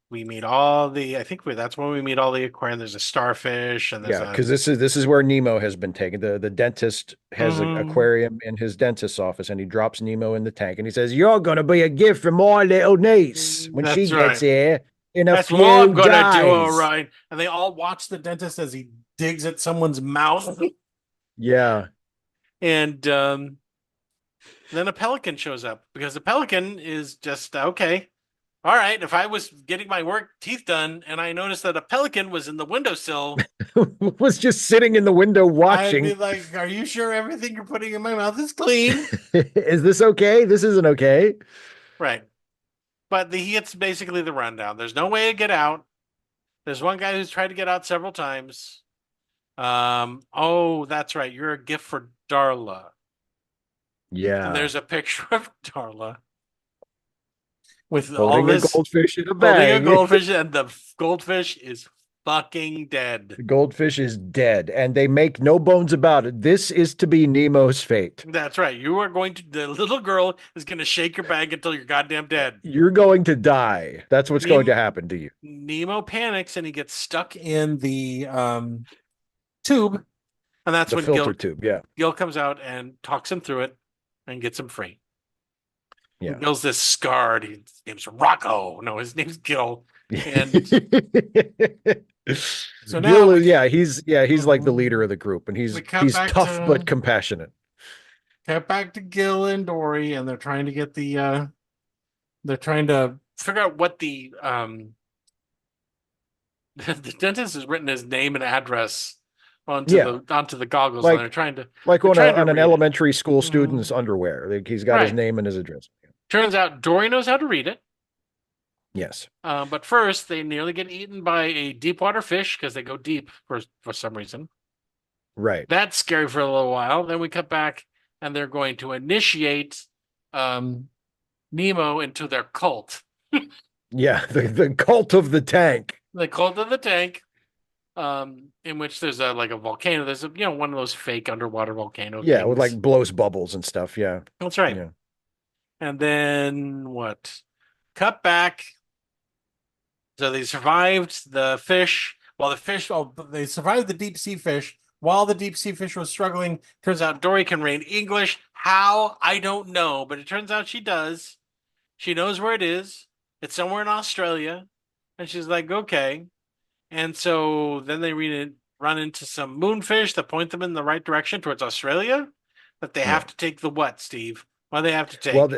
we meet that's when we meet all the aquarium. There's a starfish, and there's because this is where Nemo has been taken. The dentist has an aquarium in his dentist's office, and he drops Nemo in the tank, and he says, "You're gonna be a gift for my little niece when she gets here in a few days." That's what I'm gonna do, all right. And they all watch the dentist as he digs at someone's mouth. Yeah. And then a pelican shows up, because the pelican is just okay. All right, if I was getting my teeth done and I noticed that a pelican was in the windowsill, was just sitting in the window watching. I'd be like, are you sure everything you're putting in my mouth is clean? Is this okay? This isn't okay. Right. But he gets basically the rundown. There's no way to get out. There's one guy who's tried to get out several times. That's right. You're a gift for Darla. Yeah. And there's a picture of Darla with holding all this a goldfish in a bag. Holding a goldfish, and the goldfish is fucking dead. The goldfish is dead, and they make no bones about it. This is to be Nemo's fate. That's right. The little girl is going to shake your bag until you're goddamn dead. You're going to die. That's what's going to happen to you. Nemo panics and he gets stuck in the tube. And that's when filter tube, yeah. Gil comes out and talks him through it and gets him free. Yeah. Gil's this scarred. His name's Rocco. No, his name's Gil. And so now he's like the leader of the group, and he's tough but compassionate. Cut back to Gil and Dory, and they're trying to get they're trying to figure out what the dentist has written his name and address onto the goggles, and they're trying to on an elementary school student's underwear. He's got his name and his address. Turns out Dory knows how to read it. Yes. But first, they nearly get eaten by a deep water fish because they go deep for some reason. Right. That's scary for a little while. Then we cut back, and they're going to initiate Nemo into their cult. Yeah, the cult of the tank. The cult of the tank, in which there's a volcano. There's one of those fake underwater volcanoes. Yeah, with like blows bubbles and stuff. Yeah, that's right. Yeah. And then what? Cut back. So they survived the fish. They survived the deep sea fish. While the deep sea fish was struggling, turns out Dory can read English. How? I don't know, but it turns out she does. She knows where it is. It's somewhere in Australia. And she's like, okay. And so then they run into some moonfish that point them in the right direction towards Australia. But they have to take the what, Steve? What do they have to take? Well,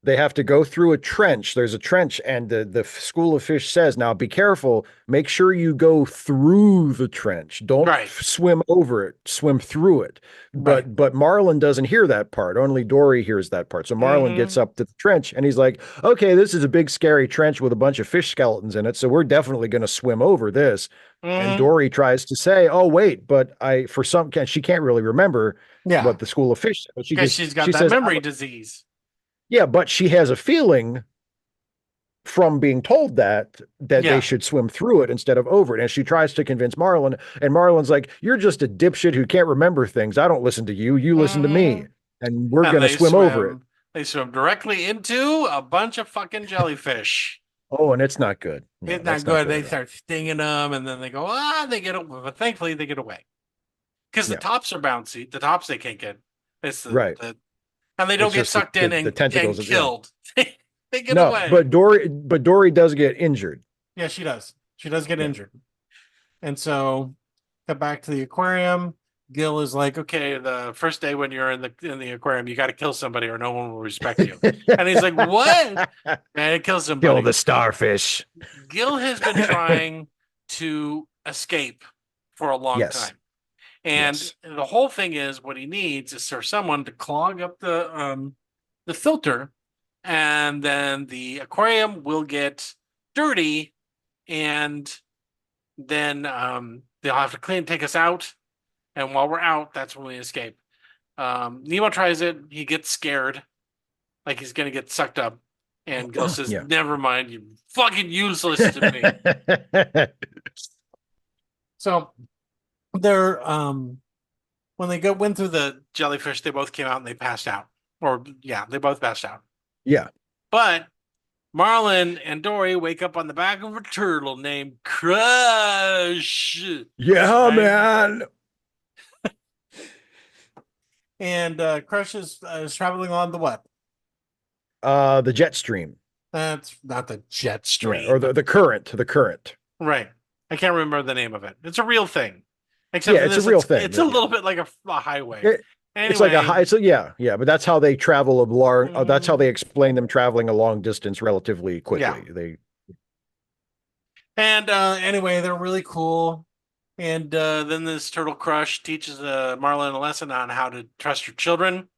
they have to go through a trench. There's a trench, and the school of fish says, now be careful. Make sure you go through the trench. Don't swim over it. Swim through it. But Marlin doesn't hear that part. Only Dory hears that part. So Marlin gets up to the trench, and he's like, okay, this is a big, scary trench with a bunch of fish skeletons in it, so we're definitely going to swim over this. And Dory tries to say, oh, wait, but she can't really remember what the school of fish said. Because she's got that memory disease. Yeah, but she has a feeling from being told that they should swim through it instead of over it. And she tries to convince Marlin, and Marlin's like, you're just a dipshit who can't remember things. I don't listen to you. You listen to me. And we're going to swim over it. They swim directly into a bunch of fucking jellyfish. Oh, and it's not good. No, it's not good. They start stinging them, and then they go, they get away. But thankfully, they get away. Because the tops are bouncy. The tops they can't get. It's and they don't get sucked in and killed. They get away. But Dory does get injured. Yeah, she does. She does get injured. And so, cut back to the aquarium. Gil is like, okay, the first day when you're in the aquarium, you got to kill somebody or no one will respect you. And he's like, what? And kill somebody. Kill the starfish. Gil has been trying to escape for a long time. And the whole thing is what he needs is for someone to clog up the filter, and then the aquarium will get dirty, and then they'll have to take us out. And while we're out, that's when we escape. Nemo tries it. He gets scared, like he's going to get sucked up. And Gil says, never mind, you fucking useless to me. So they're when they went through the jellyfish, they both came out and they passed out. They both passed out. Yeah. But Marlin and Dory wake up on the back of a turtle named Crush. Yeah, man. And Crush is traveling on the what? The jet stream. That's not the jet stream. Or the current. The current. Right. I can't remember the name of it. It's a real thing. Except it's a real thing. It's a little bit like a highway. Anyway, it's like but that's how they travel that's how they explain them traveling a long distance relatively quickly. Anyway, they're really cool. And then this turtle Crush teaches Marlin a lesson on how to trust your children.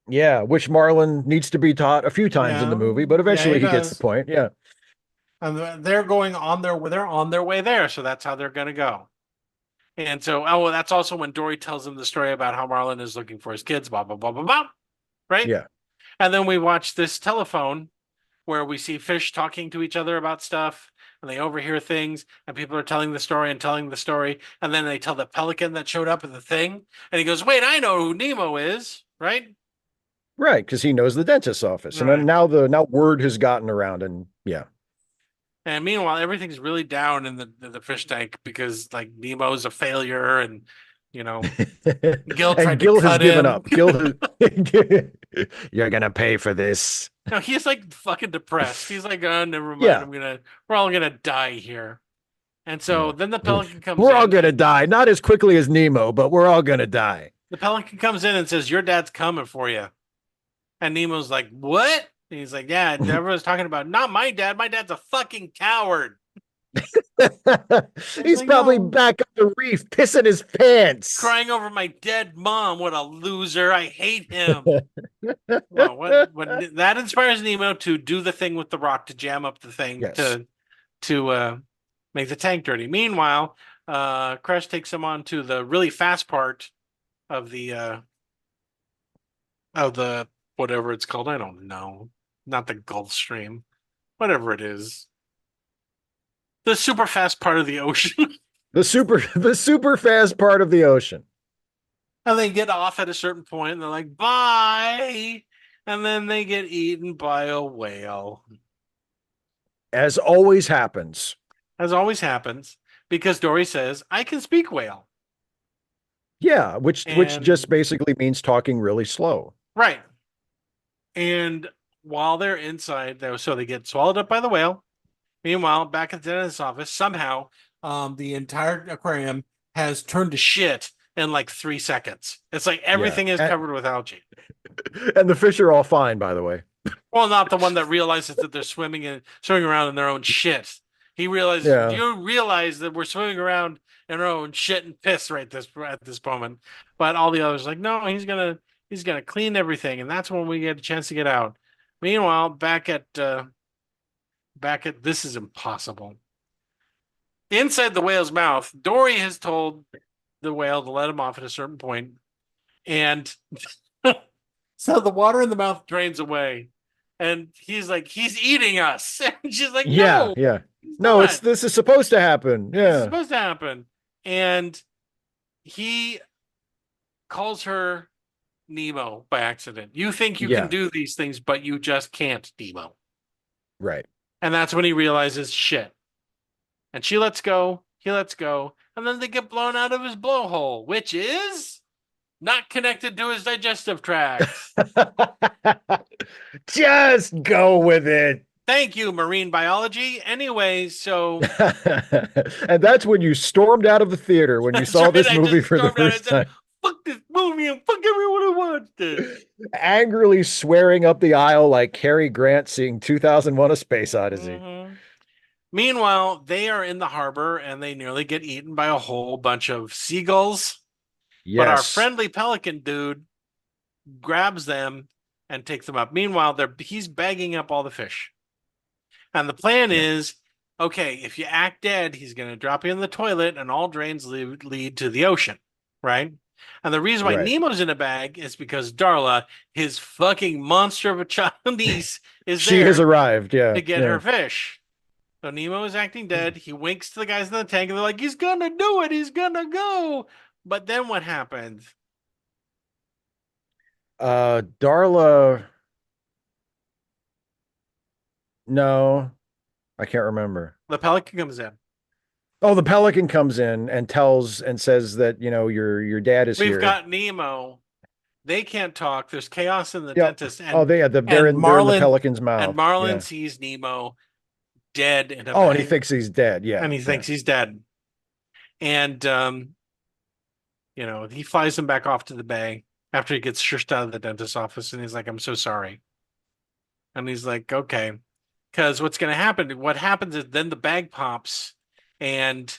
Yeah, which Marlin needs to be taught a few times in the movie, but eventually he gets the point. Yeah. And they're on their way there, so that's how they're going to go. And so, that's also when Dory tells them the story about how Marlin is looking for his kids, blah, blah, blah, blah, blah. Right? Yeah. And then we watch this telephone where we see fish talking to each other about stuff, and they overhear things, and people are telling the story and telling the story, and then they tell the pelican that showed up in the thing, and he goes, "Wait, I know who Nemo is," right? Right, because he knows the dentist's office, and Right. then now word has gotten around, and yeah. And meanwhile, everything's really down in the fish tank because like Nemo's a failure, and you know Gil tried And to Gil has cut given him. up. You're gonna pay for this. No, he's like fucking depressed. He's like, oh, never mind. Yeah. We're all gonna die here. And so Yeah. then the pelican comes We're in. all gonna die, not as quickly as Nemo, but we're all gonna die. The pelican comes in and says, "Your dad's coming for you." And Nemo's like, "What?" And he's like, "Yeah, everyone's talking about not my dad. My dad's a fucking coward." He's like, probably no. back up the reef, pissing his pants. Crying over my dead mom. What a loser. I hate him. Well, what that inspires Nemo to do the thing with the rock to jam up the thing Yes. to make the tank dirty. Meanwhile, Crash takes him on to the really fast part of the whatever it's called. I don't know. Not the Gulf Stream. Whatever it is. The super fast part of the ocean. The super fast part of the ocean. And they get off at a certain point and they're like, bye. And then they get eaten by a whale. As always happens. As always happens. Because Dory says, I can speak whale. Yeah, which just basically means talking really slow. Right. And while they're inside, so they get swallowed up by the whale. Meanwhile, back at the dentist's office, somehow the entire aquarium has turned to shit in like 3 seconds. It's like everything is covered with algae. And the fish are all fine, by the way. Well, not the one that realizes that they're swimming around in their own shit. He realizes, you realize that we're swimming around in our own shit and piss at this moment. But all the others are like, no, he's gonna clean everything, and that's when we get a chance to get out. Meanwhile, back at this is impossible. Inside the whale's mouth, Dory has told the whale to let him off at a certain point, and so the water in the mouth drains away, and he's like, he's eating us. And she's like, no, no, this is supposed to happen. Yeah, it's supposed to happen. And he calls her Nemo by accident. You think you can do these things, but you just can't, Nemo. Right. And that's when he realizes shit. And she lets go, he lets go, and then they get blown out of his blowhole, which is not connected to his digestive tract. Just go with it. Thank you, marine biology. Anyway, so... And that's when you stormed out of the theater when you saw this movie for the first time. Fuck this movie and fuck everyone who watched it. Angrily swearing up the aisle like Cary Grant seeing 2001: A Space Odyssey. Mm-hmm. Meanwhile, they are in the harbor and they nearly get eaten by a whole bunch of seagulls. Yes. But our friendly pelican dude grabs them and takes them up. Meanwhile, he's bagging up all the fish. And the plan is, okay, if you act dead, he's going to drop you in the toilet and all drains lead to the ocean, right? And the reason why Nemo's in a bag is because Darla, his fucking monster of a child niece, she has arrived, to get her fish. So Nemo is acting dead. He winks to the guys in the tank, and they're like, he's going to do it. He's going to go. But then what happened? Darla... No, I can't remember. The pelican comes in. Oh, the pelican comes in and says that, your dad is here. We've got Nemo. They can't talk. There's chaos in the dentist. And, they're in the pelican's mouth. And Marlin sees Nemo dead in a bag. And he thinks he's dead. Yeah. And he thinks he's dead. And, he flies him back off to the bay after he gets shushed out of the dentist's office. And he's like, I'm so sorry. And he's like, okay. Because what happens is then the bag pops and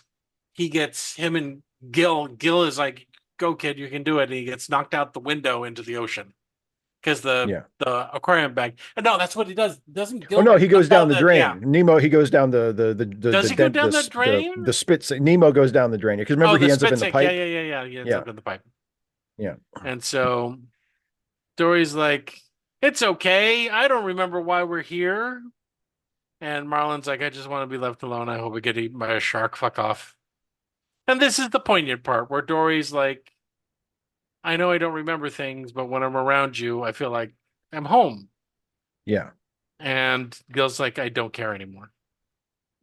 him and Gil is like, go kid, you can do it. And he gets knocked out the window into the ocean because the aquarium bag. And no, that's what he does. Doesn't Gil? Oh no, he goes down the drain. Nemo, he goes down the Does he go down the drain? The spit. Nemo goes down the drain because remember he ends up in the pipe. Yeah. He ends up in the pipe. Yeah. And so Dory's like, it's okay. I don't remember why we're here. And Marlon's like, I just want to be left alone. I hope we get eaten by a shark. Fuck off. And this is the poignant part where Dory's like, I know I don't remember things, but when I'm around you, I feel like I'm home. Yeah. And Gil's like, I don't care anymore.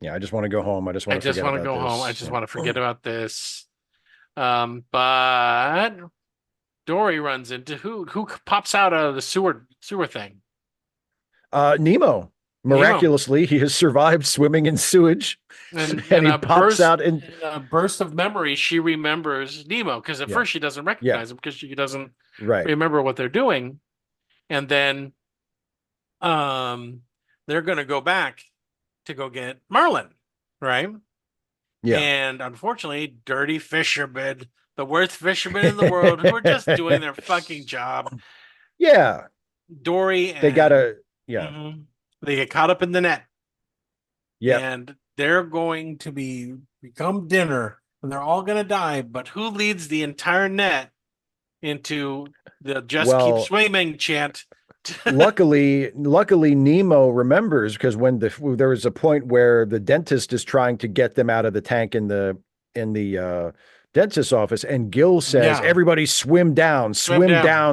Yeah, I just want to go home. I just want to go home. I just want to forget about this. But Dory runs into who pops out of the sewer thing? Nemo. Miraculously, he has survived swimming in sewage, and he pops out in a burst of memory. She remembers Nemo because at first she doesn't recognize him because she doesn't remember what they're doing, and then they're going to go back to go get Marlin, right? Yeah, and unfortunately, dirty fishermen, the worst fishermen in the world, who are just doing their fucking job. Yeah, Dory, they gotta they get caught up in the net. Yeah. And they're going to become dinner and they're all going to die. But who leads the entire net into the keep swimming chant? luckily Nemo remembers, because when there was a point where the dentist is trying to get them out of the tank in the dentist's office, and Gil says, everybody swim down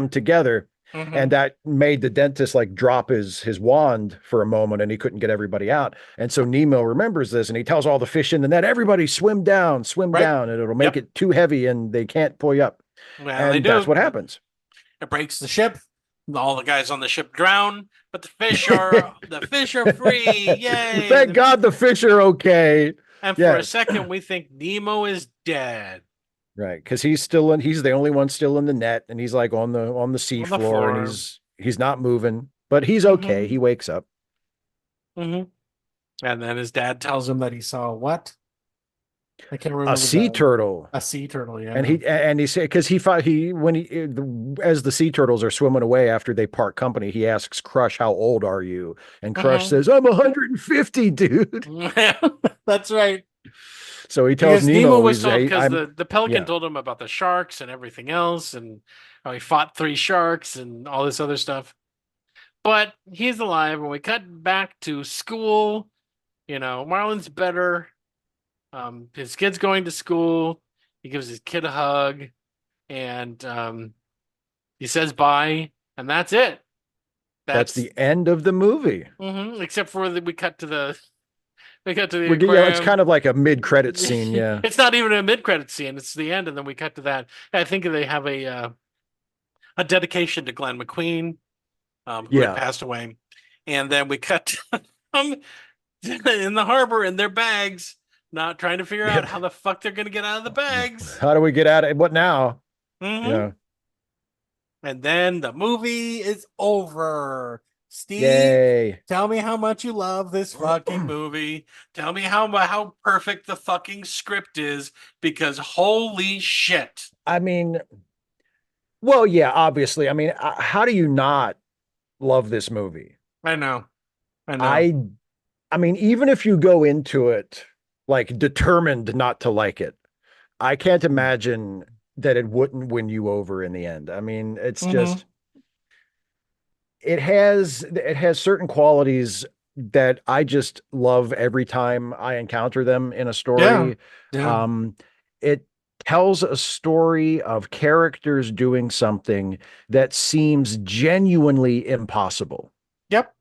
together. Mm-hmm. And that made the dentist like drop his wand for a moment, and he couldn't get everybody out. And so Nemo remembers this, and he tells all the fish in the net, everybody swim down, and it'll make it too heavy and they can't pull you up. Well, and that's what happens. It breaks the ship. All the guys on the ship drown, but the fish are free. Yay! Thank God the fish are okay. And for a second, we think Nemo is dead. Right, because he's the only one still in the net, and he's like on the sea floor, and he's not moving, but he's okay. Mm-hmm. He wakes up. Mm-hmm. And then his dad tells him that he saw what? I can't remember. A sea turtle. A sea turtle, yeah. And he said, because as the sea turtles are swimming away after they part company, he asks Crush, "How old are you?" And Crush says, "I'm 150, dude." That's right. So he tells Nemo was told, because the pelican told him about the sharks and everything else, and how he fought 3 sharks and all this other stuff. But he's alive. When we cut back to school, Marlin's better. His kid's going to school. He gives his kid a hug, and he says bye, and that's it. That's the end of the movie. Mm-hmm, except for we cut to the aquarium. It's kind of like a mid-credit scene. Yeah, it's not even a mid-credit scene. It's the end, and then we cut to that. I think they have a dedication to Glenn McQueen, who had passed away, and then we cut to them in the harbor in their bags, not trying to figure out how the fuck they're going to get out of the bags. How do we get out of it? What now? Mm-hmm. Yeah. And then the movie is over. Steve, Yay. Tell me how much you love this fucking movie. Tell me how perfect the fucking script is, because holy shit. I mean, well, yeah, obviously. I mean, how do you not love this movie? I know. I mean, even if you go into it like determined not to like it, I can't imagine that it wouldn't win you over in the end. I mean, it's just, it has certain qualities that I just love every time I encounter them in a story. Yeah. It tells a story of characters doing something that seems genuinely impossible. Yep.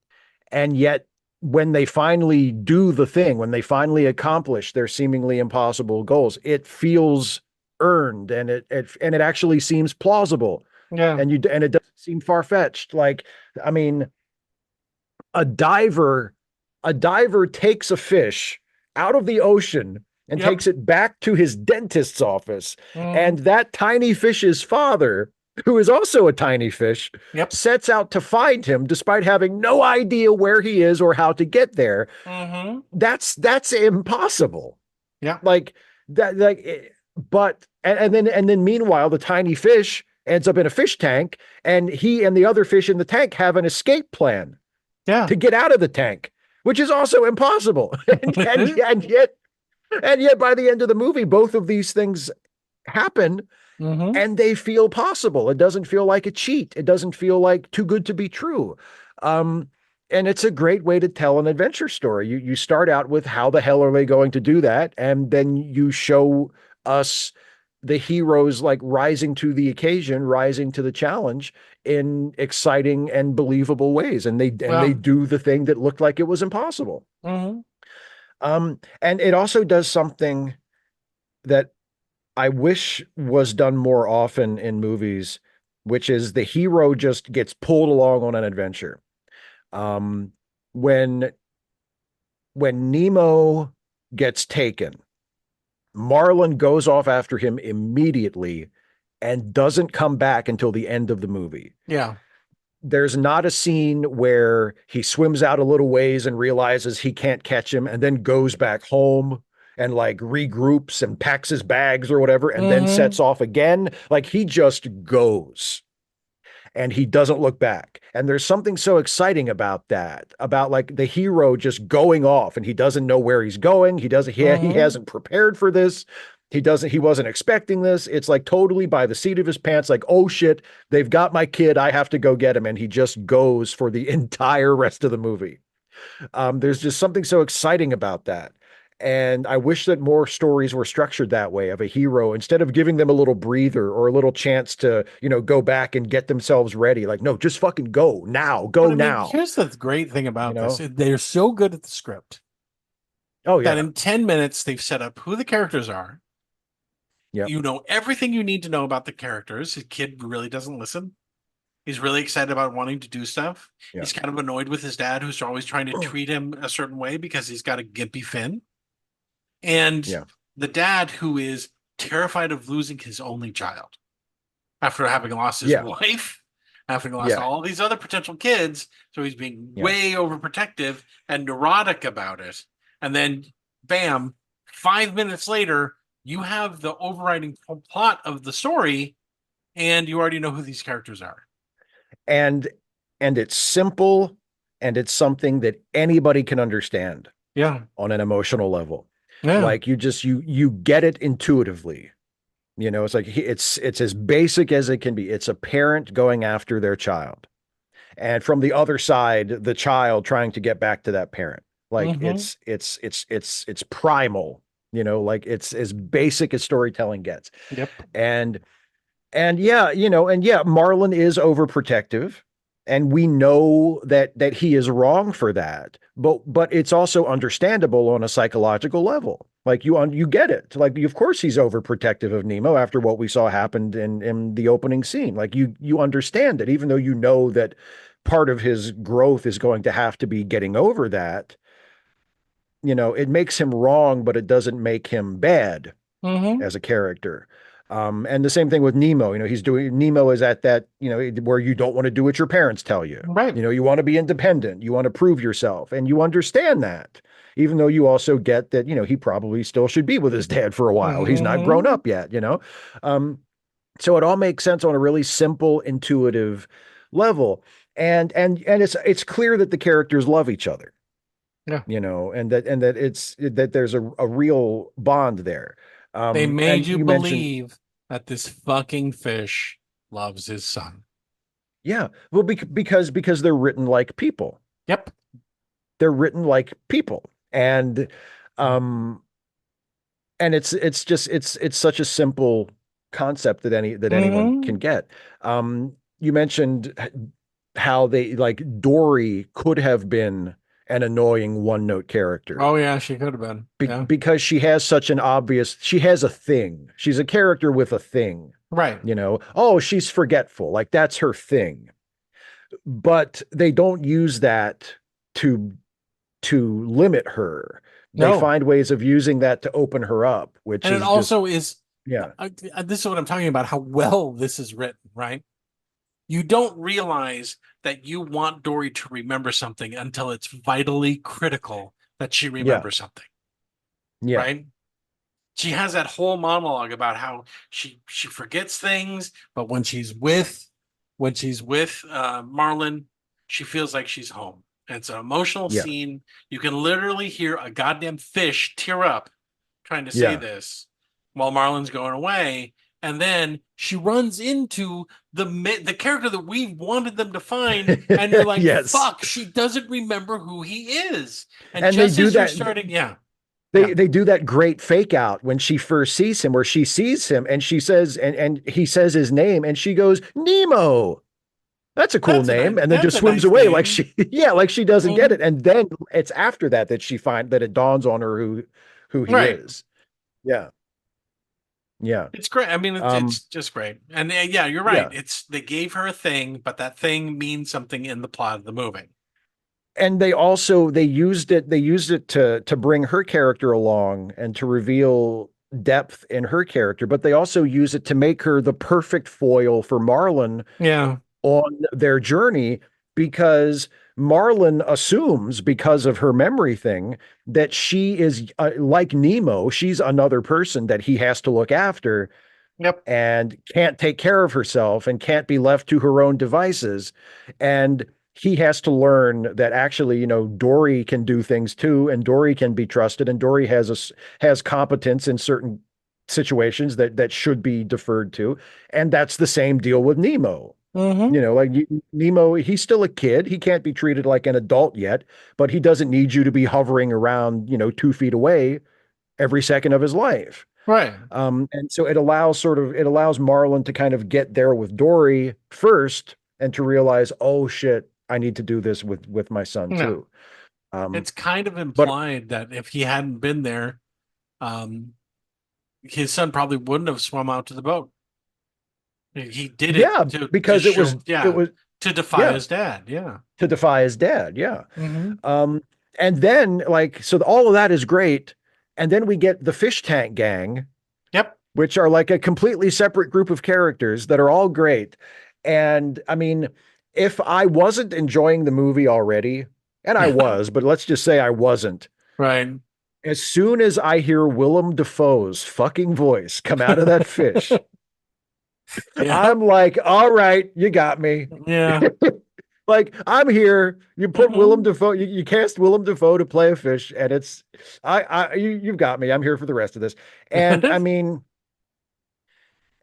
And yet, when they finally do the thing, when they finally accomplish their seemingly impossible goals, it feels earned, and it actually seems plausible. Yeah. And it doesn't seem far-fetched. Like, I mean, a diver takes a fish out of the ocean and takes it back to his dentist's office. And that tiny fish's father, who is also a tiny fish, sets out to find him despite having no idea where he is or how to get there. That's impossible. Yeah. Like that, but then meanwhile, the tiny fish ends up in a fish tank, and he and the other fish in the tank have an escape plan to get out of the tank, which is also impossible. and yet by the end of the movie, both of these things happen. And they feel possible. It doesn't feel like a cheat. It doesn't feel like too good to be true. and it's a great way to tell an adventure story. You start out with how the hell are they going to do that, and then you show us the heroes like rising to the occasion, rising to the challenge in exciting and believable ways, and they do the thing that looked like it was impossible. Mm-hmm. And it also does something that I wish was done more often in movies, which is the hero just gets pulled along on an adventure. When Nemo gets taken, Marlin goes off after him immediately and doesn't come back until the end of the movie. Yeah. There's not a scene where he swims out a little ways and realizes he can't catch him and then goes back home and like regroups and packs his bags or whatever and then sets off again. Like he just goes and he doesn't look back. And there's something so exciting about that, about like the hero just going off and he doesn't know where he's going. He hasn't prepared for this. He wasn't expecting this. It's like totally by the seat of his pants, like, oh shit, they've got my kid. I have to go get him. And he just goes for the entire rest of the movie. There's just something so exciting about that. And I wish that more stories were structured that way, of a hero, instead of giving them a little breather or a little chance to, go back and get themselves ready. Like, no, just fucking go now, now. Here's the great thing about this. They're so good at the script. Oh, yeah. That in 10 minutes, they've set up who the characters are. Yep. You know everything you need to know about the characters. His kid really doesn't listen. He's really excited about wanting to do stuff. Yeah. He's kind of annoyed with his dad, who's always trying to treat him a certain way because he's got a gimpy fin. And the dad, who is terrified of losing his only child after having lost his wife, having lost all these other potential kids. So he's being way overprotective and neurotic about it. And then, bam, 5 minutes later, you have the overriding plot of the story, and you already know who these characters are. And it's simple, and it's something that anybody can understand. Yeah. On an emotional level. Yeah. Like you get it intuitively. It's like it's as basic as it can be. It's a parent going after their child. And from the other side, the child trying to get back to that parent. Like it's primal, like it's as basic as storytelling gets. Yep. And Marlin is overprotective. And we know that he is wrong for that, but it's also understandable on a psychological level. Like you get it. Like of course he's overprotective of Nemo after what we saw happened in the opening scene. Like you understand it, even though you know that part of his growth is going to have to be getting over that. It makes him wrong, but it doesn't make him bad as a character. And the same thing with Nemo. Nemo is at that, where you don't want to do what your parents tell you. Right. You want to be independent. You want to prove yourself. And you understand that, even though you also get that, he probably still should be with his dad for a while. He's not grown up yet, So it all makes sense on a really simple, intuitive level. And it's clear that the characters love each other. Yeah. And that there's a real bond there. They made you believe that this fucking fish loves his son. Yeah. Well, because they're written like people. Yep. They're written like people. And it's such a simple concept that anyone can get. You mentioned how they like Dory could have been an annoying one-note character. Oh yeah, she could have been. Because she has such an obvious, she has a thing. She's a character with a thing. Right. Oh, she's forgetful. Like that's her thing. But they don't use that to limit her. They find ways of using that to open her up, which and is it also is. Yeah. This is what I'm talking about, how well this is written, right? You don't realize that you want Dory to remember something until it's vitally critical that she remembers something. Yeah. Right? She has that whole monologue about how she forgets things, but when she's with Marlin, she feels like she's home. And it's an emotional scene. You can literally hear a goddamn fish tear up trying to say this while Marlin's going away. and then she runs into the character that we wanted them to find, and you're like, Yes. fuck, she doesn't remember who he is. And they just do as you're that. starting, yeah. They do that great fake out when she first sees him, where she sees him and she says, and he says his name, and she goes, Nemo. That's a cool name. And then just swims away like she, like she doesn't get it. And then it's after that that that it dawns on her who he is. Yeah. Yeah. It's great. I mean, it's just great. And yeah, you're right. Yeah. They gave her a thing, but that thing means something in the plot of the movie. And they used it to bring her character along and to reveal depth in her character, but they also use it to make her the perfect foil for Marlin. Yeah. On their journey, because Marlin assumes, because of her memory thing, that she is like Nemo. She's another person that he has to look after. Yep. And can't take care of herself and can't be left to her own devices. And he has to learn that actually, Dory can do things too, and Dory can be trusted, and Dory has competence in certain situations that should be deferred to. And that's the same deal with Nemo. Mm-hmm. Nemo, he's still a kid. He can't be treated like an adult yet, but he doesn't need you to be hovering around, 2 feet away every second of his life. Right. And so it allows Marlin to kind of get there with Dory first and to realize, oh shit, I need to do this with my son too. It's kind of implied that if he hadn't been there, his son probably wouldn't have swum out to the boat. He did it because it was to defy his dad. Yeah. To defy his dad. Yeah. Mm-hmm. And then so all of that is great. And then we get the fish tank gang. Yep. Which are like a completely separate group of characters that are all great. And I mean, if I wasn't enjoying the movie already, and I was, but let's just say I wasn't. Right. As soon as I hear Willem Dafoe's fucking voice come out of that fish, I'm like, all right, you got me. Yeah. Like, I'm here. You put Willem Dafoe, you cast Willem Dafoe to play a fish, and it's you've got me. I'm here for the rest of this. And I mean,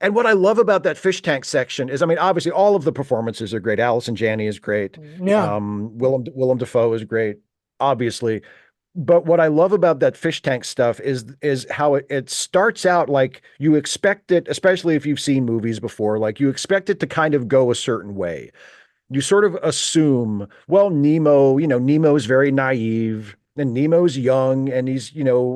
and what I love about that fish tank section is, I mean, obviously all of the performances are great. Allison Janney is great. Yeah. Willem Dafoe is great, obviously. But what I love about that fish tank stuff is how it starts out like you expect it, especially if you've seen movies before, like you expect it to kind of go a certain way. You sort of assume, well, Nemo's very naive, and Nemo's young, and he's,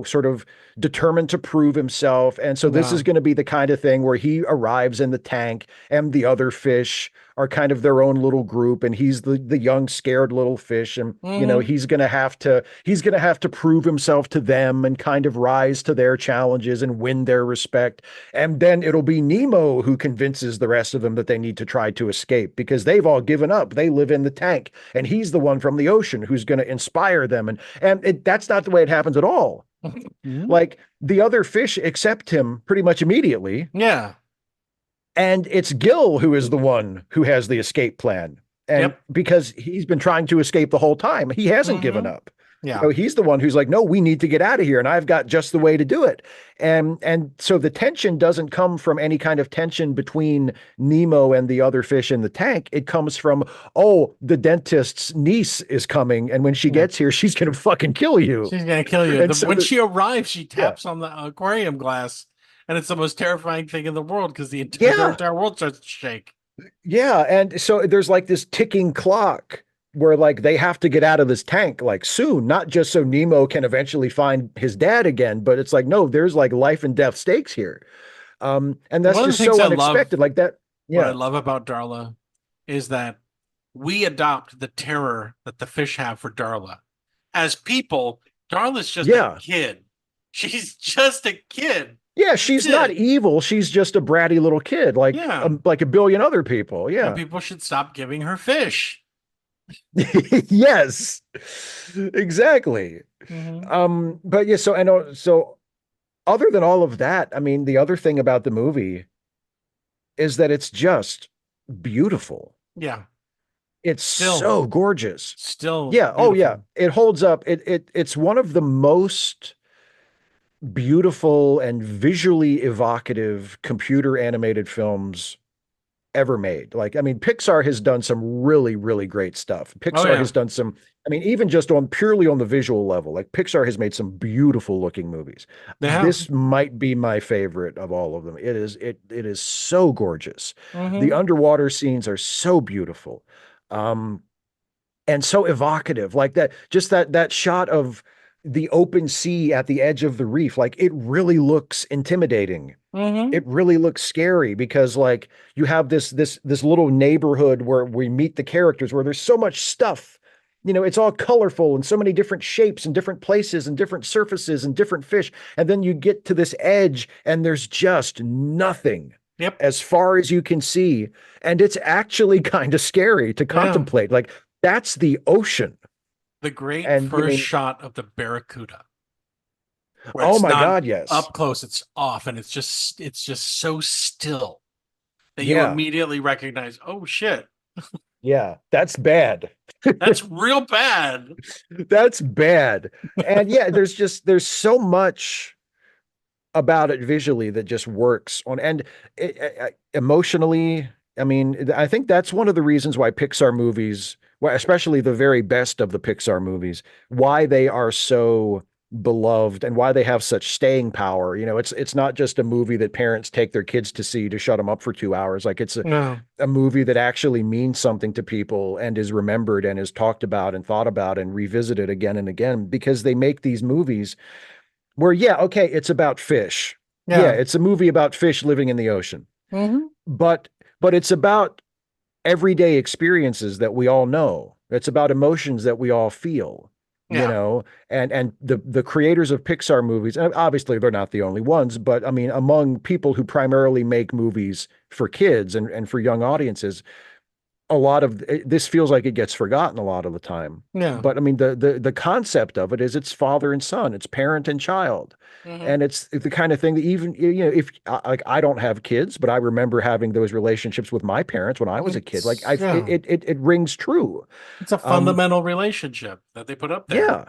sort of determined to prove himself. And so this is going to be the kind of thing where he arrives in the tank and the other fish are kind of their own little group, and he's the young, scared little fish. And, he's going to have to prove himself to them and kind of rise to their challenges and win their respect. And then it'll be Nemo who convinces the rest of them that they need to try to escape because they've all given up. They live in the tank, and he's the one from the ocean who's going to inspire them. And that's not the way it happens at all. Like the other fish accept him pretty much immediately. Yeah. And it's Gil who is the one who has the escape plan. And because he's been trying to escape the whole time, he hasn't given up. Yeah. So he's the one who's like, no, we need to get out of here. And I've got just the way to do it. And so the tension doesn't come from any kind of tension between Nemo and the other fish in the tank. It comes from, oh, the dentist's niece is coming. And when she gets here, she's going to fucking kill you. She's going to kill you. When she arrives, she taps on the aquarium glass. And it's the most terrifying thing in the world because the entire world starts to shake. Yeah. And so there's like this ticking clock where like they have to get out of this tank like soon, not just so Nemo can eventually find his dad again, but it's like, no, there's like life and death stakes here. And that's just so unexpected. Like that. Yeah. What I love about Darla is that we adopt the terror that the fish have for Darla. As people, Darla's just a kid. She's just a kid. Yeah, she's not evil. She's just a bratty little kid, like a billion other people. Yeah, and people should stop giving her fish. Yes, exactly. But yeah, so other than all of that, I mean, the other thing about the movie is that it's just beautiful. Yeah, it's so gorgeous. Still, yeah. Beautiful. Oh yeah, it holds up. It's one of the most beautiful and visually evocative computer animated films ever made. Like, I mean, Pixar has done some really, really great stuff. Oh Pixar yeah, has done some, I mean, even just on purely on the visual level, like Pixar has made some beautiful looking movies. they have. This might be my favorite of all of them. It is so gorgeous. The Hmm. underwater scenes are so beautiful. Um, and so evocative, like that, just that shot of the open sea at the edge of the reef, like it really looks intimidating. Hmm. It really looks scary because like you have this little neighborhood where we meet the characters where there's so much stuff. It's all colorful and so many different shapes and different places and different surfaces and different fish. And then you get to this edge and there's just nothing Yep. as far as you can see. And it's actually kind of scary to Yeah. contemplate. Like that's the ocean. The great And you first mean, shot of the Barracuda, where oh it's my not God, yes. up close, it's off, and it's just so still that you Yeah. immediately recognize, oh shit, Yeah. That's bad. that's real bad. That's bad. And yeah, there's so much about it visually that just works on and emotionally. I mean, I think that's one of the reasons why Pixar movies, well, especially the very best of the Pixar movies, why they are so beloved and why they have such staying power. It's not just a movie that parents take their kids to see to shut them up for 2 hours. Like it's No. a movie that actually means something to people and is remembered and is talked about and thought about and revisited again and again because they make these movies where, yeah, okay, it's about fish. Yeah, Yeah. it's a movie about fish living in the ocean. Hmm. But it's about everyday experiences that we all know. It's about emotions that we all feel, Yeah. and the creators of Pixar movies, and obviously they're not the only ones, but I mean, among people who primarily make movies for kids and for young audiences, a lot of this feels like it gets forgotten a lot of the time. Yeah. But I mean, the concept of it is it's father and son, it's parent and child. Hmm. And it's the kind of thing that even, if like I don't have kids, but I remember having those relationships with my parents when I was a kid. Like It's yeah. it rings true. It's a Um, fundamental relationship that they put up there, yeah.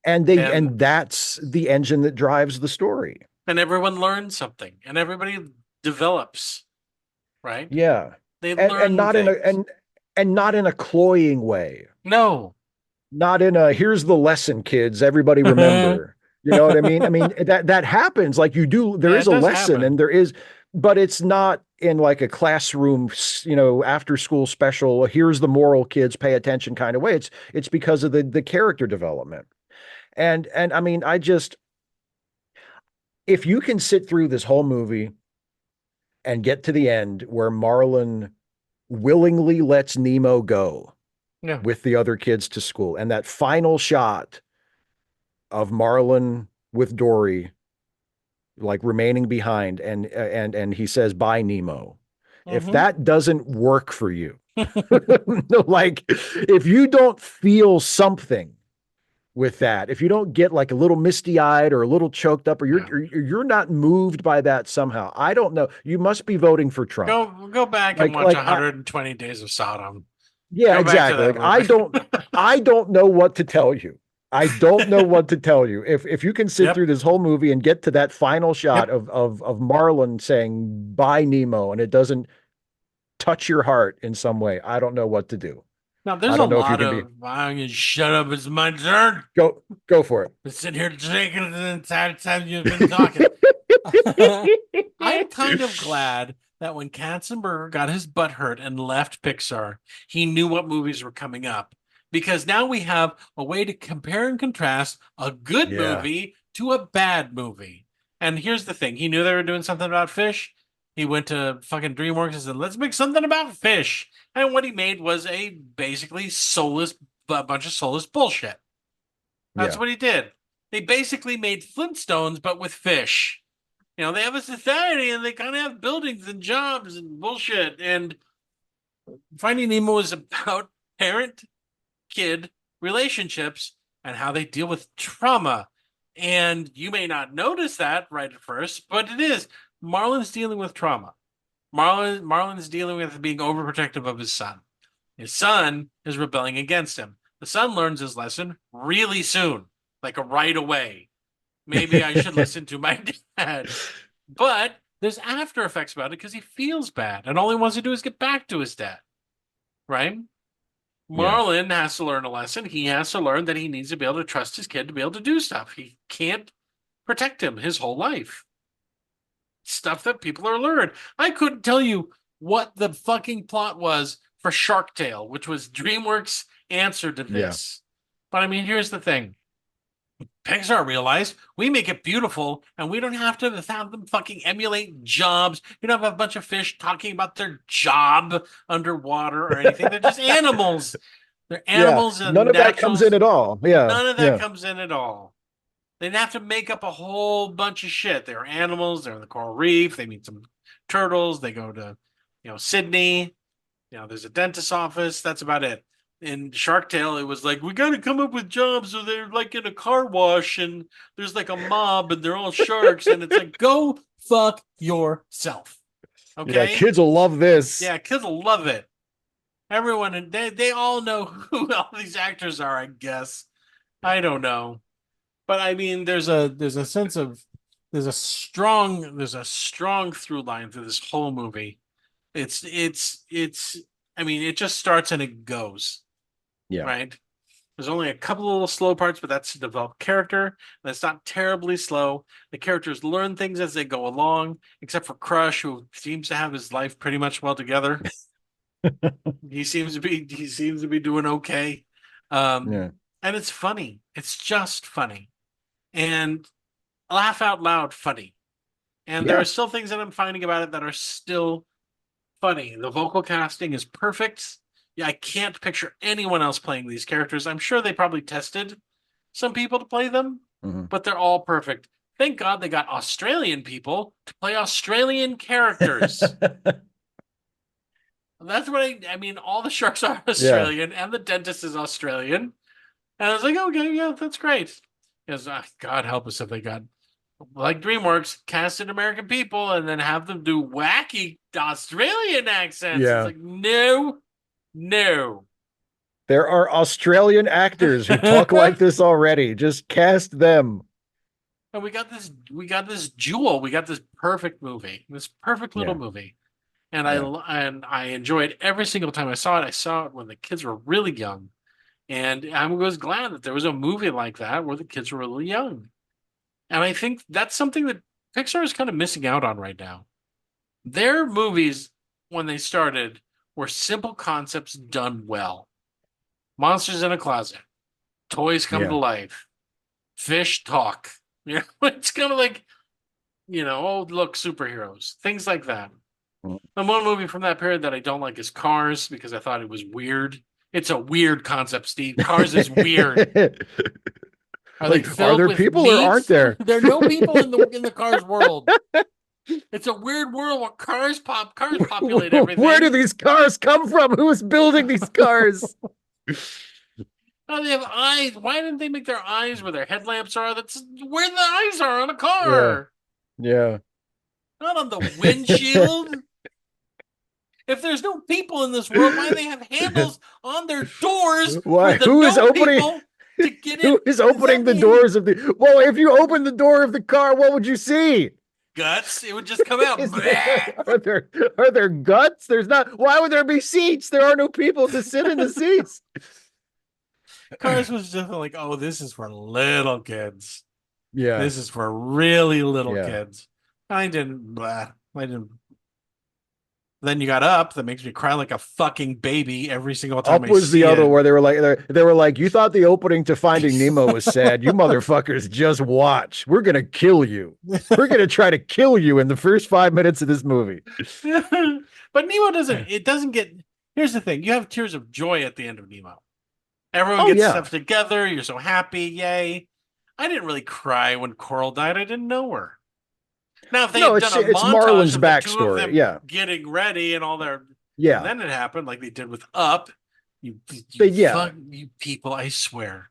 and And that's the engine that drives the story. everyone learns something, and everybody develops, right? Yeah. They And learn not in a things. and not in a cloying way. No. Not in a here's the lesson, kids, everybody Yeah, remember. You know what I mean? I mean, that happens. Like you do, there is it a does lesson and happen. there is, but it's not in like a classroom, after school special, here's the moral, kids pay attention kind of way. It's because of the character development. And I mean, if you can sit through this whole movie and get to the end where Marlin willingly lets Nemo go Yeah. with the other kids to school, and that final shot of Marlin with Dory like remaining behind and he says bye Nemo. If Hmm. that doesn't work for you, like if you don't feel something with that, if you don't get like a little misty-eyed or a little choked up or Yeah. you're not moved by that somehow, I don't know. You must be voting for Trump. Go back and Like watch like I 120 Days of Sodom. Yeah, Go back to exactly. that Like movie. I don't know what to tell you. I don't know what to tell you. If you can sit Yep. through this whole movie and get to that final shot Yep. of Marlin saying bye Nemo and it doesn't touch your heart in some way, I don't know what to do. Now I there's a don't know if you lot can be of I'm gonna shut up. It's my turn. go for I'm sitting here drinking the entire time you've been talking. I'm kind of it. glad that when Katzenberger got his butt hurt and left Pixar, he knew what movies were coming up. Because now we have a way to compare and contrast a good Yeah. movie to a bad movie. And here's the thing, he knew they were doing something about fish. He went to fucking DreamWorks and said, let's make something about fish. And what he made was a basically a bunch of soulless bullshit. That's Yeah. what he did. They basically made Flintstones, but with fish. They have a society and they kind of have buildings and jobs and bullshit. And Finding Nemo is about parent kid relationships and how they deal with trauma. And you may not notice that right at first, but it is. Marlin's dealing with trauma. Marlin's dealing with being overprotective of his son. His son is rebelling against him. The son learns his lesson really soon, like right away. Maybe I should listen to my dad. But there's after effects about it because he feels bad, and all he wants to do is get back to his dad, right? Marlon has to learn a lesson. He has to learn that he needs to be able to trust his kid to be able to do stuff. He can't protect him his whole life. Stuff that people are learned. I couldn't tell you what the fucking plot was for Shark Tale, which was DreamWorks' answer to this. But I mean, here's the thing. Pixar realized we make it beautiful and we don't have to have them fucking emulate jobs. You don't have a bunch of fish talking about their job underwater or anything. They're just animals. They're animals. And none of that comes in at all. Yeah. None of that comes in at all. They didn't have to make up a whole bunch of shit. They're animals. They're in the coral reef. They meet some turtles. They go to, Sydney. There's a dentist's office. That's about it. In Shark Tale, it was like, we got to come up with jobs so they're like in a car wash and there's like a mob and they're all sharks. And it's like, go fuck yourself. Okay. Yeah, kids will love this. Yeah, kids will love it. Everyone, and they all know who all these actors are, I guess. I don't know. But I mean, there's a sense of, there's a strong through line through this whole movie. It's I mean, it just starts and it goes. Yeah. Right. There's only a couple of little slow parts, but that's to develop character. And it's not terribly slow. The characters learn things as they go along, except for Crush, who seems to have his life pretty much well together. He seems to be doing okay. And it's funny. It's just funny. And laugh out loud funny. And there are still things that I'm finding about it that are still funny. The vocal casting is perfect. Yeah, I can't picture anyone else playing these characters. I'm sure they probably tested some people to play them, but they're all perfect. Thank God they got Australian people to play Australian characters. That's what I mean. All the sharks are Australian, and the dentist is Australian. And I was like, okay, yeah, that's great. Because God help us if they got, like DreamWorks, casted American people and then have them do wacky Australian accents. Yeah. It's like, no. There are Australian actors who talk like this already. Just cast them. And we got this jewel. We got this perfect movie. This perfect little movie. And I enjoyed every single time I saw it. I saw it when the kids were really young. And I was glad that there was a movie like that where the kids were really young. And I think that's something that Pixar is kind of missing out on right now. Their movies, when they started, were simple concepts done well. Monsters in a closet. Toys come to life. Fish talk. It's kind of like, oh, look, superheroes. Things like that. And one movie from that period that I don't like is Cars, because I thought it was weird. It's a weird concept, Steve. Cars is weird. Are there people or aren't there? There are no people in the Cars world. It's a weird world where cars populate everything. Where do these cars come from? Who's building these cars? Oh, they have eyes. Why didn't they make their eyes where their headlamps are? That's where the eyes are on a car. Yeah. Not on the windshield. If there's no people in this world, why do they have handles on their doors? Why? Who is opening? Who is opening the doors of the? Well, if you open the door of the car, what would you see? Guts. It would just come out. Are there guts? There's not. Why would there be seats? There are no people to sit in the seats. Cars was just like, oh, this is for little kids. Yeah, this is for really little kids. I didn't. Then you got Up, that makes me cry like a fucking baby every single time. Up was the other where they were like, you thought the opening to Finding Nemo was sad. You motherfuckers, just watch. We're gonna kill you. We're gonna try to kill you in the first 5 minutes of this movie. But Nemo doesn't get. Here's the thing: you have tears of joy at the end of Nemo. Everyone gets stuff together. You're so happy, yay! I didn't really cry when Coral died. I didn't know her. Now, if they had done a montage of the two of them getting ready and all their, and then it happened like they did with Up. You people, I swear.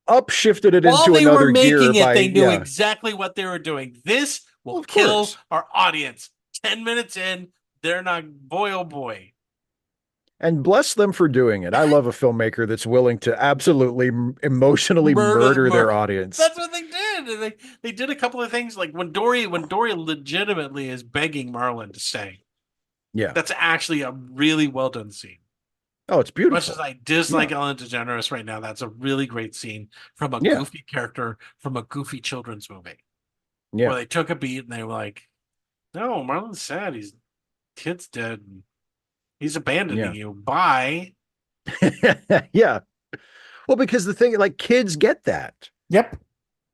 Up shifted it While into another gear. While they were making it, they knew exactly what they were doing. This will kill our audience. 10 minutes in, they're not, boy, oh boy. And bless them for doing it. I love a filmmaker that's willing to absolutely emotionally murder their audience. That's what they did. They did a couple of things like when Dory legitimately is begging Marlin to stay. Yeah. That's actually a really well done scene. Oh, it's beautiful. Much as I dislike Ellen DeGeneres right now, that's a really great scene from a goofy character from a goofy children's movie. Yeah. Where they took a beat and they were like, no, Marlon's sad. His kid's dead. He's abandoning you. Bye. Yeah. Well, because the thing, like, kids get that. Yep.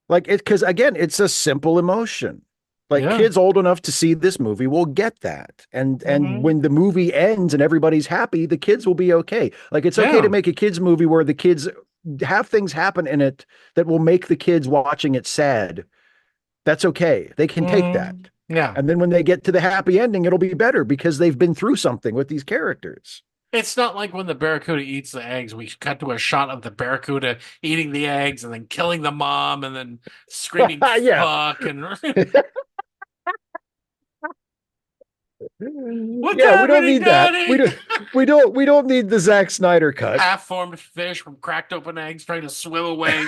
Like, because again, it's a simple emotion. Like, kids old enough to see this movie will get that. And when the movie ends and everybody's happy, the kids will be okay. Like, it's okay to make a kids movie where the kids have things happen in it that will make the kids watching it sad. That's okay. They can take that. Yeah. And then when they get to the happy ending, it'll be better because they've been through something with these characters. It's not like when the barracuda eats the eggs. We cut to a shot of the barracuda eating the eggs and then killing the mom and then screaming fuck and we don't need Daddy? that. We don't need the Zack Snyder cut. Half-formed fish from cracked open eggs trying to swim away.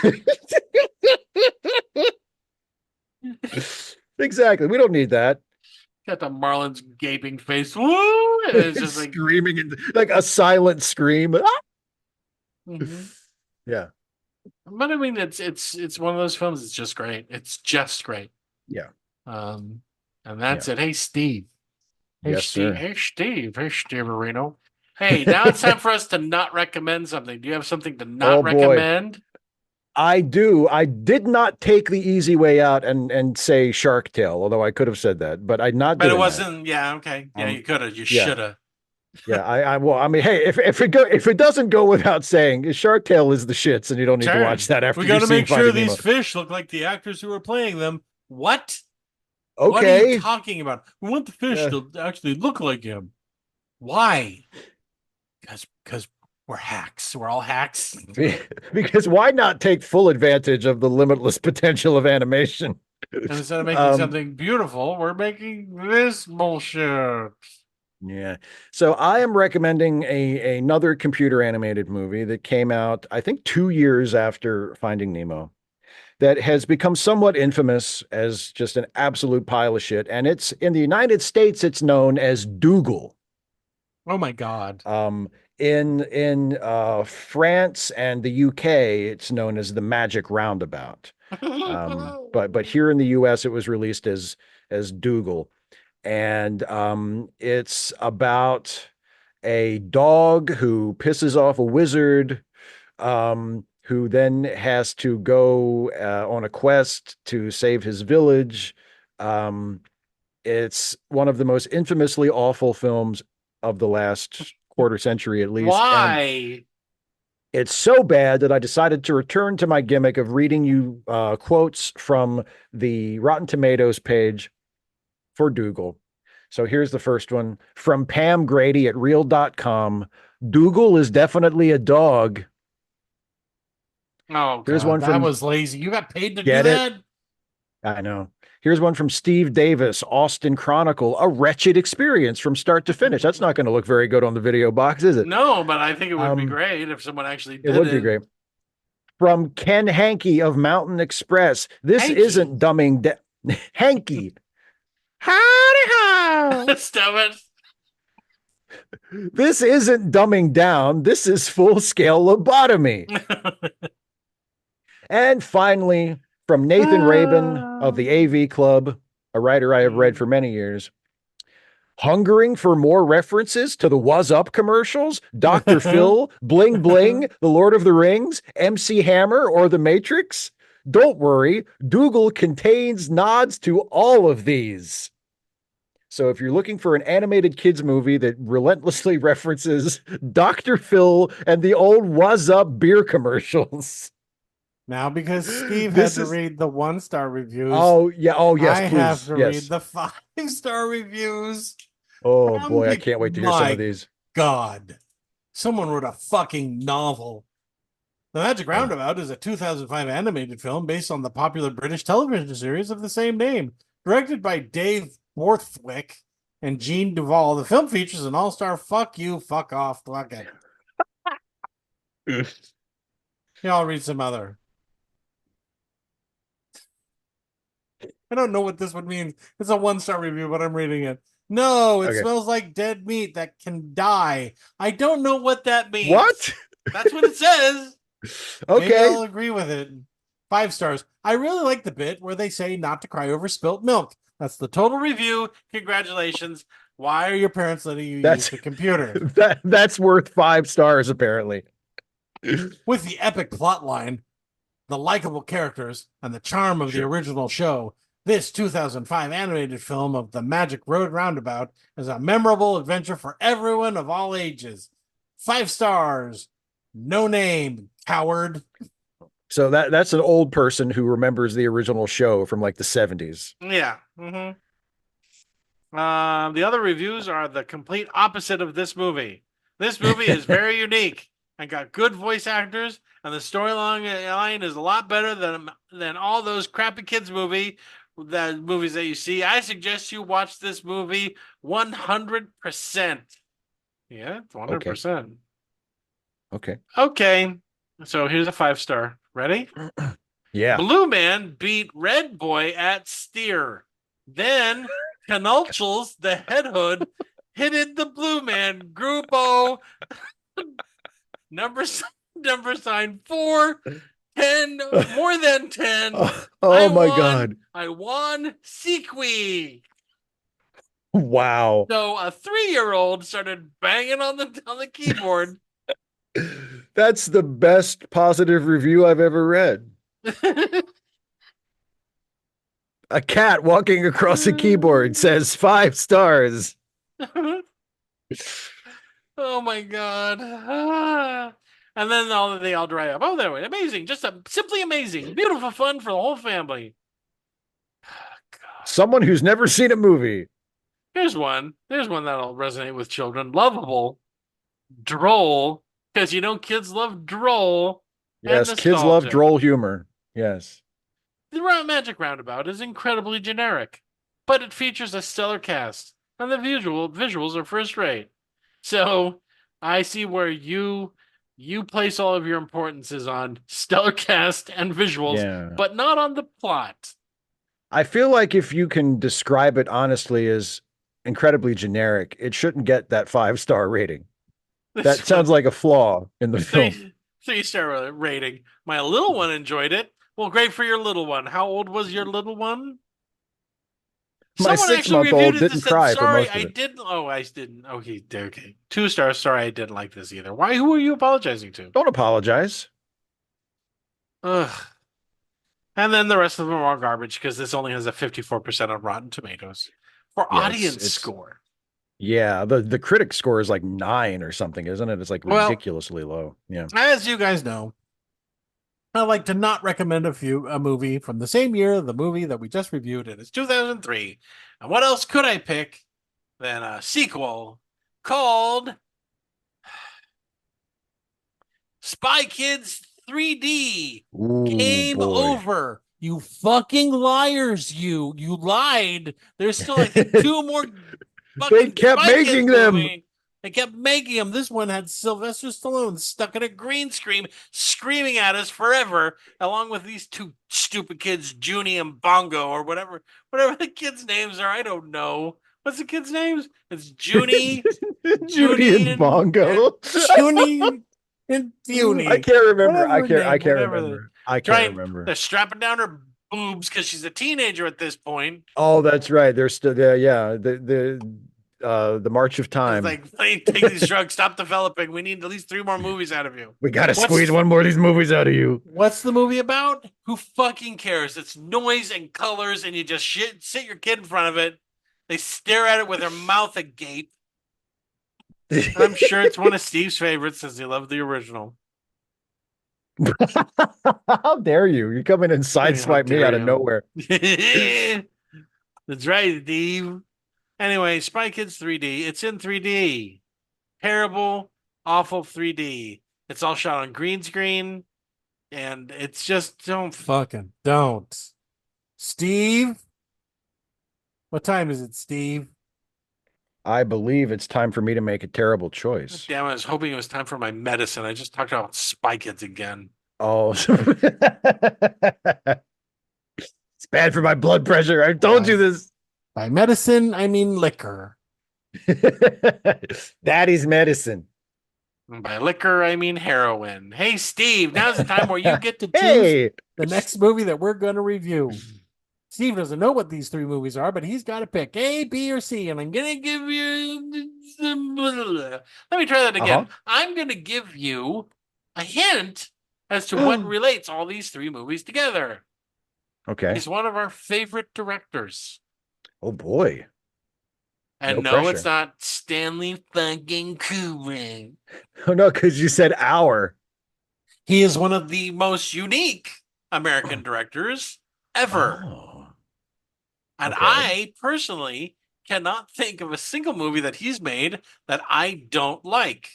Exactly. We don't need that. Got the Marlin's gaping face. Woo! And it's just like screaming and like a silent scream. Yeah. But I mean, it's one of those films. It's just great. It's just great. Yeah. And that's it. Hey, Steve. Hey, Steve. Sir. Hey, Steve. Hey, Steve Marino. Hey, now it's time for us to not recommend something. Do you have something to not recommend? I do. I did not take the easy way out and say Shark Tale, although I could have said that, but I not. But it wasn't. That. Yeah. Okay. Yeah, you could have. You should have. Yeah. Well, I mean, hey, if it doesn't go without saying, Shark Tale is the shits, and you don't need to watch that after. We got to make sure these fish look like the actors who are playing them. What? Okay. What are you talking about? We want the fish to actually look like him. Why? Because we're hacks. We're all hacks. Because why not take full advantage of the limitless potential of animation? And instead of making something beautiful, we're making this bullshit. Yeah. So I am recommending another computer animated movie that came out, I think, 2 years after Finding Nemo, that has become somewhat infamous as just an absolute pile of shit. And it's in the United States, it's known as Dougal. Oh my God. In France and the UK, it's known as the Magic Roundabout. But here in the US, it was released as Dougal. And it's about a dog who pisses off a wizard, who then has to go on a quest to save his village. It's one of the most infamously awful films of the last quarter century, at least. Why? And it's so bad that I decided to return to my gimmick of reading you quotes from the Rotten Tomatoes page for Dougal. So here's the first one from Pam Grady at real.com. Dougal is definitely a dog. Oh, here's one that was lazy. You got paid to do that? I know. Here's one from Steve Davis, Austin Chronicle, a wretched experience from start to finish. That's not going to look very good on the video box, is it? No, but I think it would be great if someone actually did it. It would be great. From Ken Hankey of Mountain Express. This isn't dumbing down. Hankey. Howdy ho! Stop it. This isn't dumbing down. This is full-scale lobotomy. And finally, from Nathan Rabin of the AV Club, a writer I have read for many years. Hungering for more references to the Was Up commercials, Dr. Phil, Bling Bling, The Lord of the Rings, MC Hammer, or The Matrix? Don't worry, Dougal contains nods to all of these. So if you're looking for an animated kids movie that relentlessly references Dr. Phil and the old Was Up beer commercials. Now, because Steve had to read the 1-star reviews. Oh, yeah. Oh, yes. I have to read the 5-star reviews. Oh, boy. I can't wait to hear some of these. God. Someone wrote a fucking novel. The Magic Roundabout is a 2005 animated film based on the popular British television series of the same name. Directed by Dave Borthwick and Gene Duvall, the film features an all-star fuck you, fuck off, fuck it. I'll read some other. I don't know what this would mean. It's a 1-star review, but I'm reading it. No, it Okay. smells like dead meat that can die. I don't know what that means. What? That's what it says. Maybe Okay. I'll agree with it. 5 stars. I really like the bit where they say not to cry over spilt milk. That's the total review. Congratulations. Why are your parents letting you use the computer? That's worth 5 stars, apparently. With the epic plot line, the likable characters, and the charm of the original show, this 2005 animated film of the Magic Road Roundabout is a memorable adventure for everyone of all ages. 5 stars. No name, coward. So that's an old person who remembers the original show from like the 70s. Yeah. Mm-hmm. The other reviews are the complete opposite of this movie. This movie is very unique and got good voice actors, and the storyline is a lot better than all those crappy kids movies that you see. I suggest you watch this movie 100%. Yeah, 100%. Okay. So here's a 5-star. Ready? Yeah. Blue Man beat Red Boy at Steer. Then Canulchals, the head hood, hitted the Blue Man. Grupo number sign 4, 10, more than 10. Oh my God. I won Sequi. Wow. So a 3-year-old started banging on the keyboard. That's the best positive review I've ever read. A cat walking across a keyboard says 5 stars. Oh my God. And then they all dry up. Oh, there we go. Amazing. Simply amazing. Beautiful fun for the whole family. Someone who's never seen a movie. Here's one that'll resonate with children. Lovable. Droll. Because kids love droll. Yes, kids love droll humor. Yes. The Magic Roundabout is incredibly generic, but it features a stellar cast, and the visuals are first rate. So I see where you place all of your importances on stellar cast and visuals, but not on the plot. I feel like if you can describe it honestly as incredibly generic, it shouldn't get that 5-star rating. That sounds like a flaw in the film. 3-star rating. My little one enjoyed it. Well, great for your little one. How old was your little one? My 6-month-old didn't cry for most of it. I didn't. Okay. 2 stars. Sorry, I didn't like this either. Why? Who are you apologizing to? Don't apologize. Ugh. And then the rest of them are garbage because this only has a 54% on Rotten Tomatoes for audience score. Yeah, the critic score is like 9 or something, isn't it? It's like ridiculously low. Yeah. As you guys know, I like to not recommend a movie from the same year, the movie that we just reviewed, and it's 2003. And what else could I pick than a sequel called Spy Kids 3D? Game over. You fucking liars, you lied. There's still, I think, 2 more. They kept making them. They kept making them. This one had Sylvester Stallone stuck in a green screen, screaming at us forever, along with these 2 stupid kids, Junie and Bongo, or whatever the kids' names are. I don't know. What's the kids' names? It's Junie, Junie and Bongo, Junie and Funie. I can't remember. I can't remember. They're strapping down her boobs because she's a teenager at this point. Oh, that's right. They're still there. Yeah, the March of Time. It's like, take these drugs, stop developing. We need at least 3 more movies out of you. We gotta squeeze 1 more of these movies out of you. What's the movie about? Who fucking cares? It's noise and colors, and you just sit your kid in front of it. They stare at it with their mouth agape. I'm sure it's one of Steve's favorites, since he loved the original. How dare you? You come in and sideswipe me out of nowhere. That's right, Steve. Anyway, Spy Kids 3D. It's in 3D. Terrible, awful 3D. It's all shot on green screen. And it's just, don't. Steve? What time is it, Steve? I believe it's time for me to make a terrible choice. Damn, I was hoping it was time for my medicine. I just talked about Spy Kids again. Oh. It's bad for my blood pressure. I told you this. By medicine, I mean liquor. Daddy's medicine. And by liquor, I mean heroin. Hey, Steve, now's the time where you get to choose Hey, the next movie that we're going to review. Steve doesn't know what these 3 movies are, but he's got to pick A, B, or C, and I'm going to give you... Let me try that again. I'm going to give you a hint as to what relates all these 3 movies together. Okay. He's one of our favorite directors. Oh, boy. And no, it's not Stanley fucking Kubrick. Oh, no, because you said our. He is one of the most unique American directors ever. Oh. And Okay. I personally cannot think of a single movie that he's made that I don't like.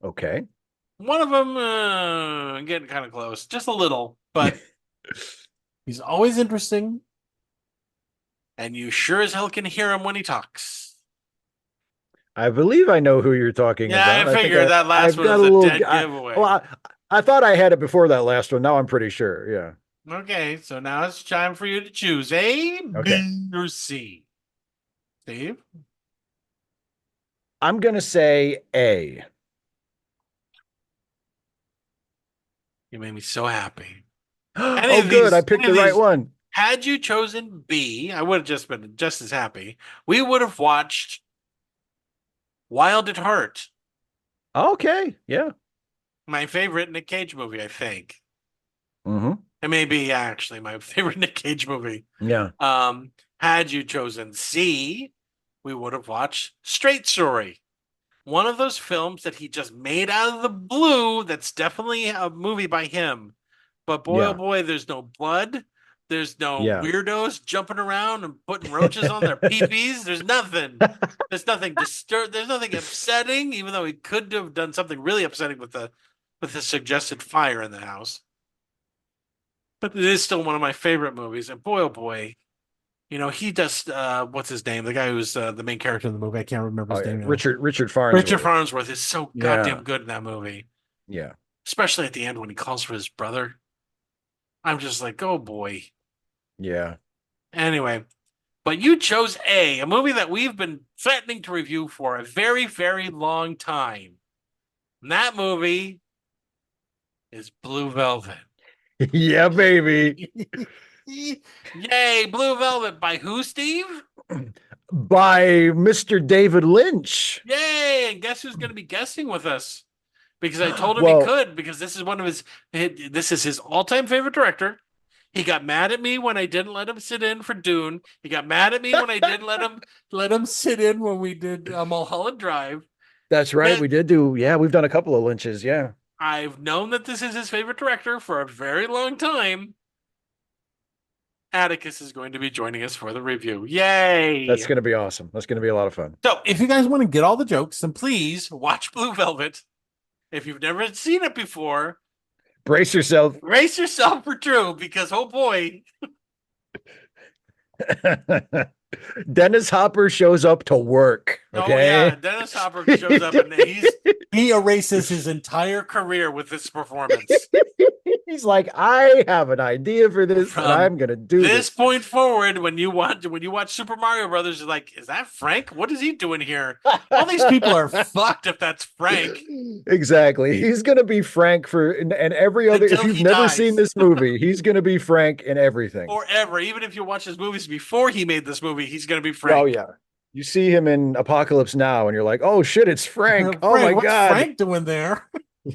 Okay. One of them, getting kind of close, just a little, but he's always interesting. And you sure as hell can hear him when he talks. I believe I know who you're talking about. Yeah, I figured that last one was a dead giveaway. I thought I had it before that last one. Now I'm pretty sure. Yeah. Okay, so now it's time for you to choose A, B, or C. Steve? I'm going to say A. You made me so happy. Oh, good. I picked the right one. Had you chosen B, I would have just been just as happy. We would have watched Wild at Heart. Okay. Yeah. My favorite Nick Cage movie, I think. Mm-hmm. It may be actually my favorite Nick Cage movie. Yeah. Had you chosen C, we would have watched Straight Story. One of those films that he just made out of the blue. That's definitely a movie by him. But boy, oh boy, there's no blood. There's no weirdos jumping around and putting roaches on their peepees. There's nothing. There's nothing There's nothing upsetting, even though he could have done something really upsetting with the suggested fire in the house. But it is still one of my favorite movies. And boy, oh boy, you know, he does, what's his name? The guy who's the main character in the movie. I can't remember his name now. Richard Farnsworth. Richard Farnsworth is so goddamn good in that movie. Yeah. Especially at the end when he calls for his brother. I'm just like, oh boy. Yeah. Anyway, but you chose a movie that we've been threatening to review for a very, very long time. And that movie is Blue Velvet. Yeah, baby. Yay, Blue Velvet. By who, Steve? By Mr. David Lynch. Yay, and guess who's going to be guesting with us? Because I told him he could, because this is his all-time favorite director. He got mad at me when I didn't let him sit in for Dune. He got mad at me when I didn't let him sit in when we did Mulholland Drive. That's right. We did do, we've done a couple of Lynches, yeah. I've known that this is his favorite director for a very long time. Atticus is going to be joining us for the review. Yay! That's going to be awesome. That's going to be a lot of fun. So, if you guys want to get all the jokes, then please watch Blue Velvet. If you've never seen it before, brace yourself. Brace yourself for Drew, because oh boy. Dennis Hopper shows up to work. Okay? Oh yeah, Dennis Hopper shows up and he erases his entire career with this performance. He's like, I have an idea for this, and I'm gonna do this point forward. When you watch Super Mario Brothers, you're like, is that Frank? What is he doing here? All these people are fucked if that's Frank. Exactly. He's gonna be Frank and every other. If you've never seen this movie, he's gonna be Frank in everything. Forever. Even if you watch his movies before he made this movie, he's gonna be Frank. Oh yeah. You see him in Apocalypse Now, and you're like, oh shit, it's Frank. Oh my what's god, Frank doing there?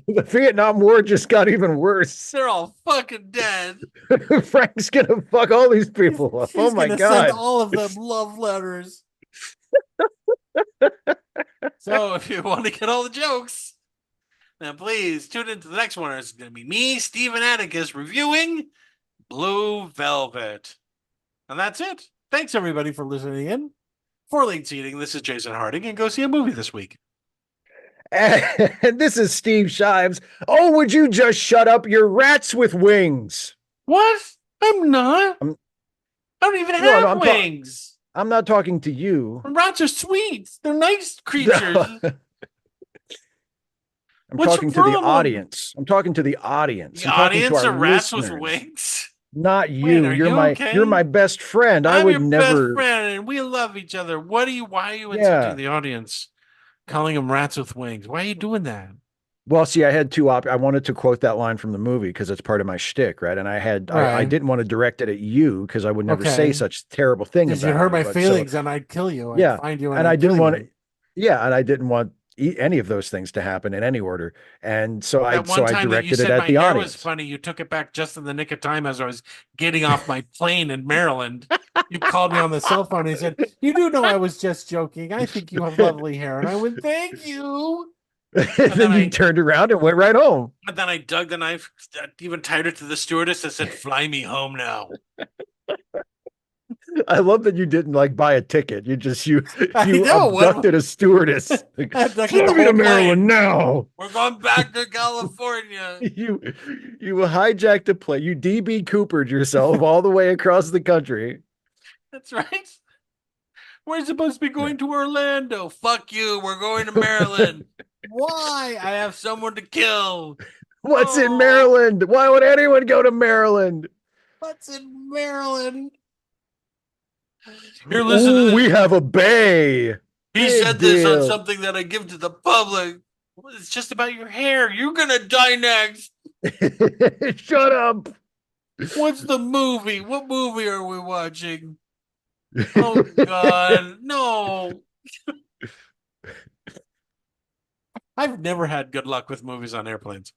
The Vietnam War just got even worse. They're all fucking dead. Frank's gonna fuck all these people up. Oh my god! Send all of them love letters. So if you want to get all the jokes, then please tune into the next one. It's going to be me, Stephen Atticus, reviewing Blue Velvet. And that's it. Thanks everybody for listening in. For Late Seating, this is Jason Harding, and go see a movie this week. And this is Steve Shives. Oh, would you just shut up? You're rats with wings. What? I'm not. I don't even have wings. I'm not talking to you. Rats are sweet. They're nice creatures. I'm talking to the audience. I'm talking to the audience. The audience are rats with wings? Not Wait, you. are You're you my okay? you're my best friend. I I'm would your best never. friend, and we love each other. Why are you insulting Yeah. the audience, calling them rats with wings? Why are you doing that? Well, see, I had I wanted to quote that line from the movie because it's part of my shtick, right? And I Right. didn't want to direct it at you because I would never say Okay. such terrible thing Because you about hurt you. my But so feelings and I'd kill you. I'd yeah, find you and and I I'd kill didn't want you. to. Yeah, and I didn't want any of those things to happen in any order. And so That one I time that you directed it said at my the hair was audience. funny, you took it back just in the nick of time as I was getting off my plane in Maryland. You called me on the cell phone and said, "You do know I was just joking. I think you have lovely hair." And I went, "Thank you." And And then then you I turned around and went right home. and then I dug the knife even tighter to the stewardess and said, "Fly me home now." I love that you didn't like buy a ticket. I You know abducted a stewardess. Like, I abducted fly the me to whole Maryland plane. now. We're going back to California. You you hijacked a plane. You DB Coopered yourself all the way across the country. That's right. We're supposed to be going to Orlando. Fuck you. We're going to Maryland. Why? I have someone to kill. What's in Oh, Maryland? Why would anyone go to Maryland? what's in Maryland? Here, listen to Ooh, we this. have a bay. He Big said this on deal. something that I give to the public. Well, it's just about your hair. You're gonna die next. Shut up. What's the movie? What movie are we watching? Oh God, no. I've never had good luck with movies on airplanes.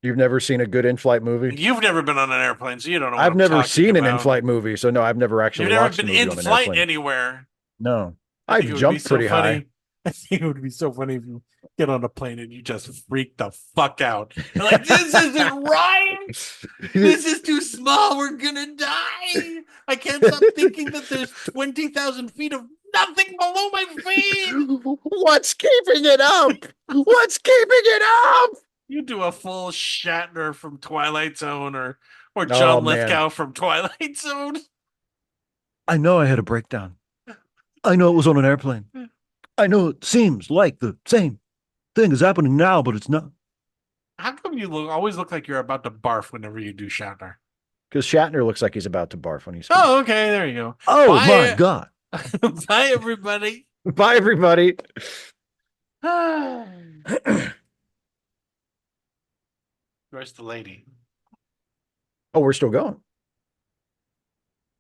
You've never seen a good in-flight movie? You've never been on an airplane, so you don't know what I've I'm never talking seen an about. in-flight movie, so no, I've never actually You've never watched a been movie in on an flight airplane. anywhere. No. I think I've it would be jumped so pretty funny. high. I think it would be so funny if you get on a plane and you just freak the fuck out. You're like, this isn't right. This is too small. We're gonna die. I can't stop thinking that there's 20,000 feet of nothing below my feet. What's keeping it up? What's keeping it up? You do a full Shatner from Twilight Zone or Oh, John man. Lithgow from Twilight Zone. I know I had a breakdown. I know it was on an airplane. I know it seems like the same thing is happening now, but it's not. How come you always look like you're about to barf whenever you do Shatner? Because Shatner looks like he's about to barf when he's. Oh, okay, there you go. Oh Bye. my God. Bye, everybody. Bye, everybody. Where's the lady? Oh, we're still going.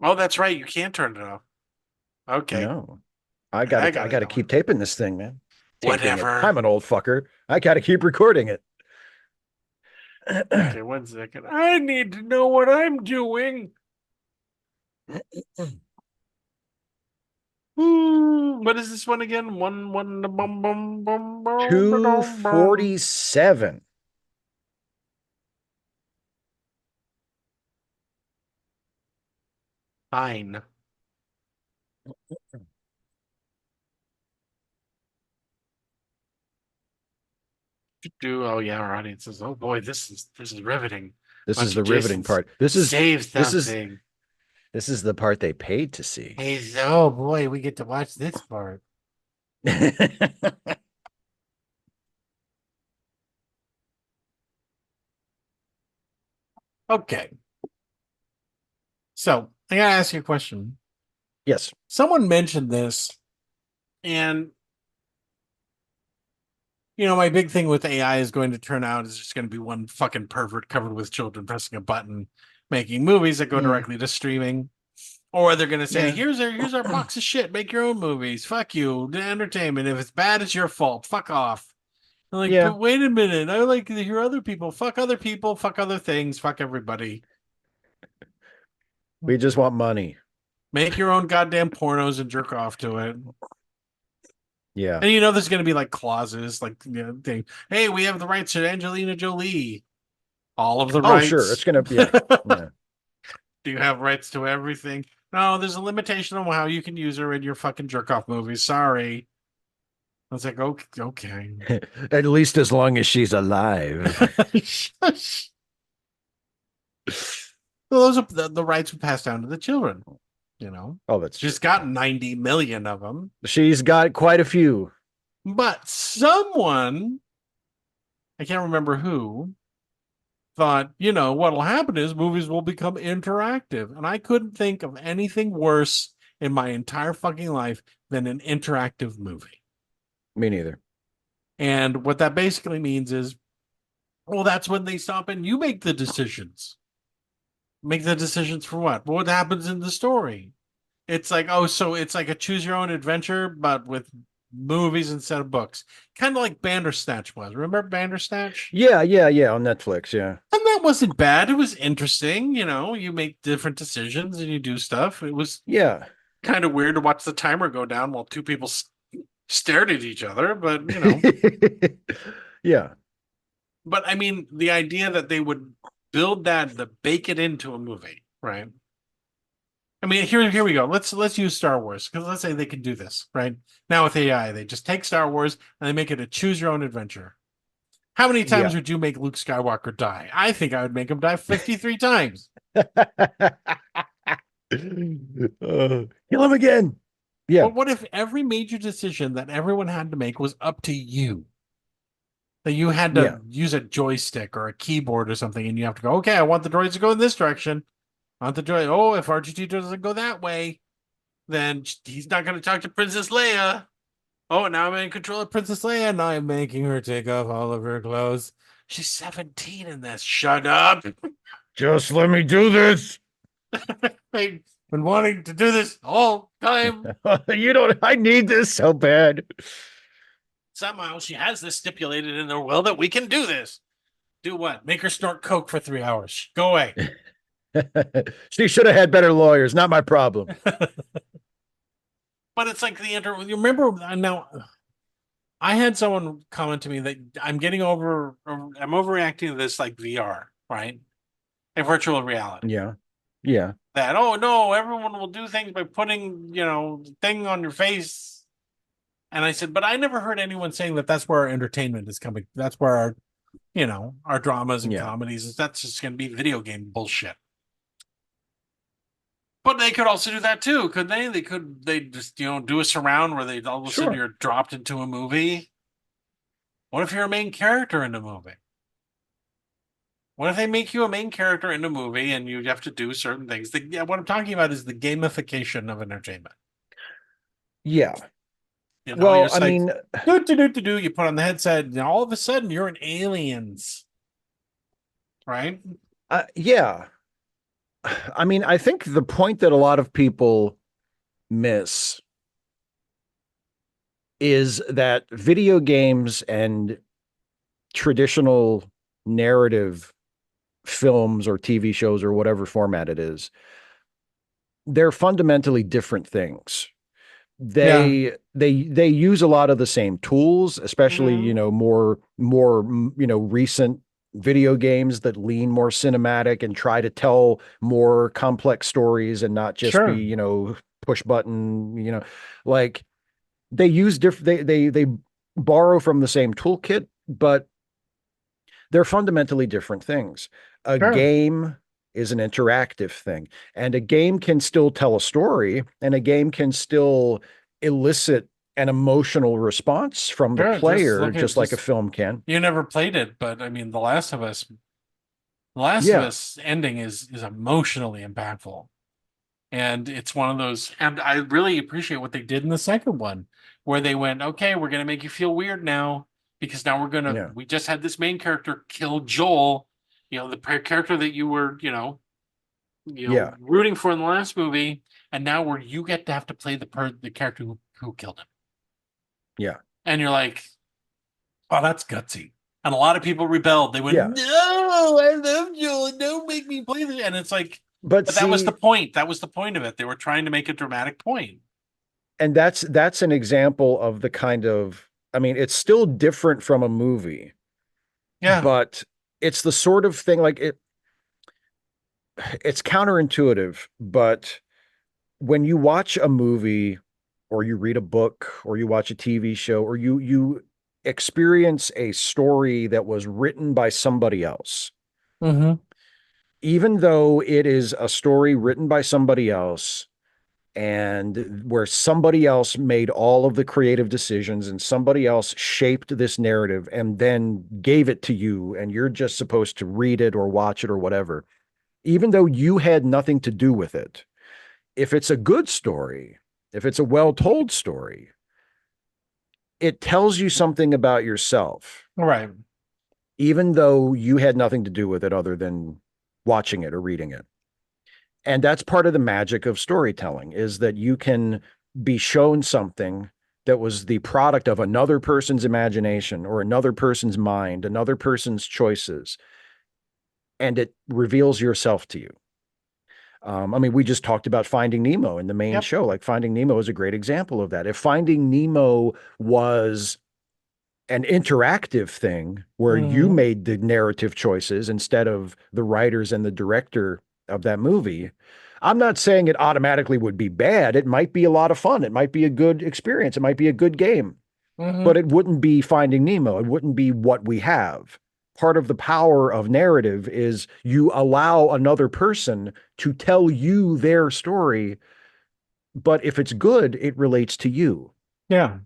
Oh, that's right. You can't turn it off. Okay. No. I gotta keep taping this thing, man. Whatever. I'm an old fucker. I gotta keep recording it. Okay, 1 second. I need to know what I'm doing. What is this one again? 247. Fine. Oh yeah, our audience says, "Oh boy, this is riveting." This Bunch is the of riveting Jasons part. Save something. This is the part they paid to see. Hey, oh boy, we get to watch this part. Okay. So I gotta ask you a question. Yes. Someone mentioned this, and my big thing with AI is going to turn out is just going to be one fucking pervert covered with children pressing a button, making movies that go directly to streaming. Or they're going to say, here's our box of shit. Make your own movies. Fuck you. The entertainment. If it's bad, it's your fault. Fuck off. I'm like, but wait a minute. I like to hear other people. Fuck other people. Fuck other things. Fuck everybody. We just want money. Make your own goddamn pornos and jerk off to it. Yeah. And there's going to be like clauses, like, hey, we have the rights to Angelina Jolie. All of the rights. Oh, sure. It's going to be. Yeah. Do you have rights to everything? No, there's a limitation on how you can use her in your fucking jerk off movies. Sorry. I was like, okay. At least as long as she's alive. Well, those are the rights would pass down to the children. Oh, that's she's true. got 90 million of them. She's got quite a few. But someone, I can't remember who, thought, what'll happen is movies will become interactive. And I couldn't think of anything worse in my entire fucking life than an interactive movie. Me neither. And what that basically means is, well, that's when they stop and you make the decisions. Make the decisions for what? What happens in the story? It's like, oh, so it's like a choose your own adventure, but with movies instead of books. Kind of like Bandersnatch was. Remember Bandersnatch? Yeah, on Netflix, yeah. And that wasn't bad. It was interesting. You make different decisions and you do stuff. It was kind of weird to watch the timer go down while two people stared at each other, but Yeah. But I mean, the idea that they would build that, bake it into a movie, right? I mean, here we go. Let's use Star Wars, because let's say they can do this, right? Now with AI, they just take Star Wars and they make it a choose your own adventure. How many times would you make Luke Skywalker die? I think I would make him die 53 times. Kill him again. Yeah. But what if every major decision that everyone had to make was up to you? That you had to use a joystick or a keyboard or something, and you have to go, okay, I want the droids to go in this direction. I want the droid. Oh, if R2-D2 doesn't go that way, then he's not going to talk to Princess Leia. Oh, now I'm in control of Princess Leia. Now I'm making her take off all of her clothes. She's 17 in this. Shut up. Just let me do this. I've been wanting to do this all time. I need this so bad. Somehow she has this stipulated in her will that we can do this. Do what? Make her snort coke for 3 hours. Go away. She should have had better lawyers. Not my problem. But it's like you remember now, I had someone comment to me that I'm overreacting to this like VR, right? A virtual reality. Yeah. Yeah. That, oh no, everyone will do things by putting, thing on your face. And I said, but I never heard anyone saying that that's where our entertainment is coming. That's where our dramas and comedies, that's just going to be video game bullshit. But they could also do that too, couldn't they? They just, do a surround where they all of a sudden you're dropped into a movie. What if you're a main character in a movie? What if they make you a main character in a movie and you have to do certain things? What I'm talking about is the gamification of entertainment. Yeah. Well, I mean, you put on the headset, and all of a sudden you're in Aliens, right? Yeah. I mean, I think the point that a lot of people miss is that video games and traditional narrative films or TV shows or whatever format it is, they're fundamentally different things. They use a lot of the same tools, especially, more recent video games that lean more cinematic and try to tell more complex stories and not just be, push button, like they use they borrow from the same toolkit, but they're fundamentally different things. A game is an interactive thing, and a game can still tell a story, and a game can still elicit an emotional response from the player, just like a film can. You never played it, but I mean, The Last of Us ending is emotionally impactful. And it's one of those, and I really appreciate what they did in the second one, where they went, okay, we're going to make you feel weird now, because now we just had this main character kill Joel, the character that you were, rooting for in the last movie, and now you get to have to play the character who killed him. Yeah. And you're like, oh, that's gutsy. And a lot of people rebelled. They went, no, I love Joel. Don't make me play this. And it's like, but that was the point. That was the point of it. They were trying to make a dramatic point. And that's an example of the kind of, I mean, it's still different from a movie. Yeah. But it's the sort of thing, like it's counterintuitive, but when you watch a movie or you read a book or you watch a TV show or you experience a story that was written by somebody else, even though it is a story written by somebody else, and where somebody else made all of the creative decisions and somebody else shaped this narrative and then gave it to you, and you're just supposed to read it or watch it or whatever, even though you had nothing to do with it. If it's a good story, if it's a well-told story, it tells you something about yourself. Right. Even though you had nothing to do with it other than watching it or reading it. And that's part of the magic of storytelling, is that you can be shown something that was the product of another person's imagination or another person's mind, another person's choices, and it reveals yourself to you. I mean, we just talked about Finding Nemo in the main show. Like, Finding Nemo is a great example of that. If Finding Nemo was an interactive thing where you made the narrative choices instead of the writers and the director of that movie, I'm not saying it automatically would be bad. It might be a lot of fun. It might be a good experience. It might be a good game, but it wouldn't be Finding Nemo. It wouldn't be what we have. Part of the power of narrative is you allow another person to tell you their story, but if it's good, it relates to you. Yeah.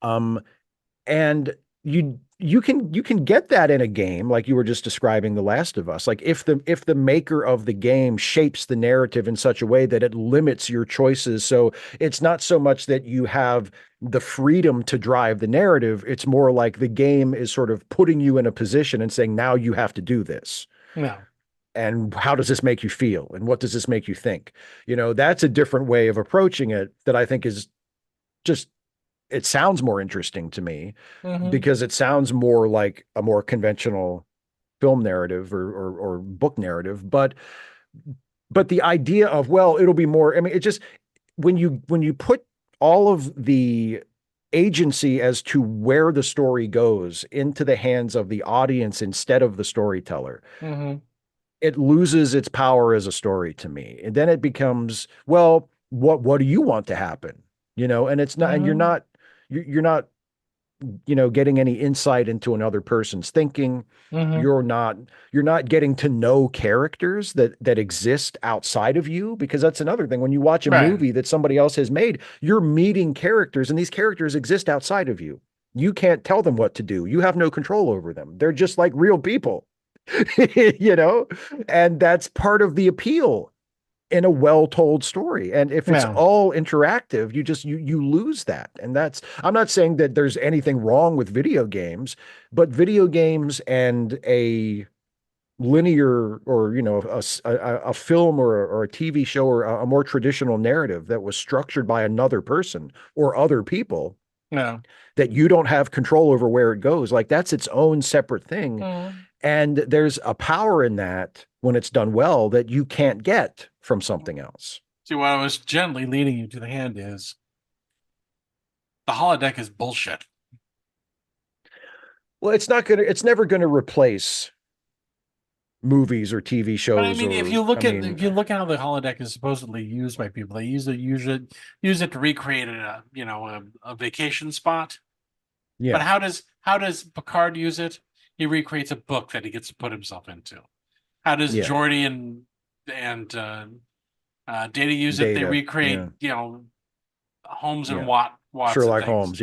And you can get that in a game, like you were just describing The Last of Us. Like, if the maker of the game shapes the narrative in such a way that it limits your choices, so it's not so much that you have the freedom to drive the narrative, it's more like the game is sort of putting you in a position and saying, now you have to do this. Yeah. And how does this make you feel? And what does this make you think? You know, that's a different way of approaching it that I think is just, it sounds more interesting to me because it sounds more like a more conventional film narrative or book narrative. But the idea of, well, it'll be more, I mean, it just, when you put all of the agency as to where the story goes into the hands of the audience instead of the storyteller, it loses its power as a story to me. And then it becomes, well, what do you want to happen? You know, and it's not, and you're not, you know, getting any insight into another person's thinking. You're not getting to know characters that exist outside of you, because that's another thing. When you watch a movie that somebody else has made, you're meeting characters, and these characters exist outside of you. You can't tell them what to do. You have no control over them. They're just like real people, you know, and that's part of the appeal in a well-told story. And if it's all interactive, you lose that. And that's, I'm not saying that there's anything wrong with video games, but video games and a linear, or, you know, a film or a TV show or a more traditional narrative that was structured by another person or other people, that you don't have control over where it goes, like, that's its own separate thing. And there's a power in that when it's done well that you can't get from something else. See, what I was gently leading you to the hand is the holodeck is bullshit. Well, it's never gonna replace movies or TV shows. But I mean, if you look at how the holodeck is supposedly used by people, they use it to recreate a vacation spot. Yeah. But how does Picard use it? He recreates a book that he gets to put himself into. How does Geordi and Data use it? They recreate, Holmes and Watson. Sherlock Holmes,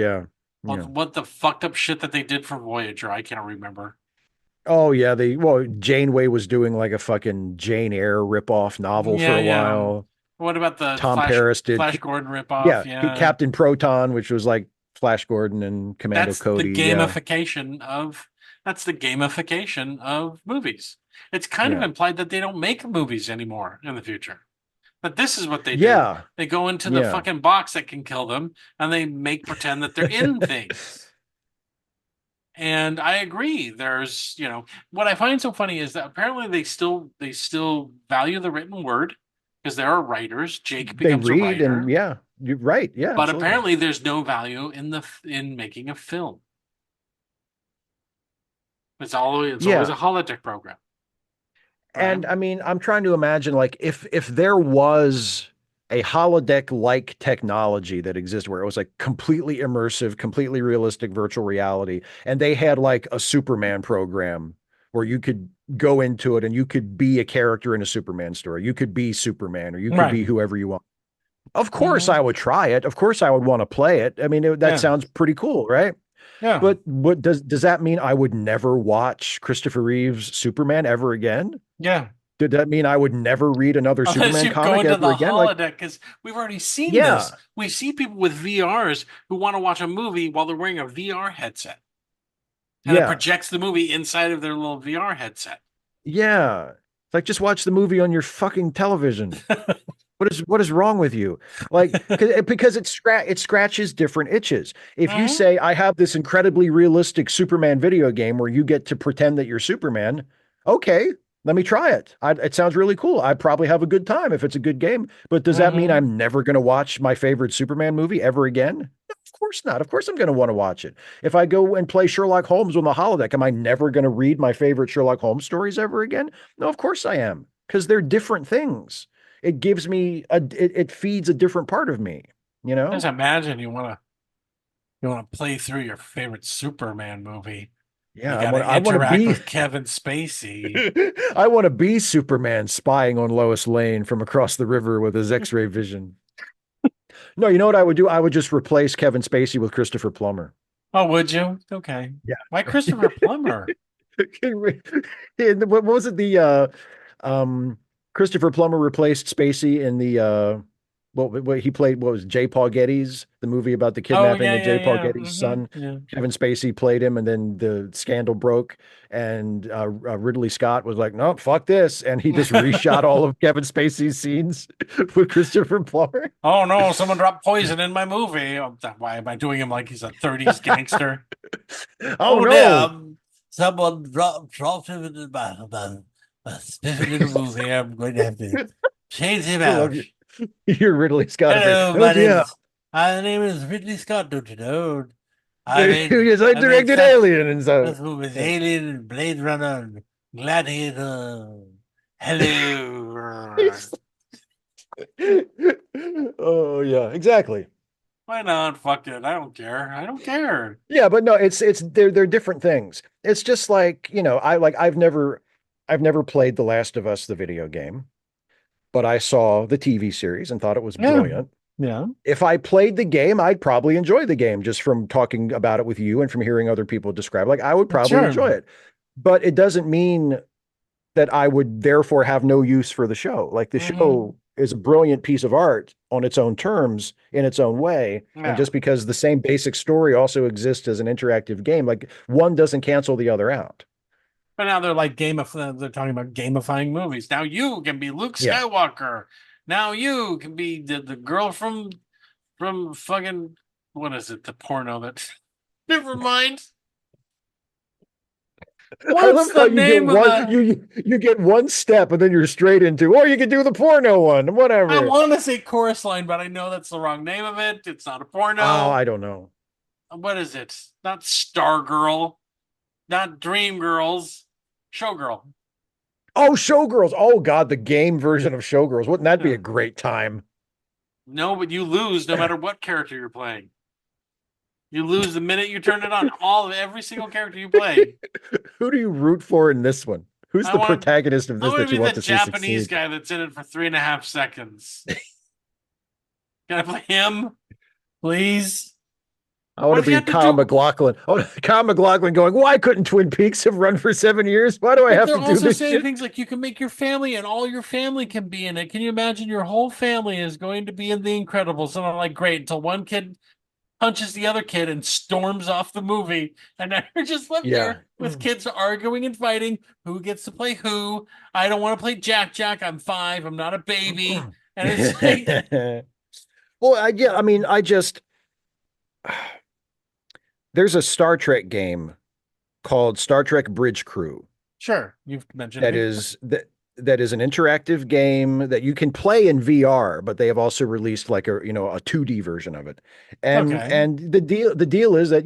What the fucked up shit that they did for Voyager, I can't remember. Oh yeah, Janeway was doing like a fucking Jane Eyre ripoff novel for a while. What about the Tom Paris did Flash Gordon ripoff? Yeah, Captain Proton, which was like Flash Gordon and Commando Cody. That's the gamification of movies. It's kind of implied that they don't make movies anymore in the future. But this is what they do. Yeah. They go into the fucking box that can kill them, and they pretend that they're in things. And I agree. There's, what I find so funny is that apparently they still value the written word, because there are writers. Jake becomes a writer. And you're right. Yeah. But apparently there's no value in making a film. It's always a holodeck program. And I mean, I'm trying to imagine, like, if there was a holodeck-like technology that exists where it was like completely immersive, completely realistic virtual reality, and they had like a Superman program where you could go into it and you could be a character in a Superman story. You could be Superman, or you could be whoever you want. Of course I would try it. Of course I would want to play it. I mean, that Yeah. sounds pretty cool, right? Yeah. But what does that mean I would never watch Christopher Reeve's Superman ever again? Yeah. Did that mean I would never read another Unless Superman you go comic into ever the again? Like, holodeck, because we've already seen yeah, this. We see people with VRs who want to watch a movie while they're wearing a VR headset. And it yeah, projects the movie inside of their little VR headset. yeah. It's like just watch the movie on your fucking television. What is wrong with you? Like, because it scratches different itches. If you Mhm. say I have this incredibly realistic Superman video game where you get to pretend that you're Superman, okay, let me try it. It sounds really cool. I'd probably have a good time if it's a good game. But does that mean Mhm. I'm never going to watch my favorite Superman movie ever again? No, of course not. Of course I'm going to want to watch it. If I go and play Sherlock Holmes on the holodeck, am I never going to read my favorite Sherlock Holmes stories ever again? No, of course I am, because they're different things. It gives me it feeds a different part of me, you know? Just imagine you want to play through your favorite Superman movie. Yeah, You I got want to I want to interact be with Kevin Spacey. I want to be Superman spying on Lois Lane from across the river with his X-ray vision. No, you know what I would do? I would just replace Kevin Spacey with Christopher Plummer. Oh, would you? Okay. Yeah. Why Christopher Plummer? What was it? Um Christopher Plummer replaced Spacey in the what he played, what was it, J. Paul Getty's, the movie about the Oh, kidnapping yeah, of yeah, J. Paul yeah. Getty's son. Yeah. Kevin Spacey played him, and then the scandal broke, and Ridley Scott was like, "No, fuck this," and he just reshot all of Kevin Spacey's scenes with Christopher Plummer. Oh no, someone dropped poison in my movie. Oh, why am I doing him like he's a 30s gangster? Oh Dear, no! someone dropped him in my spiffy little movie. I'm going to have to change him I love out. you. You're Ridley Scott. Hello, Oh yeah. my name is Ridley Scott, don't you know? I Yes, I I made directed Alien and so. such movies, Alien and Blade Runner and Gladiator. Hello. Oh yeah, exactly. Why not? Fuck it. I don't care. I don't care. Yeah, but no, it's they're different things. It's just like, I've never played The Last of Us, the video game, but I saw the TV series and thought it was Yeah. brilliant. Yeah. If I played the game, I'd probably enjoy the game just from talking about it with you and from hearing other people describe. Like I would probably Sure. enjoy it. But it doesn't mean that I would therefore have no use for the show. Like the Mhm. show is a brilliant piece of art on its own terms in its own way. Yeah. And just because the same basic story also exists as an interactive game, like one doesn't cancel the other out. But now they're they're talking about gamifying movies. Now you can be Luke Yeah. Skywalker. Now you can be the girl from fucking, what is it? The porno that never mind. I love What's how the name of the you get one step and then you're straight into, or you can do the porno one, I whatever. want to say chorus line, but I know that's the wrong name of it. It's not a porno. Oh, I don't know. What is it? Not Stargirl, not Dream Girls, Showgirl. Oh, Showgirls. Oh God, the game version of Showgirls. Wouldn't that be a great time? No, but you lose no matter what character you're playing. You lose the minute you turn it on. Every single character you play. Who do you root for in this one? Who's I the want- protagonist of I this want that to you be want the to see Japanese succeed? guy that's in it for 3.5 seconds. Can I play him, please? I want What to do you be have to Kyle do? McLaughlin. Oh, Kyle McLaughlin going, why couldn't Twin Peaks have run for 7 years? Why do I But have they're to do also this saying shit? things like you can make your family and all your family can be in it. Can you imagine your whole family is going to be in The Incredibles? And I'm like, great, until one kid punches the other kid and storms off the movie. And now you're just left Yeah. there with kids arguing and fighting. Who gets to play who? I don't want to play Jack Jack. I'm 5. I'm not a baby. And it's like, Well, yeah, I mean, there's a Star Trek game called Star Trek Bridge Crew sure, you've mentioned that it. that is an interactive game that you can play in VR, but they have also released like a 2D version of it. And Okay. and the deal is that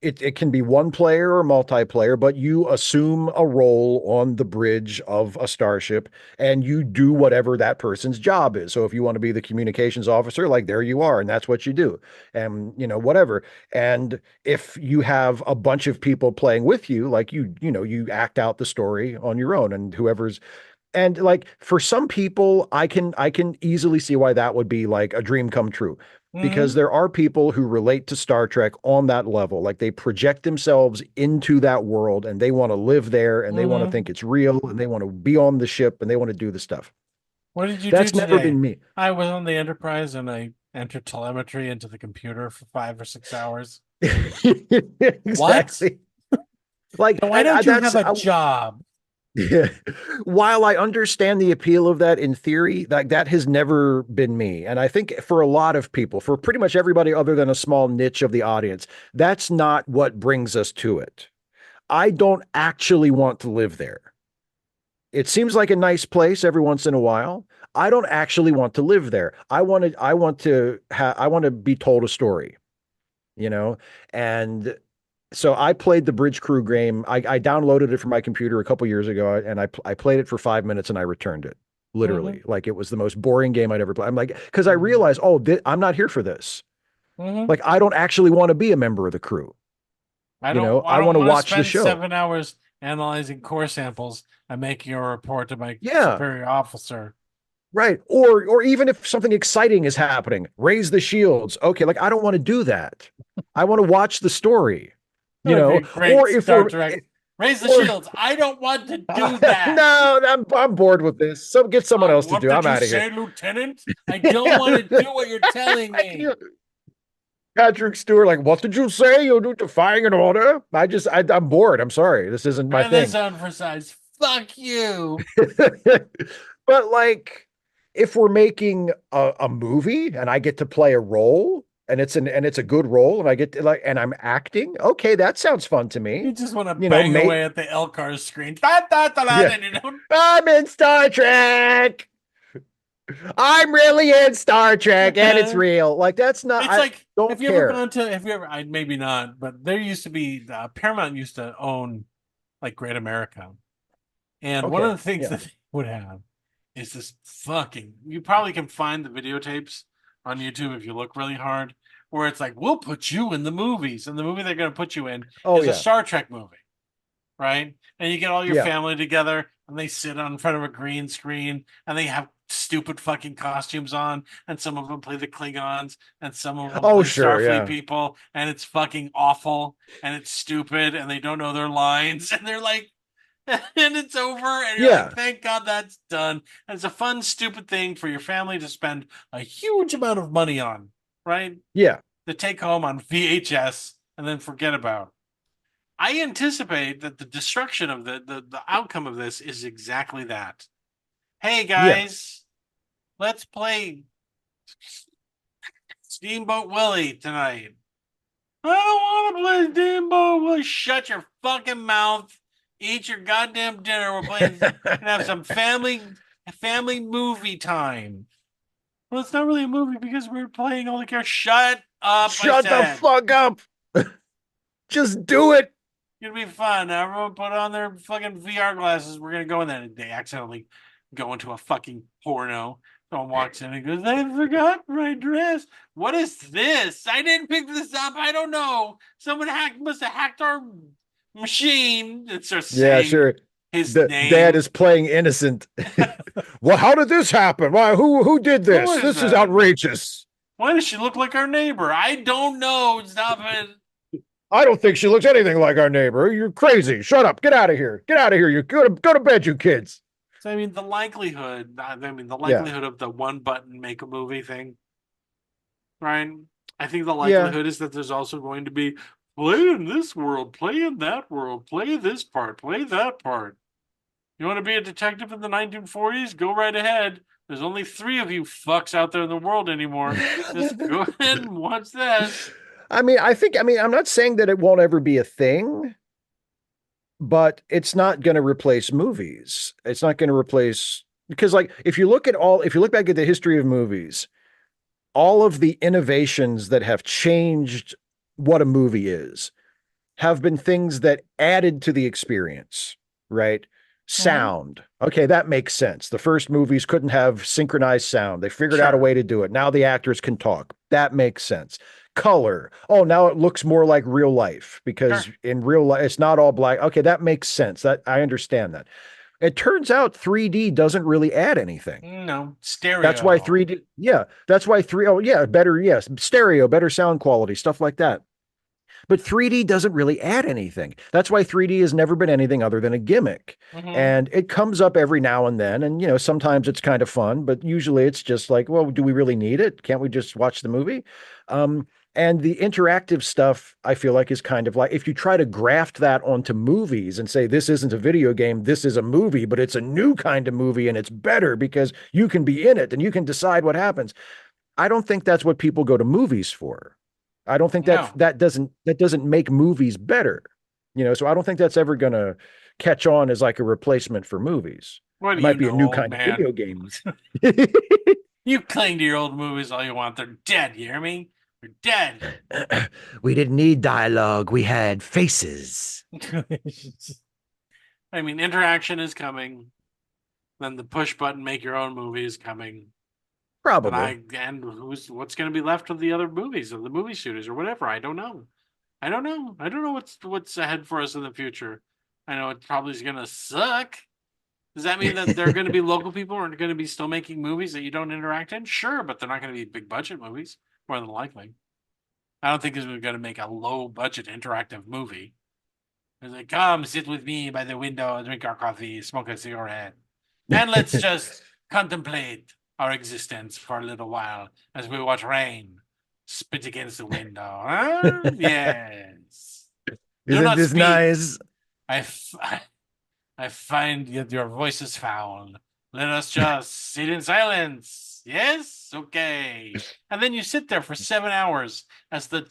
it can be one player or multiplayer, but you assume a role on the bridge of a starship and you do whatever that person's job is. So if you want to be the communications officer, like there you are, and that's what you do. And whatever. And if you have a bunch of people playing with you, like you act out the story on your own, and whoever's And like for some people, I can easily see why that would be like a dream come true. Because there are people who relate to Star Trek on that level. Like they project themselves into that world and they want to live there and they want to think it's real and they want to be on the ship and they want to do the stuff. What did you That's do never today? been me. I was on the Enterprise and I entered telemetry into the computer for 5 or 6 hours. Exactly. Like, so why don't you have a job? Yeah. While I understand the appeal of that in theory, that has never been me. And I think for a lot of people, for pretty much everybody other than a small niche of the audience, that's not what brings us to it. I don't actually want to live there. It seems like a nice place every once in a while. I don't actually want to live there. I want to be told a story, you know? And so I played the Bridge Crew game. I downloaded it from my computer a couple years ago, and I played it for 5 minutes and I returned it. Literally, like it was the most boring game I'd ever played. I'm like, because I realized, I'm not here for this. Like I don't actually want to be a member of the crew. I want to watch the show. 7 hours analyzing core samples and making a report to my superior officer. Right. Or even if something exciting is happening, raise the shields. Okay, like I don't want to do that. I want to watch the story. You know, or if Star Trek. Raise the shields. I don't want to do that. No, I'm bored with this. So get someone else to do. I'm out of here. Lieutenant? I don't want to do what you're telling me. Patrick Stewart, like, what did you say? You're defying an order? I'm bored. I'm sorry. This isn't my thing. This on for size. Fuck you. But like, if we're making a movie and I get to play a role, and it's a good role, and I get to and I'm acting. Okay, that sounds fun to me. You just want to bang away at the LCAR screen. I'm in Star Trek. I'm really in Star Trek, and it's real. Like that's not. It's like have you ever gone to? Maybe not, but there used to be Paramount used to own like Great America, and one of the things that they would have is this fucking. You probably can find the videotapes on YouTube if you look really hard, where it's like, we'll put you in the movies. And the movie they're going to put you in is a Star Trek movie, right? And you get all your family together, and they sit in front of a green screen, and they have stupid fucking costumes on, and some of them play the Klingons, and some of them play Starfleet people, and it's fucking awful, and it's stupid, and they don't know their lines, and they're like, and it's over, and you're like, thank God that's done. And it's a fun, stupid thing for your family to spend a huge amount of money on, right? Yeah. To take home on VHS and then forget about. I anticipate that the destruction of the outcome of this is exactly that. Hey, guys, let's play Steamboat Willie tonight. I don't want to play Steamboat Willie. Shut your fucking mouth. Eat your goddamn dinner. We're playing and have some family movie time. Well, it's not really a movie because we're playing all the characters. Shut up. Shut the fuck up. Just do it. It's gonna be fun. Everyone put on their fucking VR glasses. We're gonna go in there. They accidentally go into a fucking porno. Someone walks in and goes, I forgot my dress. What is this? I didn't pick this up. I don't know. Someone must have hacked our machine. It's just sure. His name. Dad is playing innocent. Well, how did this happen? Why? Who did this? This is outrageous. Why does she look like our neighbor? I don't know. Stop it. I don't think she looks anything like our neighbor. You're crazy. Shut up. Get out of here. Get out of here. You go to bed, you kids. So the likelihood. Of the one button make a movie thing, right? I think the likelihood is that there's also going to be. Play in this world, play in that world, play this part, play that part. You want to be a detective in the 1940s? Go right ahead. There's only 3 of you fucks out there in the world anymore. Just go ahead and watch that. I'm not saying that it won't ever be a thing, but it's not going to replace movies. It's not going to replace, because like, if you look back at the history of movies, all of the innovations that have changed what a movie is have been things that added to the experience, right? Sound. Okay, that makes sense. The first movies couldn't have synchronized sound. They figured out a way to do it. Now the actors can talk. That makes sense. Color. Oh, now it looks more like real life because in real life, it's not all black. Okay, that makes sense. That I understand that. It turns out 3D doesn't really add anything. No, stereo. That's why 3D, that's why better, stereo, better sound quality, stuff like that. But 3D doesn't really add anything. That's why 3D has never been anything other than a gimmick. Mm-hmm. And it comes up every now and then. And, sometimes it's kind of fun, but usually it's just like, well, do we really need it? Can't we just watch the movie? And the interactive stuff, I feel like, is kind of like, if you try to graft that onto movies and say, this isn't a video game, this is a movie, but it's a new kind of movie and it's better because you can be in it and you can decide what happens. I don't think that's what people go to movies for. I don't think that doesn't make movies better, so I don't think that's ever going to catch on as like a replacement for movies. It might be a new kind of video games. You cling to your old movies all you want. They're dead. You hear me? They're dead. We didn't need dialogue. We had faces. I mean, interaction is coming. Then the push button, make your own movie is coming. Probably. And what's going to be left of the other movies, of the movie studios or whatever? I don't know. I don't know what's ahead for us in the future. I know it probably is going to suck. Does that mean that there are going to be local people who are going to be still making movies that you don't interact in? Sure, but they're not going to be big budget movies, more than likely. I don't think we're going to make a low budget interactive movie. It's like, come sit with me by the window, drink our coffee, smoke a cigarette, and let's just contemplate our existence for a little while as we watch rain spit against the window. Huh? Yes. Isn't this nice? I find that your voice is foul. Let us just sit in silence. Yes? Okay. And then you sit there for 7 hours as the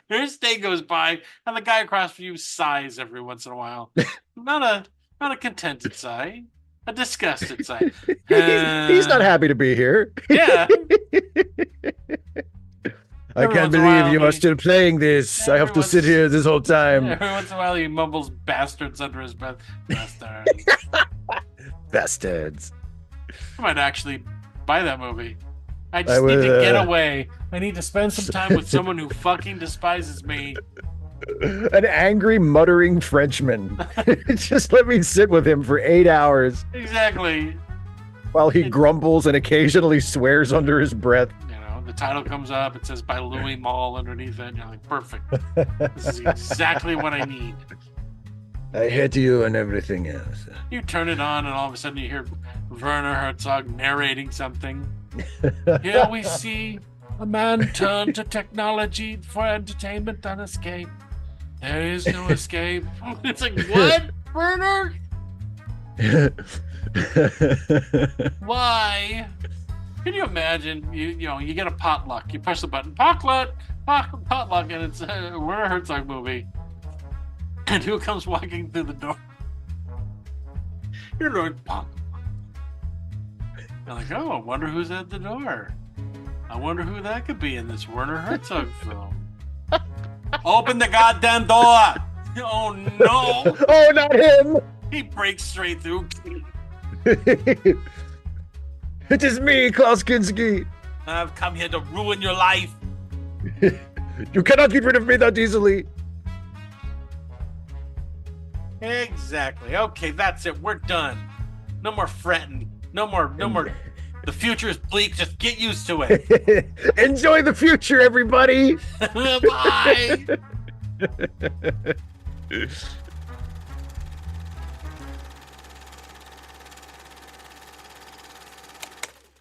first day goes by and the guy across from you sighs every once in a while. Not a contented sigh. A disgusted sigh. He's not happy to be here. Yeah. I can't believe you are still playing this. I have to sit here this whole time. Every once in a while he mumbles bastards under his breath. Bastards. Bastards. I might actually buy that movie. I just need to get away. I need to spend some time with someone who fucking despises me. An angry, muttering Frenchman. Just let me sit with him for 8 hours. Exactly. While he grumbles and occasionally swears under his breath. The title comes up, it says by Louis Malle underneath it, and you're like, perfect. This is exactly what I need. I hate you and everything else. You turn it on, and all of a sudden you hear Werner Herzog narrating something. Here we see a man turn to technology for entertainment and escape. There is no escape. It's like, what, Werner? Why? Can you imagine? You get a potluck. You push the button, potluck, and it's a Werner Herzog movie. And who comes walking through the door? You're like, pop. You're like, oh, I wonder who's at the door. I wonder who that could be in this Werner Herzog film. Open the goddamn door! Oh no! Oh, not him! He breaks straight through. It is me, Klaus Kinski. I've come here to ruin your life. You cannot get rid of me that easily. Exactly. Okay, that's it. We're done. No more fretting. No more. The future is bleak. Just get used to it. Enjoy the future, everybody. Bye.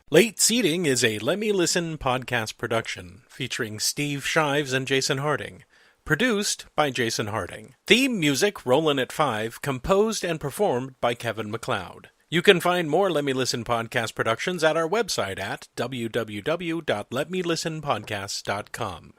Late Seating is a Let Me Listen podcast production featuring Steve Shives and Jason Harding. Produced by Jason Harding. Theme music, Rollin' at 5, composed and performed by Kevin MacLeod. You can find more Let Me Listen podcast productions at our website at www.letmelistenpodcasts.com.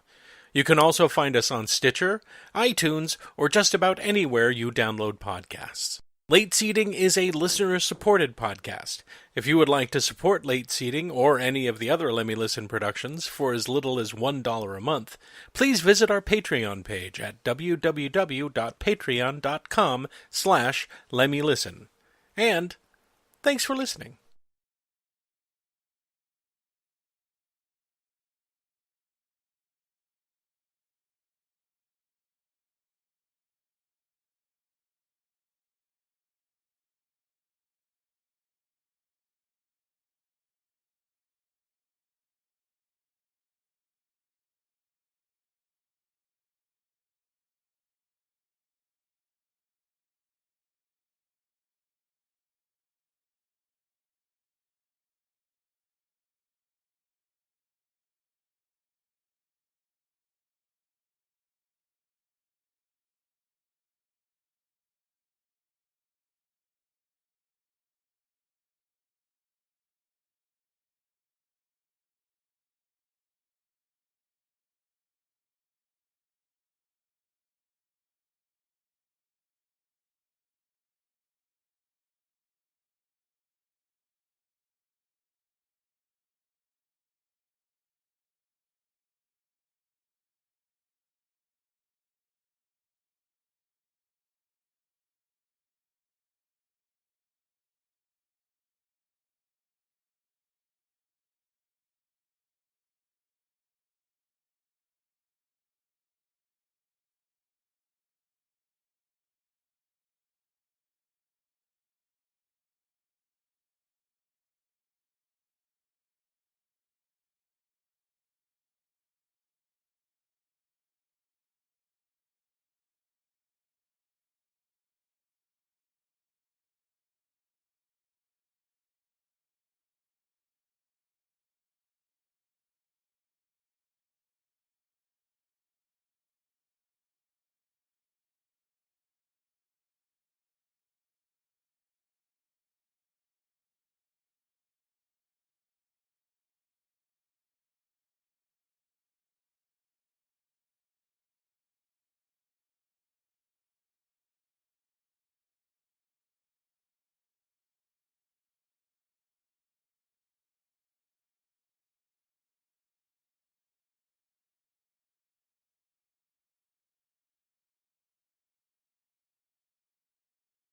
You can also find us on Stitcher, iTunes, or just about anywhere you download podcasts. Late Seating is a listener-supported podcast. If you would like to support Late Seating or any of the other Let Me Listen productions for as little as $1 a month, please visit our Patreon page at www.patreon.com/LetMeListen. And thanks for listening.